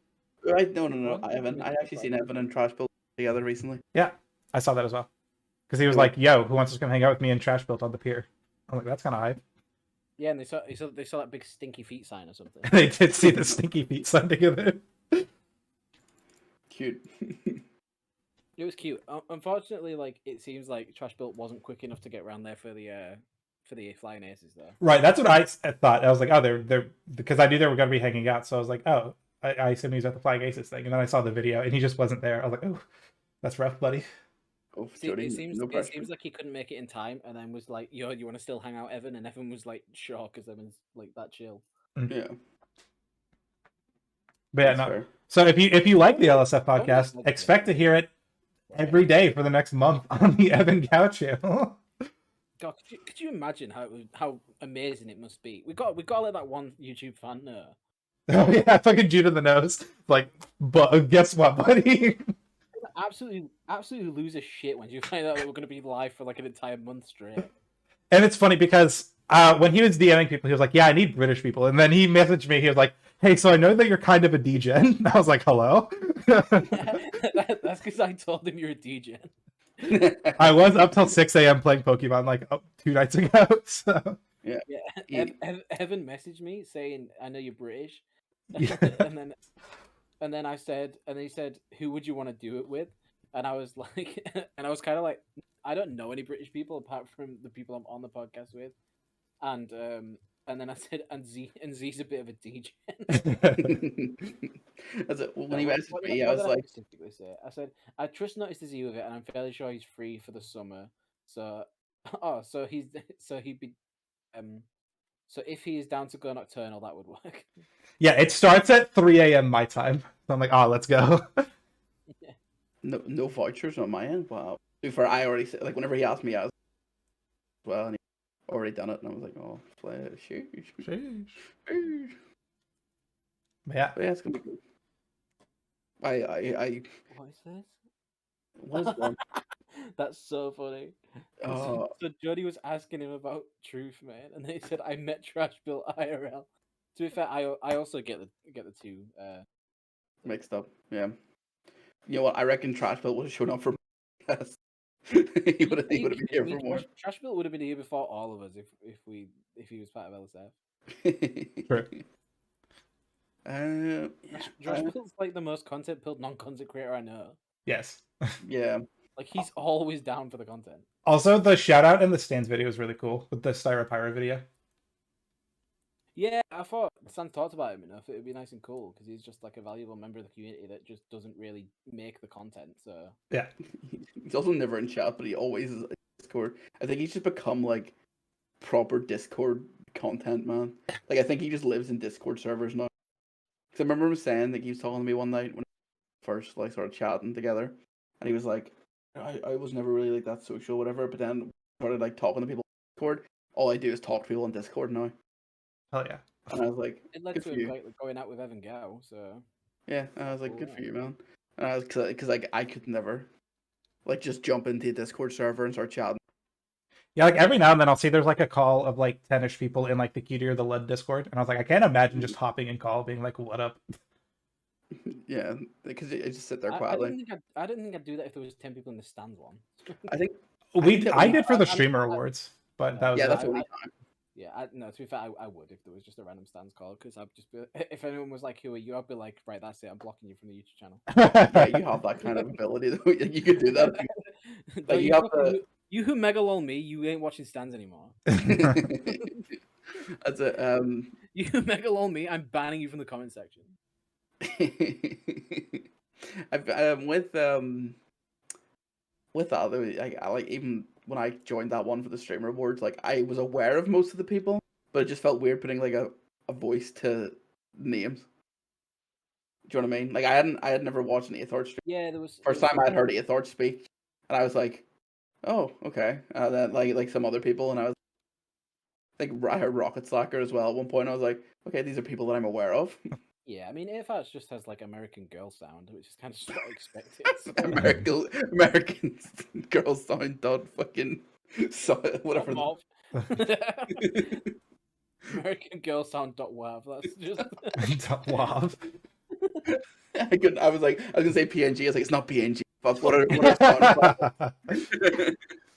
No. I actually seen Evan and Trash Build together recently. Yeah, I saw that as well. Because he was like, "Yo, who wants to come hang out with me and Trash Built on the pier?" I'm like, "That's kind of hype." Yeah, and they saw that big stinky feet sign or something. They did see the stinky feet sign together. Cute. It was cute. Unfortunately, like it seems like Trash Built wasn't quick enough to get around there for the Flying Aces though. Right, that's what I thought. I was like, "Oh, they're," because I knew they were going to be hanging out. So I was like, "Oh, I assume he's at the Flying Aces thing." And then I saw the video, and he just wasn't there. I was like, "Oh, that's rough, buddy." Oh, See, Jody, it seems pressure. like he couldn't make it in time, and then was like, "Yo, you want to still hang out, Evan?" And Evan was like, "Sure," because Evan's like that chill. Yeah. But yeah, That's no. fair. So if you like the LSF podcast, like it. expect to hear it every day for the next month on the Evan Cow channel. God, could you imagine how amazing it must be? We got to let that one YouTube fan know. Oh yeah, fucking Jude in the nose. Like, but guess what, buddy? Absolutely lose a shit when you find out that we're going to be live for like an entire month straight. And it's funny because when he was DMing people, he was like, "Yeah, I need British people." And then he messaged me. He was like, "Hey, so I know that you're kind of a degen." I was like, "Hello." That's because I told him you're a degen. I was up till 6 a.m. playing Pokemon like 2 nights ago. So Yeah. Evan messaged me saying, "I know you're British," yeah. and then he said, "Who would you want to do it with?" And I was like, and I was kind of like, I don't know any British people apart from the people I'm on the podcast with, and then I said, and Z's a bit of a DJ. That's it. When he messaged me, I was like, specifically say, I said, I trust NoticeTheZ with it, and I'm fairly sure he's free for the summer. So, so he'd be, so if he's down to go nocturnal, that would work. Yeah, it starts at 3 a.m. my time. So I'm like, "Oh, let's go." Yeah. no vouchers on my end. Wow. Before I already said, like, whenever he asked me, I was well, and he already done it, and I was like, "Oh, sheesh. Sheesh. Sheesh." But yeah. But yeah, it's gonna be good. I What is this? what is one? That's so funny. Oh. So Jody was asking him about Truth, man, and they said, "I met Trash Bill IRL." To be fair, I also get the two. Mixed up. Yeah. You know what? I reckon Trash Bill would have shown up for yes. he would have been here for more. Trash Bill would have been here before all of us if he was part of LSF. True. Trash Bill's like the most content pilled non-content creator I know. Yes. Yeah. Like he's always down for the content. Also, the shout out in the stands video is really cool with the Styropyro video. Yeah, I thought Sam talked about him enough. It would be nice and cool because he's just like a valuable member of the community that just doesn't really make the content. So yeah, he's also never in chat, but he always is in Discord. I think he's just become like proper Discord content man. Like I think he just lives in Discord servers now. Because I remember him saying that he was talking to me one night when we first like started chatting together, and he was like, "I was never really like that social, whatever." But then started like talking to people on Discord. All I do is talk to people on Discord now. hell yeah. And I was like, it led good to for him you. like going out with Evan Gao. So Yeah, and I was like, good for Cool. you, man. And I was because like I could never like just jump into a Discord server and start chatting. Yeah, like every now and then I'll see there's like a call of like 10-ish people in like the Cutie or the Lud Discord, and I was like, I can't imagine just hopping in call, being like, "What up?" Yeah, because I just sit there I quietly. didn't think I'd do that if there was 10 people in the stands one. I think I did for the I- streamer awards, but that was yeah, it. that's the only time. Yeah, no. To be fair, I would if there was just a random stands call because I'd just be if anyone was like, "Who are you?" I'd be like, "Right, that's it. I'm blocking you from the YouTube channel." Yeah, you have that kind of ability though. You could do that. No, you have to- you who megalol me, you ain't watching stands anymore. That's it. You who megalol me, I'm banning you from the comment section. I've with with that, I like even when I joined that one for the streamer awards, like I was aware of most of the people, but it just felt weird putting like a voice to names. Do you know what I mean? Like I had never watched an Aethard stream. Yeah, there was First time I'd heard Aethard speak, and I was like, oh, okay. Then like some other people, and I was like, I heard Rocket Slacker as well. At one point, I was like, okay, these are people that I'm aware of. Yeah, I mean, AFARTS just has like American Girl sound, which is kind of just what I expected. American girl sound dot fucking whatever. Mop. American Girl sound dot wav. That's just Wav. I was gonna say PNG. I was like, it's not PNG. Fuck, what are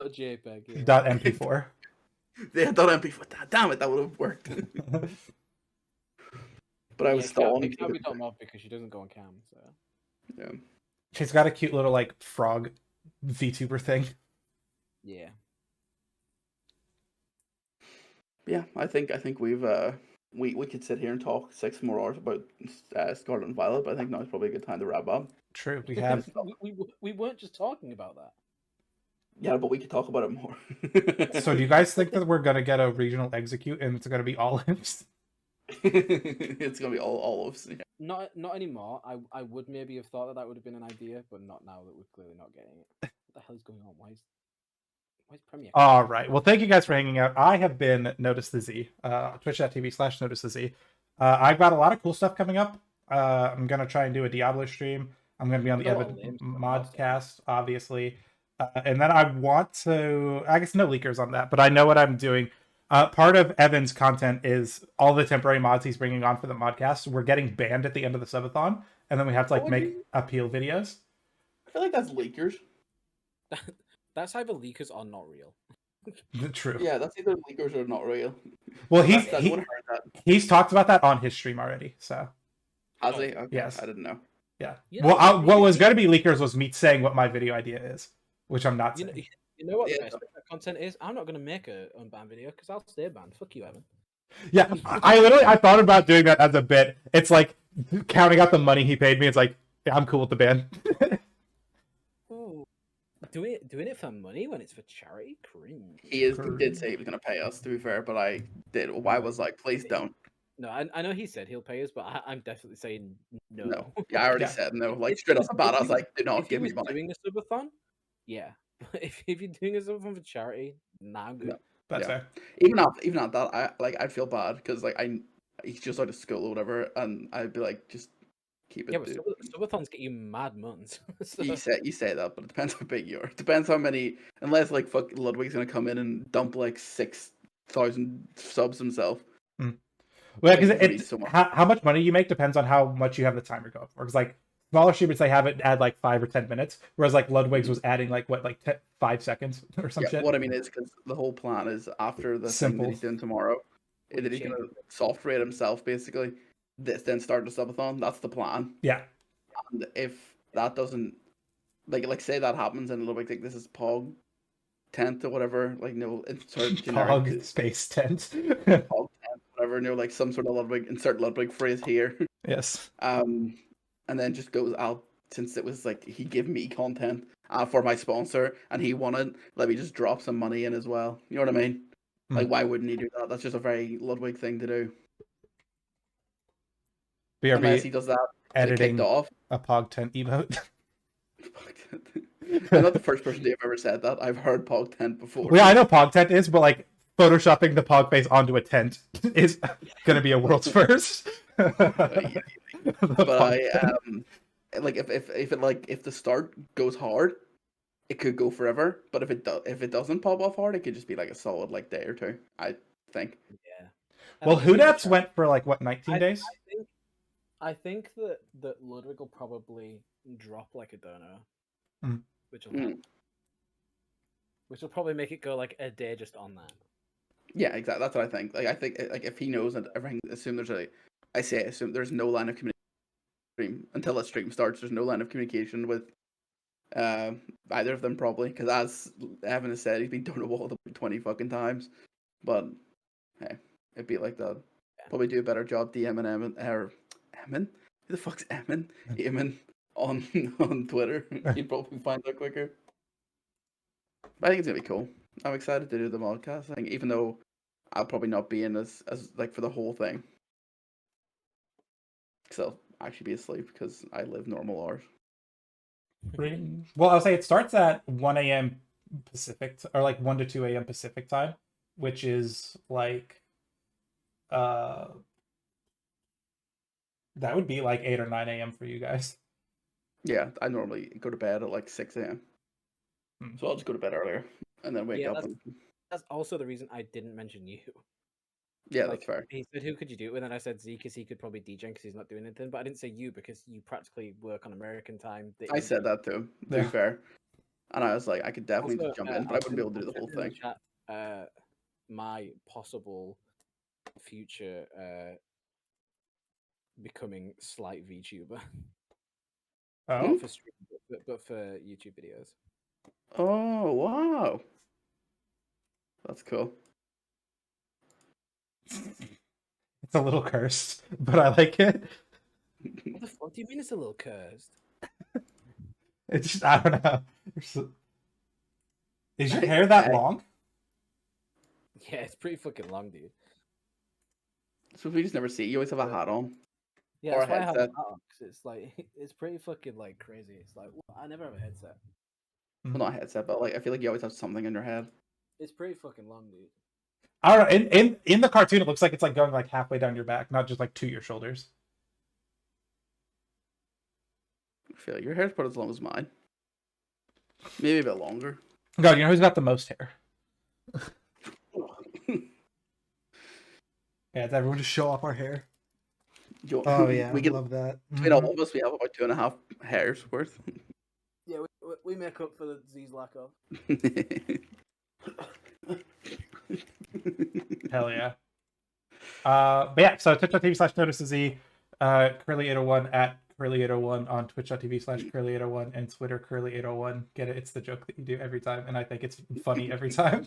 JPEG. Yeah. Dot MP4. Yeah, .mp4. Damn it, that would have worked. But I was stalling. It can't be .mov because she doesn't go on cam. So yeah, She's got a cute little like frog VTuber thing. yeah. Yeah, I think we've we could sit here and talk 6 more hours about Scarlet and Violet, but I think now is probably a good time to wrap up. True, we have. we weren't just talking about that. Yeah, but we could talk about it more. So, do you guys think that we're gonna get a regional execute and it's gonna be olives? It's gonna be all olives. Yeah. Not anymore. I would maybe have thought that would have been an idea, but not now that we're clearly not getting it. What the hell is going on? Why is Premiere? All right. Well, thank you guys for hanging out. I have been NoticeTheZ, twitch.tv/NoticeTheZ. I've got a lot of cool stuff coming up. I'm gonna try and do a Diablo stream. I'm gonna be on the Evan Modcast, obviously. And then I want to, I guess no leakers on that, but I know what I'm doing. Part of Evan's content is all the temporary mods he's bringing on for the Modcast. We're getting banned at the end of the subathon, and then we have to like make appeal videos. I feel like that's leakers. That's either leakers are not real. True. Yeah, that's either leakers or not real. Well, he's talked about that on his stream already. So has he? Okay. Yes. I didn't know. Yeah. Well, what was going to be leakers was me saying what my video idea is, which I'm not saying. You know what the best content is? I'm not going to make a unbanned video because I'll stay banned. Fuck you, Evan. Yeah, I thought about doing that as a bit. It's like counting out the money he paid me. It's like, yeah, I'm cool with the ban. Oh, doing it for money when it's for charity? Cringe. He did say he was going to pay us, to be fair, but I was like, please don't. No, I know he said he'll pay us, but I'm definitely saying no. No. Yeah, I already said no. Like, straight off the bat, I was like, do not give me money. Doing a subathon? Yeah. If you're doing a subathon for charity, nah, I'm good. No, that's fair. Even at that, I'd feel bad because like he's just out of school or whatever, and I'd be like, just keep it. Yeah, but subathons get you mad months. So... You say that, but it depends how big you are. It depends how many. Unless like fuck Ludwig's gonna come in and dump like 6,000 subs himself. Well, because how much money you make depends on how much you have the timer go for. Because like smaller streamers, they have it add like 5 or 10 minutes, whereas like Ludwig's was adding like 5 seconds or some shit. What I mean is because the whole plan is after the thing that he's doing tomorrow, that he's gonna soft rate himself basically. Then start the subathon. That's the plan. Yeah. And if that doesn't like say that happens and Ludwig think this is Pog tent or whatever, like no insert generic Pog space tent. Pog tent, whatever, like some sort of Ludwig phrase here. Yes. And then just goes out since it was like he gave me content for my sponsor and he wanted, let me just drop some money in as well. You know what I mean? Like why wouldn't he do that? That's just a very Ludwig thing to do. BRB unless he does that editing off. A Pog tent emote. I'm not the first person to have ever said that. I've heard Pog tent before. Well, yeah, I know Pog tent is, but like photoshopping the Pog face onto a tent is going to be a world's first. But if the start goes hard, it could go forever. But if it doesn't pop off hard, it could just be like a solid like day or two. I think. Yeah. Well, Hoodaps went for like what 19 days. I think that Ludwig will probably drop like a dono, which will probably make it go like a day just on that. Yeah, exactly. That's what I think. Like I think like if he knows that everything, assume there's no line of communication until the stream starts. There's no line of communication with either of them probably because as Evan has said, he's been doing a wall 20 fucking times. But hey, it'd be like that. Yeah. Probably do a better job DMing Emin. Who the fuck's Emin? Eamon on Twitter. You'd probably find that quicker. I think it's gonna be cool. I'm excited to do the podcast. I think even though I'll probably not be in as like for the whole thing, because I'll actually be asleep because I live normal hours. Well, I'll say it starts at 1 a.m. Pacific, or like 1 to 2 a.m. Pacific time, which is like, that would be like 8 or 9 a.m. for you guys. Yeah, I normally go to bed at like 6 a.m. So I'll just go to bed earlier and then wake up. That's also the reason I didn't mention you. Yeah, Like, that's fair. he said, "Who could you do it with?" And I said Z because he could probably DJ because he's not doing anything. But I didn't say you because you practically work on American time. I said that to him. To be fair, and I was like, I could definitely Also, just jump in, but I wouldn't be able to do the whole thing. Chat, my possible future becoming slight VTuber. Oh, Not for stream, but for YouTube videos. Oh wow, that's cool. it's a little cursed, but I like it. What the fuck do you mean it's a little cursed? It's just, I don't know. Is your hair that long? Yeah, it's pretty fucking long, dude. So if we just never see it, you always have a hat on. Yeah, Or a that's why I have headset. it on, 'cause it's like it's pretty fucking like crazy. It's like I never have a headset. Well, not a headset, but like I feel like you always have something in your head. It's pretty fucking long, dude. I don't know. In the cartoon, it looks like it's like going like halfway down your back, not just like to your shoulders. I feel like your hair's about as long as mine. Maybe a bit longer. God, you know who's got the most hair? Yeah, it's everyone just show off our hair. Oh yeah, we get, love that. between all of us, we have about 2.5 hairs worth. Yeah, we make up for the Z's lack of. Hell yeah. But yeah, so twitch.tv/NoticeTheZ, Curly801 at Curly801 on twitch.tv/Curly801 and Twitter Curly801. Get it? It's the joke that you do every time, and I think it's funny every time.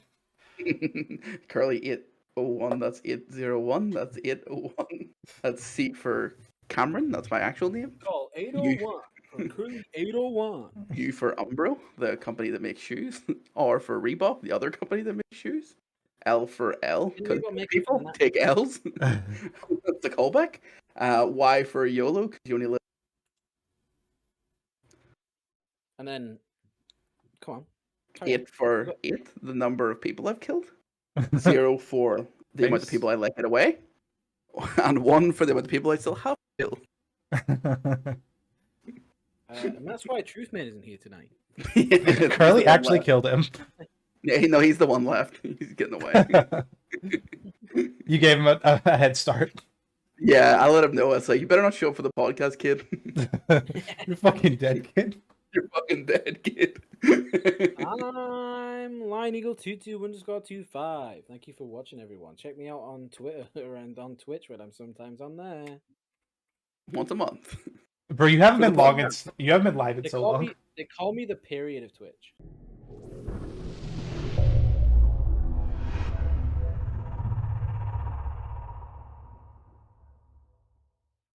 Curly801, that's 801, that's 801. That's C for Cameron, that's my actual name. Call 801 for Curly 801. U for Umbro, the company that makes shoes. R for Reebok, the other company that makes shoes. L for L, because people take L's. That's a callback. Y for YOLO, because you only live. And then, come on. 8 for 8, the number of people I've killed. 0 for the amount of people I let get away. And 1 for the amount of people I still have killed. And that's why Truth Man isn't here tonight. Curly actually killed him. Yeah, no, he's the one left. He's getting away. You gave him a head start. Yeah, I let him know. I was like, you better not show up for the podcast, kid. You're fucking dead, kid. You're fucking dead, kid. I'm LionEagle22_25. Thank you for watching, everyone. Check me out on Twitter and on Twitch, when I'm sometimes on there. Once a month. Bro, you haven't been long. You haven't been live in so long. They call me the period of Twitch.